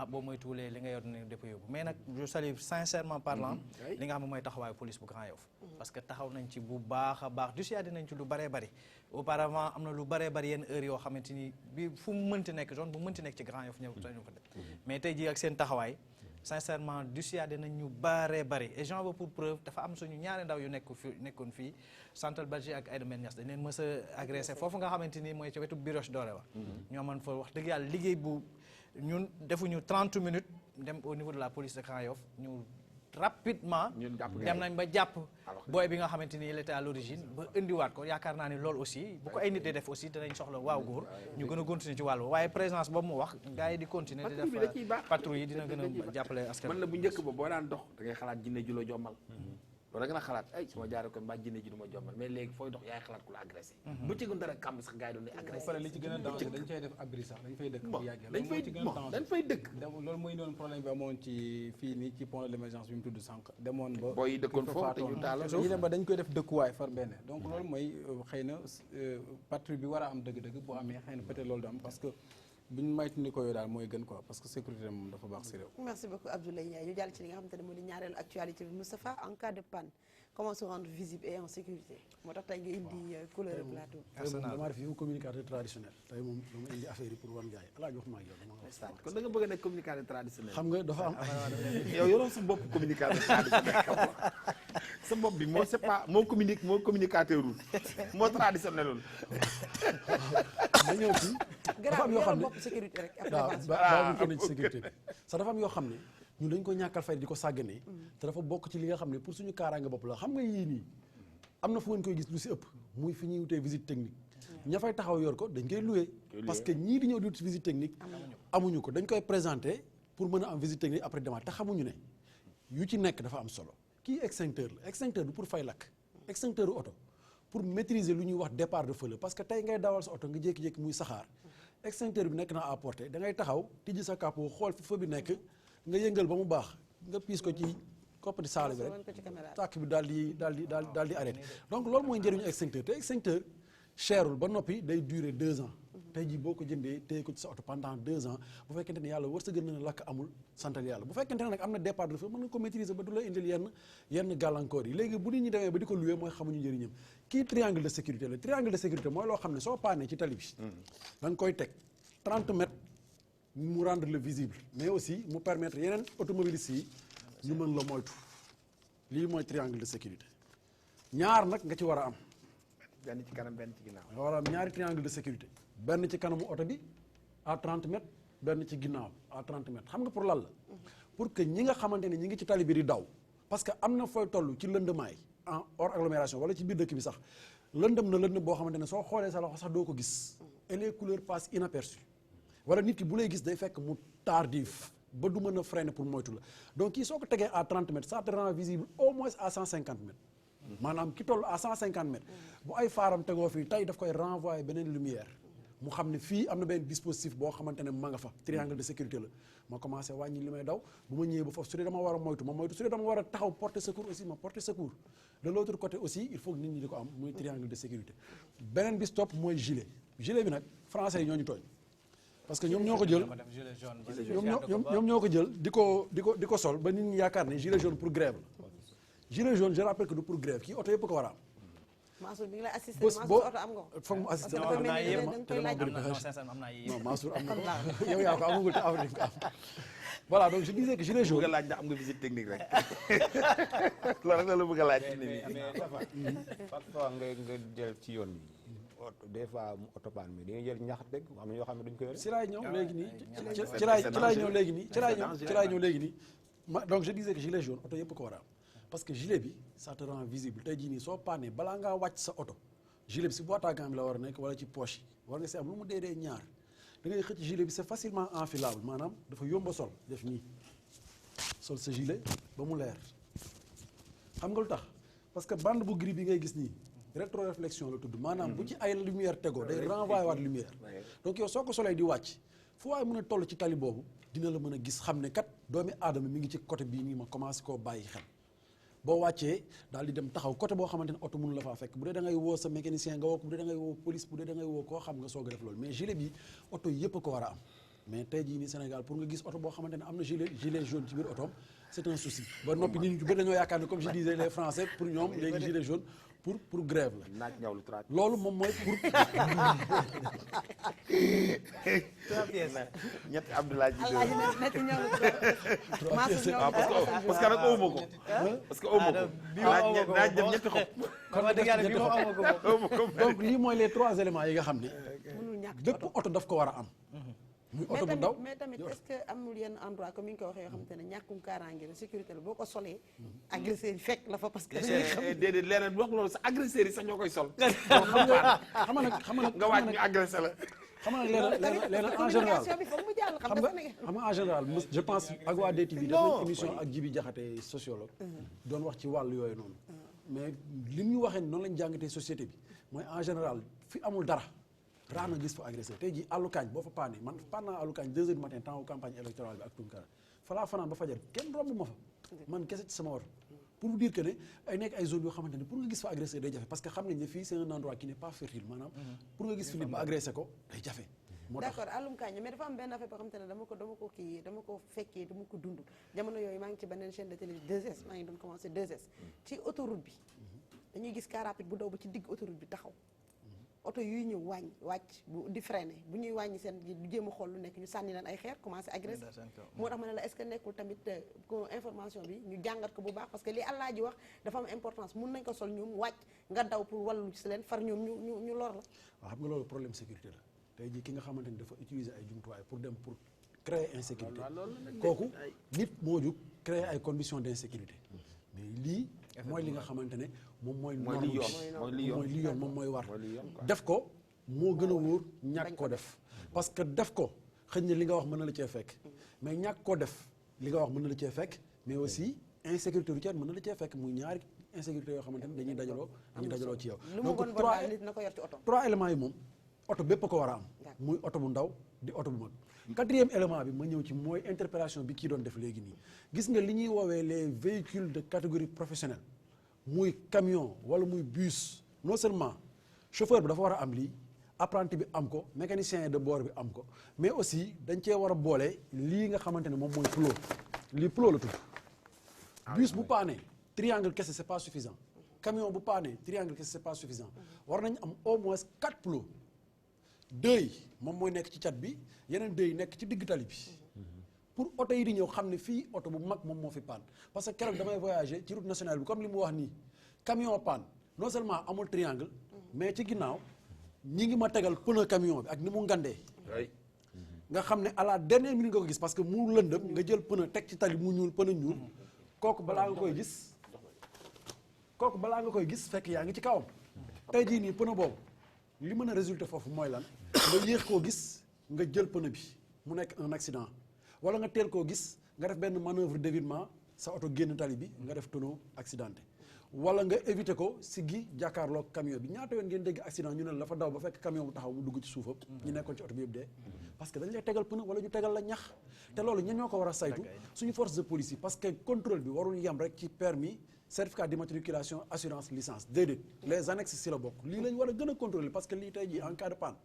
boo moytuwulee li nga yor ne dépôt yóbbu mais nag je salue sincèrement parlant li nga xam ne mooy taxawaayu police bu Grand Yoff parce que taxaw nañ ci bu baax a baax du siyaadi nañ ci lu bëree bëri auparavant am na lu bëree bëri yenn heures yoo xamante ni bi fu mu mënti nekk zone bu mënti nekk ci Grand Yoff ñëw dañu ko def mais tey jii ak seen taxawaay sincèrement du siyaade nañ ñu bëree bëri et j'en veux pour preuve dafa am suñu ñaari ndaw yu nekkoon fii Chantal Badji ak Aïda Mbène Niass dañ leen mës a agressé foofu nga xamante ni mooy ci wetu Biroche Dorée wa ñoo man fa wax dëgg yàlla liggéey bu ñun defuñu 30 minutes dem au niveau de la police de Grand Yoff ñu rapidement dem nañ ba jàpp booy bi nga xamante ni il était à l'origine ba indiwaat ko yaakaar naa ni loolu aussi bu ko ay nit di def aussi danañ soxla waaw góor ñu gën a continuer ci wàllu waaye présence boobu mu wax gars yi di continuer di def patrouille yi dina gën a jàppale askan man la bu njëkk ba boo daan dox da ngay xalaat jinne ju la jommal loolu da nga xalaat ay su ma jaaree ko mbaa jinne ji du ma jommal mais léegi fooy dox yaay xalaat ku la agressé bu ci gën dara kàmb sax gars yi doon agressé li ci gën a danger dañ cay def abri sax dañ fay dëkk bu yàggee dañ fay dëkk loolu mooy doon problème bi amoon ci fii nii ci point de l'émergence bi mu tudd sànq demoon ba booy dëkkoon foofu te ñu taal ñu dem ba dañ koy def dëkkuwaay far benn donc loolu mooy xëy na patrouille bi war a am dëgg-dëgg boo amee xëy na peut-être loolu du am parce que bu ñu maytu ni ko yooyu daal mooy gën quoi parce que sécurité moom dafa baax si réew. merci beaucoup Abdoulaye Ndiaye ñu jàll ci li nga xamante ne moo di ñaareelu actualité bi Moustapha en cas de panne comment se rendre visible et en sécurité moo tax tey nga indi couleur plateau. tey moom damaa def yow communicateur traditionnel tey moom dama indi affaire yi pour wan gars yi alaaj wax ma ak yow dama kon da nga bëgg a nekk communicateur traditionnel. xam nga dafa am yow yoroo sa bopp communicateur traditionnel sa bopp bi moo c'est pas moo communicateur wul moo traditionnel wul. ma ñëw ci dafa am yoo xam ne bopp sécurité rek waaw ko ne ci sécurité bi sax dafa am yoo xam ne ñun dañ ko ñàkkal fay di ko sàgganee te dafa bokk ci li nga xam ne pour suñu kaaraange bopp la xam nga yii nii am na fu ngeen koy gis lu si ëpp muy fi ñuy wutee visite technique ña fay taxaw yor ko dañ koy louer parce que ñii di ñëw di wut visite technique amuñu ko dañ koy présenter pour mën a am visite technique après demaat te xamuñu ne yu ci nekk dafa am solo kii extincteur la extincteur du pour fay lakk extincteur u oto pour maîtriser lu ñuy wax départ de feu la parce que tey ngay dawal sa oto nga jékki-jékki muy saxaar extincteur bi nekk na à portée da ngay taxaw tijji sa capot xool fi feu bi nekk nga yëngal ba mu baax nga piis ko ci koppati saala bi rek tàkk bi daal di arrêté donc loolu mooy njëriñu extincteur te extincteur cherul ba noppi day durer 2 ans tey jii boo ko jëndee téye ko ci sa oto pendant 2 ans bu fekkente ne yàlla war sa gën na lakk amul santal yàlla bu fekkente ne nag am na départ de feu mën nga ko maîtriser ba du la indil yenn gàllankoor yi léegi bu nit ñi demee ba di ko louer mooy xamuñu njëriñam kii triangle de sécurité la triangle de sécurité mooy loo xam ne soo paanee ci tali bi da nga koy teg 30 mètres mu rendre le visible mais aussi mu permettre yeneen automobilistes yi ñu mën la moytu lii mooy triangle de sécurité ñaar nag nga ci war a am benn ci kanam benn ci ginnaaw nga war a am ñaari triangle de sécurité benn ci kanamu oto bi à 30 mètres benn ci ginnaaw à 30 mètres xam nga pour lan la pour que ñi nga xamante ne ñi ngi ci tali bi di daw parce que am na fooy toll ci lëndëmaay en hors agglomération wala ci biir dëkk bi sax lëndëm na lëndëm boo xamante ne soo xoolee sa loxo sax doo ko gis et les couleurs passent inaperçues wala nit ki bu lay gis day fekk mu tardif ba du mën a freiner pour moytu la donc kii soo ko tegee à 30 mètres ça te rend visible au moins à 150 mètres maanaam ki toll à 150 mètres bu ay faaram tegoo fii tey daf koy renvoyer beneen lumière mu xam ne fii am na benn dispositif boo xamante ne ma nga fa triangle de sécurité la ma commencé wàññi li may daw bu ma ñëwee ba foofu su dee dama war a moytu ma moytu su dee dama war a taxaw porter secours aussi ma porter secours de l' autre côté aussi il faut que nit ñi di ko am muy triangle de sécurité beneen bi stop mooy gilet gilet bi nag français yi ñoo ñu tooñ parce que ñoom ñoo ko jël ñoom ñoo ko jël di ko sol ba nit ñi yaakaar ne gilet jaune pour grève la gilet jaune je rappelle que du pour grève kii oto yëpp ko war a am. Mansour mi ngi lay assisté Mansour oto am nga ko. foog mu assisté am naa non Mansour am na ko yow yaa ko amagul te am nañ ko am. voilà donc je disais que gilet jaune. bëgg a laaj ndax am nga visite technique rek loolu rek la bëgg a laaj. mais parfois nga jël ci yoon bi. des fois mu otopaan mi di nga jël ñax dëgg am na yoo xam ne duñ ko yore. ci laay ñëw léegi nii ci laay ñëw léegi nii ci laay ñëw léegi nii donc je disais que gilet jaune oto yëpp ko war a am parce que gilet bi ça te rend visible tey jii nii soo paanee balaa ngaa wàcc sa oto gilet bi si boîte à gants bi la war a nekk wala ci poche yi war nga si am lu mu dee ñaar da ngay xëcc gilet bi c'est facilement enfilable maanaam dafa yomba sol def nii sol sa gilet ba mu leer xam nga lu tax parce que bande bu gris bi ngay gis nii rétroréflexion la tudd maanaam bu ci ay lumière tegoo day renvoyer waat lumière donc yow soo ko solee di wàcc fu waaye mën a toll ci tali boobu dina la mën a gis xam ne kat doomi aadama mi ngi ci côté bii nii ma commencé koo bàyyi xel boo wàccee daal di dem taxaw côté boo xamante ne oto mënu la faa fekk bu dee da ngay woo sa mécanicien nga woo ko bu dee da ngay woo police bu dee da ngay woo koo xam nga soog a def loolu mais gilet bi oto yëpp ko war a am mais tey jii nii Sénégal pour nga gis oto boo xamante ne am na gilet jaune ci biir otoom c'est un souci ba noppi nit ñu bëri dañoo yaakaar ne comme je disais les Français pour ñoom léegi gilet jaune pour grève la. naaj ñaw lu traat. loolu moom mooy pour. ñetti Abdoulaye ji. alaaji ñetti ñaw lu traat. parce que nag ëwuma ko. parce que ëwuma ko. naaj dem ñetti xob. donc lii mooy les 3 éléments yi nga xam ne. bépp oto daf ko war a am. muy oto bu ndaw mais tamit est-ce que amul yenn endroit comme ni nga ko waxee yoo xamante ne ñàkkum kaaraange la sécurité la boo ko solee agresseur yi fekk la fa parce que déedéet leneen wax loolu sa agresseur yi sax ñoo koy sol. xam nga nga waaj ñu agressé la. xam nga leneen en général bi foog mu jàll xam nga en général je pense ak waa DTV def nañ émission ak Djibi Diakhaté sociologue doon wax ci wàllu yooyu noonu mais li ñu waxee noonu lañ jàngatee société bi mooy en général fi amul dara raar na gis fa agressé tey jii àllukaañ boo fa paane man pendant àllukaañ 2 heures du matin temps campagne électorale bi ak Tounkara falaa fanaan ba fajar kenn romb ma fa man kese ci sama oto pour vous dire que ne ay nekk ay zones yoo xamante ne pour nga gis fa agressé day jafe parce que xam nañ ne fii c'est un endroit qui n'est pas fertile maanaam pour nga gis fi nit ba agressé ko day jafe moo tax d'accord àllum kaañ mais dafa am benn affaire boo xamante ne dama ko fekkee dama ko dund jamono yooyu maa ngi ci beneen chaîne de télévision 2S maa ngi doon commencé 2S ci autoroute bi dañuy gis car rapide bu daw ba ci digg autoroute bi taxaw oto yuy ñëw wàcc bu di freiné bu ñuy wàññi seen du jéem a xool lu nekk ñu sànni leen ay xeer commencé agressé moo tax ma ne la est-ce que nekkul tamit information bi ñu jàngat ko bu baax parce que li Allah ji wax dafa am importance mun nañ ko sol ñoom wàcc nga daw pour wàllu ci leen far ñoom ñu lor la waaw xam nga loolu problème sécurité la tey jii ki nga xamante ni dafa utiliser ay jumtuwaay pour dem pour créer insécurité kooku nit moo jug créer ay conditions d'insécurité mais lii mooy li nga xamante ne moom mooy norme bi mooy li yoon moom mooy war def ko moo gën a wóor ñàkk koo def parce que def ko xëy na li nga wax mën na la cee fekk mais ñàkk koo def li nga wax mën na la cee fekk mais aussi insécurité routière mën na la cee fekk muy ñaari insécurité yoo xamante ne dañuy dajaloo ci yow donc 3 éléments yi moom oto bépp ko war a am muy oto bu ndaw di oto bu mag 4e élément bi ma ñëw ci mooy interpellation bi kii doon def léegi nii gis nga li ñuy woowee les véhicules de catégorie professionnelle muy camion wala muy bus non seulement chauffeur bi dafa war a am lii apprenti bi am ko mécanicien de bord bi am ko mais aussi dañ cee war a boole lii nga xamante ne moom mooy plow lii plow la tudd bus bu paanee triangle kese c'est pas suffisant camion bu paanee triangle kese c'est pas suffisant war nañ am au moins 4 plows 2 yi moom mooy nekk ci cat bi yeneen 2 yi nekk ci digg tali bi pour oto yi di ñëw xam ne fii oto bu mag moom moo fi panne parce que keroog damay voyager ci route nationale bi comme li mu wax nii camion panne non seulement amul triangle mais ci ginnaaw ñi ngi ma tegal pneu camion bi ak ni mu ngandee nga xam ne à la dernière minute nga ko gis parce que mu lëndëm nga jël pneu teg ci tali mu ñuul pneu ñuul kooku balaa nga koy gis fekk yaa ngi ci kawam tey jii nii pneu boobu li mën a résulter foofu mooy lan nga yéex koo gis nga jël pneu bi mu nekk un accident wala nga teel koo gis nga def benn manœuvre d'évitement sa oto génn tali bi nga def tonneau accidenté wala nga éviter ko si gi jàkkaarloog camion bi ñaata yoon ngeen dégg accident ñu ne la fa daw ba fekk camion bu taxaw mu dugg ci suufam ñu nekkoon ci oto bi yëpp dee parce que dañ lay tegal pneu wala ñu tegal la ñax te loolu ñen ñoo ko war a saytu suñu force de police yi parce que contrôle bi warul yem rek ci permis certificat d'immatriculation assurance licence déedéet les annexes si la bokk lii lañ war a gën a contrôler parce que lii tey jii en cas de panne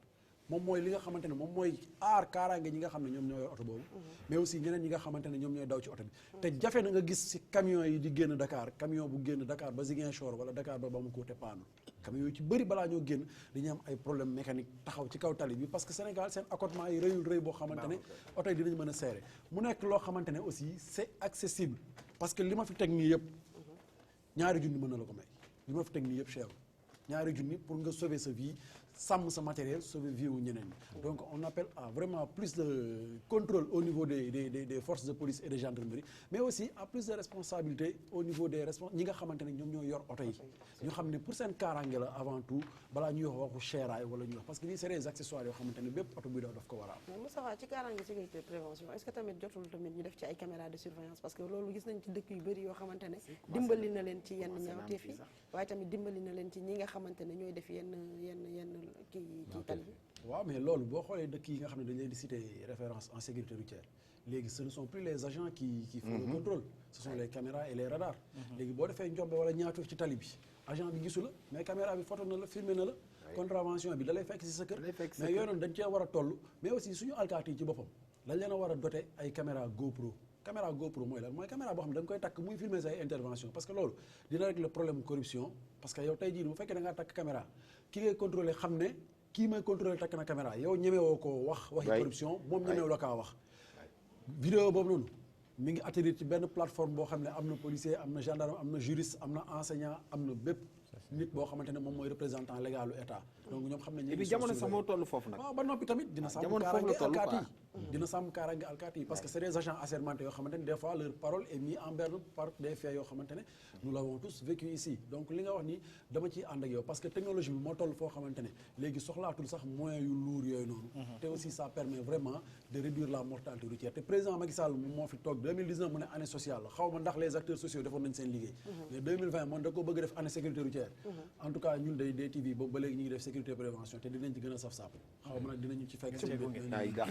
moom mooy li nga xamante ne moom mooy aar kaaraange ñi nga xam ne ñoom ñoo yor oto boobu mais aussi ñeneen ñi nga xamante ne ñoom ñooy daw ci oto bi te jafe na nga gis si camion yi di génn Dakar camion bu génn Dakar ba Ziguinchor wala Dakar ba Bamako te paanu camion yi ci bëri balaa ñoo génn dañuy am ay problème mécanique taxaw ci kaw tali bi parce que Sénégal seen accotement yi rëyul rëy boo xamante ne oto yi dinañ mën a serré mu nekk loo xamante ne aussi c'est accessible parce que li ma fi teg nii yëpp ñaari junni mën na la ko may li ma fi teg nii yëpp cher ñaari junni pour nga sauver sa vie sàmm sa matériel sauver vie wu ñeneen ñi donc on appelle à vraiment plus de contrôle au niveau des forces de police et de gendarmerie mais aussi à plus de responsabilité au niveau des ñi nga xamante ne ñoom ñoo yor oto yi ñu xam ne pour seen kaaraange la avant tout balaa ñuy wax waxu chéraay wala ñuy wax parce que lii c'est des accessoires yoo xamante ne bépp oto buy daw daf ko war a am. mais Moustapha ci kaaraange sécurité prévention est-ce que tamit jotul tamit ñu def ci ay caméras de surveillance parce que loolu gis nañ ci dëkk yu bëri yoo xamante ne dimbali na leen ci yenn ñaawteef yi waaye tamit dimbali na leen ci ñi nga xamante ne ñooy def yenn kii ci tali bi. waaw mais loolu boo xoolee dëkk yi nga xam ne dañ leen di citer référence en sécurité routière léegi ce ne sont plus les agents qui font le contrôle ce sont les caméras et les radars léegi boo defee njombe wala ñaawteef ci tali bi agent bi gisu la mais caméra bi photo na la filmé na la contravention bi da lay fekk si sa kër mais yooyu noonu dañ cee war a toll mais aussi suñu alkaati yi ci boppam lañ leen a war a doter ay caméra GoPro mooy lan mooy caméra boo xam ne da nga koy takk muy filmer say intervention parce que loolu dina régler problème corruption parce que yow tey jii bu fekkee da ngaa takk caméra ki ngay contrôler xam ne kii may contrôler takk na caméra yow ñemewoo koo wax waxi corruption moom ñemewu la kaa wax vidéo boobu noonu mi ngi atterrir ci benn plateforme boo xam ne am na policier am na gendarme am na juriste am na enseignant am na bépp nit boo xamante ne moom mooy représentant légalu état donc ñoom xam nañ et puis jamono sax moo toll foofu nag waaw ba noppi tamit dina sàmm kaaraange alkaati yi parce que c'est des agents assermentés yoo xamante ne des fois leur parole est mise en berne par des faits yoo xamante ne nous l'avons tous vécu ici donc li nga wax ni dama ciy ànd ak yow parce que technologie bi moo toll foo xamante ne léegi soxlaatul sax moyens yu lourd yooyu noonu te aussi ça permet vraiment de réduire la mortalité routière te président Macky Sall moo fi toog 2019 mu ne année sociale la xaw ma ndax les acteurs sociaux defoon nañ seen liggéey mais 2020 man da ko bëgg def année sécurité routière en tout cas ñun day DTV boobu ba léegi ñu ngi def sécurité prévention te dinañ ci gën a saf saap xaw ma nag dinañu ci fekk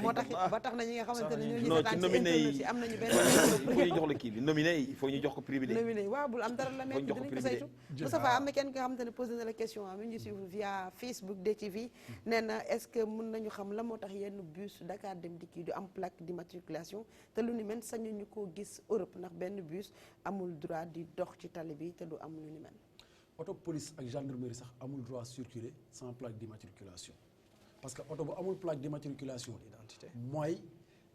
moo tax ba tax na ñi nga xamante ne ñoo non ci nominé yi am nañu benn il faut ñu jox la kii bi nominé yi il faut ñu jox ko prix bi de nominé yi waaw bul am dara la mais dinañ ko saytu Moustapha am na kenn nga xamante ne posé na la question mi ngi suivre via Facebook DTV nee na est-ce que mën nañu xam la moo tax yenn bus Dakar Dem Dikk yi du am plaque d'immatriculation te lu ni mel sañu ñu ko gis Europe ndax benn bus amul droit di dox ci tali bi te du am lu ni mel auto police ak gendarmerie sax amul droit circuler sans plaque d'immatriculation parce que auto bu amul plaque d'immatriculation d'identité mooy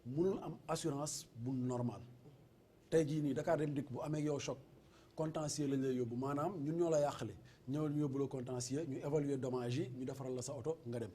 mënul am assurance bu normal tey jii nii Dakar Dem Dikk bu amee yow choc contentieux lañ lay yóbbu maanaam ñun ñoo la yàqale ñëwal ñu yóbbu la contentieux ñu évaluer dommages yi ñu defaral la sa oto nga dem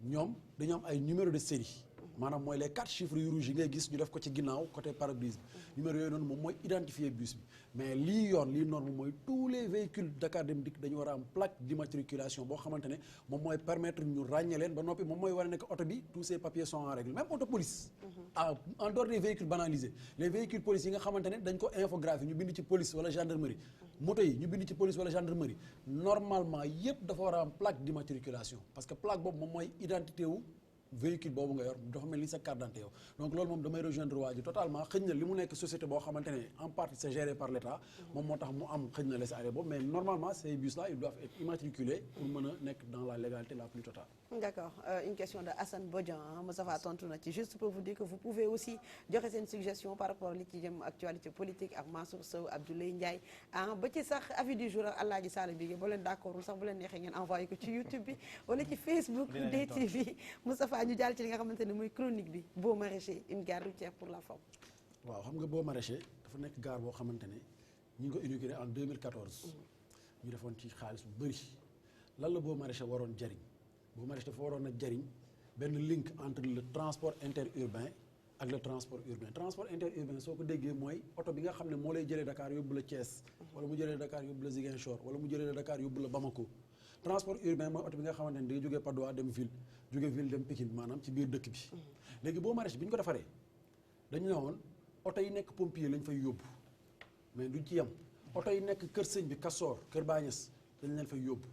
ñoom dañu am ay numéro de série maanaam mooy les 4 chiffres yu rouge yi ngay gis ñu def ko ci ginnaaw côté pare-brise bi numéro yooyu noonu moom mooy identifier bus bi mais lii norme mooy tous les véhicules Dakar Dem Dikk dañu war a am plaque d'immatriculation boo xamante ne moom mooy permettre ñu ràññee leen ba noppi moom mooy war a nekk oto bi tous ces papiers sont en règle même auto police en dehors des véhicules banalisés les véhicules police yi nga xamante ne dañ ko infographie ñu bind ci police wala gendarmerie moto yi ñu bind ci police wala gendarmerie normalement yépp dafa war a am plaque d'immatriculation parce que plaque boobu moom mooy identité wu véhicule boobu nga yor dafa mel ni sa carte d'identité yow donc loolu moom damay rejoindre waa ji totalement xëy na li mu nekk société boo xamante ne en partie c'est géré par l'État moom moo tax mu am xëy na laisser-aller boobu mais normalement ces bus là ils doivent être immatriculés pour mën a nekk dans la légalité la plus totale. D'accord, une question de Hassan Bodian Moustapha tontu na ci juste pour vous dire que vous pouvez aussi joxe seen suggestion par rapport li ci jëm actualité politique ak Mansour Sow Abdoulaye Ndiaye ba ci sax avis du jour ak Alaaji Sall bi boo leen d'accordul sax bu leen neexee ngeen envoyé ko ci YouTube bi wala ci Facebook DTV Moustapha ñu jàll ci li nga xamante ne muy chronique bi Beaux Maraîchers une gare routière pour la femme. waaw xam nga Beaux Maraîchers dafa nekk gare boo xamante ne ñu ngi ko inauguré en 2014 ñu defoon ci xaalis bu bëri lan la Beaux Maraîchers waroon jariñ Beaux Maraîchers dafa waroon a jariñ benn link entre le transport interurbain ak le transport interurbain soo ko déggee mooy oto bi nga xam ne moo lay jëlee Dakar yóbbu la Thiès wala mu jëlee Dakar yóbbu la Ziguinchor wala mu jëlee Dakar yóbbu la Bamako transport urbain mooy oto bi nga xamante ne day jógee Patte d'Oie dem ville jógee ville dem Pikine maanaam ci biir dëkk bi léegi Beaux Maraîchers bi ñu ko defaree dañu ne woon oto yi nekk pompier lañ fay yóbbu mais duñ ci yem oto yi nekk kër sëñ bi Castor kër Bagnès dañ leen fay yóbbu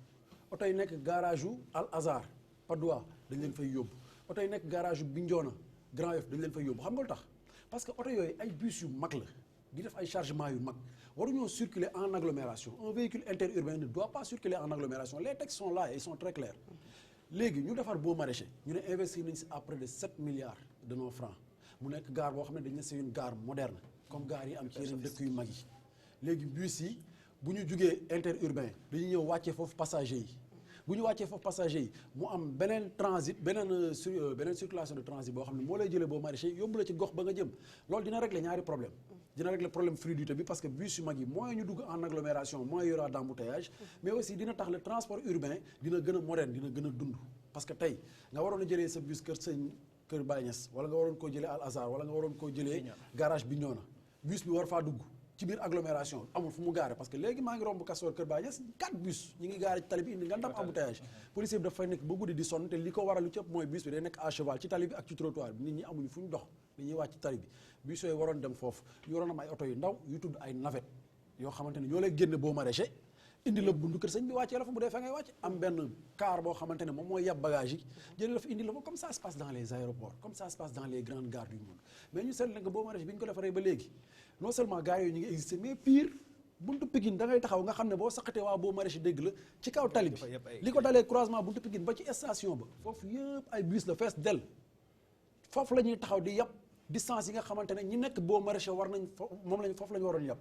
oto yi nekk garage u Al Azhar Patte d'Oie dañ leen fay yóbbu oto yi nekk garage u Bignona Grand Yoff dañ leen fay yóbbu xam nga lu tax parce que oto yooyu ay bus yu mag la di def ay chargement yu mag waruñoo circuler en agglomération un véhicule interurbain ne doit pas circuler en agglomération les textes sont là et ils sont très clairs léegi ñu defar Beaux Maraîchers ñu ne investir nañ si à près de 7 milliards de nos francs mu nekk gare boo xam ne dañ ne c'est une gare moderne comme gare yi am ci yeneen dëkk yu mag yi léegi bus yi bu ñu jugee interurbain dañuy ñëw wàccee foofu passagers yi bu ñu wàccee foofu passagers yi mu am beneen transit beneen circulation de transit boo xam ne moo lay jëlee Beaux Maraîchers yóbbu la ci gox ba nga jëm loolu dina régler ñaari problème dina régler problème fluidité bi parce que bus yu mag yi moins ñu dugg en agglomération moins y aura d'embouteillage mais aussi dina tax le transport urbain dina gën a moderne dina gën a dund parce que tey nga waroon a jëlee sa bus kër Baye Niass wala nga waroon koo jëlee Al Azhar wala nga waroon koo jëlee garage Bignona bus bi war faa dugg ci biir agglomération amul fu mu gaare parce que léegi maa ngi romb Castor kër Baye Niass 4 bus ñi ngi gaare ci tali bi indi nga ndam embouteillage policier bi dafay nekk ba guddi di sonn te li ko waral lu ci ëpp mooy bus bi day nekk à cheval ci tali bi ak ci trottoir bi nit ñi amuñu fu ñu dox dañuy wàcc ci tali bi bus yooyu waroon dem foofu ñu waroon am ay oto yu ndaw yu tudd ay navette yoo xamante ne ñoo lay génne Beaux Maraîchers indi la bundu kër sëñ bi wàccee la fa bu dee fa ngay wàcc am benn car boo xamante ne moom mooy yab bagage yi jëlee la fa indi la fa comme ça se passe dans les aéroports comme ça se passe dans les grandes gares du monde mais ñu seetlu nag Beaux Maraîchers bi ñu ko defaree ba léegi non seulement gares yooyu ñu ngi existé mais pire buntu Pikine da ngay taxaw nga xam ne boo saqatee waa Beaux Maraîchers dégg la ci kaw tali bi li ko dalee croisement buntu Pikine ba ci station ba foofu yëpp ay bus la fees del foofu la ñuy taxaw di yab distance yi nga xamante ne ñi nekk boo maraîcher war nañ foofu la ñu waroon yàpp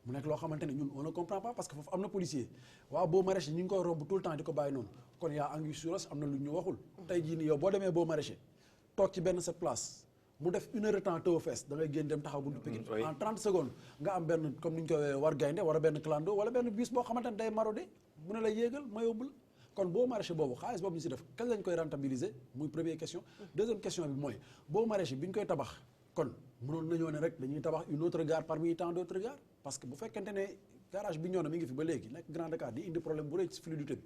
mu nekk loo xamante ne ñun on ne comprend pas parce que foofu am na policier waaw boo maraîcher ñu ngi koy romb tout le temps di ko bàyyi noonu kon yaa anguille sous roche am na lu ñu waxul tey jii nii yow boo demee boo maraîcher toog ci benn sa place mu def 1 heure de temps tëw fees da ngay génn dem taxaw buntu Pikine en 30 secondes nga am benn comme ni ñu koy war gaynde wala benn clando wala benn bus boo xamante ne day marauder mu ne la yéegal ma yóbbu la kon boo maraîcher boobu xaalis boobu ñu si def kañ lañ koy rentabiliser muy première question deuxième question bi mooy boo maraîcher bi ñu koy tabax kon mënoon nañoo ne rek dañuy tabax une autre gare parmi tant d'autres gares parce que bu fekkente ne garage bi ñoo na mi ngi fi ba léegi nekk Grand Dakar di indi problème bu rëy ci fluidité bi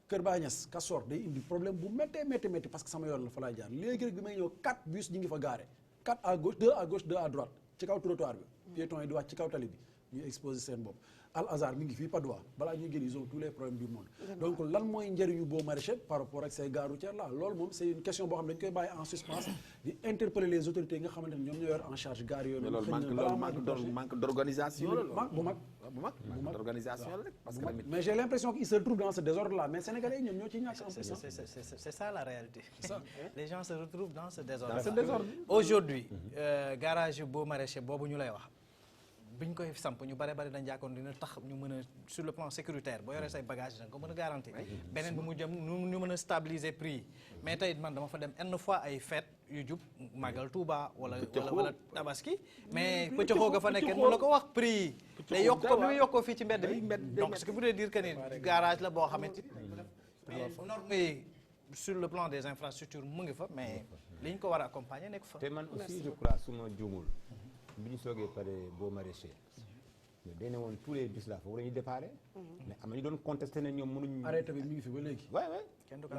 Kër Baye Niass Castor day indi problème bu métti parce que sama yoon la fa laay jaar léegi rek bi may ñëw 4 bus ñi ngi fa garé 4 à gauche 2 à gauche 2 à droite ci kaw trottoir bi piétons yi di wàcc ci kaw tali bi ñuy exposé seen bopp Al Azhar mi ngi fii Padois balaa ñuy génn ils ont tous les problèmes du monde donc lan mooy njëriñu boo maraîcher par rapport ak ces gares routières là loolu moom c'est une question boo xam ne dañ koy bàyyi en suspens di interpeller les autorités yi nga xamante ne ñoom ñoo yor en charge gares yooyu manque d'organisation bu mag d'organisation la rek parce que mais j'ai l'impression qu'ils se trouvent dans ce désordre là mais sénégalais yi ñoom ñoo ciy ñàkk c'est ça la réalité les gens se retrouvent dans ce désordre aujourd'hui garage boo maraîcher boobu ñu lay wax biñ koy samp ñu bare dañ jàkkoon dina tax ñu mën a sur le plan sécuritaire boo yoree say bagage da nga ko mën a garantir beneen bi mu jëm ñu mën a stabiliser prix yi mais tey man dama fa dem une fois ay fête yu jub Magal Touba wala Tabaski mais pëccëxoo ga fa nekk mën la ko wax prix yi day yokk ko bi muy yokkoo fii ci mbedd bi donc ce qui voudrait dire que ni garage la boo xamante norme yi sur le plan des infrastructures mu ngi fa mais li ñu ko war a accompagner nekk fa te man aussi je crois su ma juumul bi ñu soogee pare boo maraîcher dañ ne woon tous les bus là foofu la ñuy déparé mais am na ñu doon contesté ne ñoom mënuñ arrêté bi mi ngi fi ba léegi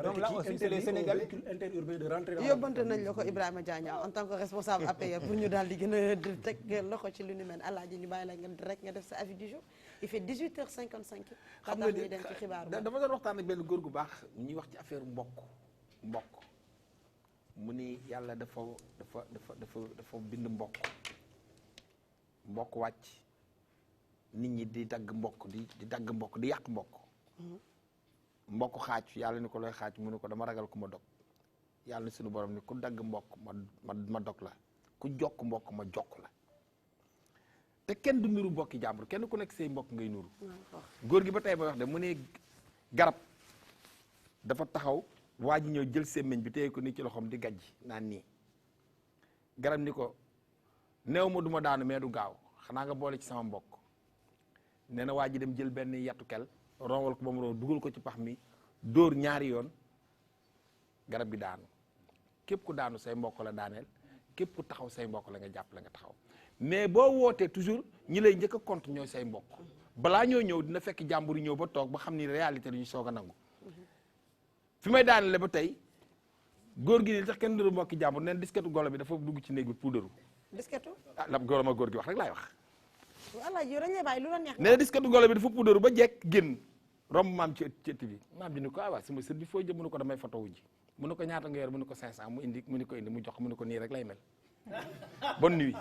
donc là aussi c'est les Sénégalais interurbain de rentrer yóbbante nañ la ko Ibrahima Diagna en tant que responsable APR pour ñu daal di gën a teg loxo ci lu ni mel Alaaji ñu bàyyi la nga rek nga def sa avis du jour il fait 18h55 xam nga ñuy dem ci xibaar dama doon waxtaan ak benn góor gu baax ñuy wax ci affaire mbokk mu ni yàlla dafa bind mbokk wàcc nit ñi di dagg mbokk di dagg mbokk di yàq mbokk xaaj yàlla ni ko looy xaaj mu ne ko dama ragal ku ma dog yàlla ni suñu borom ni ku dagg mbokk ma dog la ku jokk mbokk ma jokk la te kenn du nuru mbokki jàmbur kenn ku nekk say mbokk ngay nuru góor gi ba tey may wax de mu ne garab dafa taxaw waa ji ñëw jël semmiñ bi téye ko nii ci loxoom di gajj naan nii garab ni ko néew ma duma daanu mais du gaaw xanaa nga boole ci sama mbokk nee na waa ji dem jël benn yattu kel rongal ko ba mu dugal ko ci pax mi dóor ñaari yoon garab bi daanu képp ku daanu say mbokk la daaneel képp ku taxaw say mbokk la nga jàpp la nga taxaw mais boo wootee toujours ñi lay njëkk a compte ñooy say mbokk balaa ñoo ñëw dina fekk jàmbur yi ñëw ba toog ba xam ni réalité la ñu soog a nangu fi may daanele ba tey góor gi ni tax kenn duru mbokki jàmbur neen disketu golo bi dafa dugg ci néeg bi puudaru disketu la góor gi wax rek laay wax Alaaji yow dañ lay bàyyi lu la neex nee na disketu golo bi dafa puudaru ba jekk génn romb maam ci ëtt bi maam ji ni ko waaw sama sët bi foo jëm mu ne ko damay photo wu ji mu ne ko ñaata nga yor mu ne ko 500 mu jox mu ne ko nii rek lay mel bonne nuit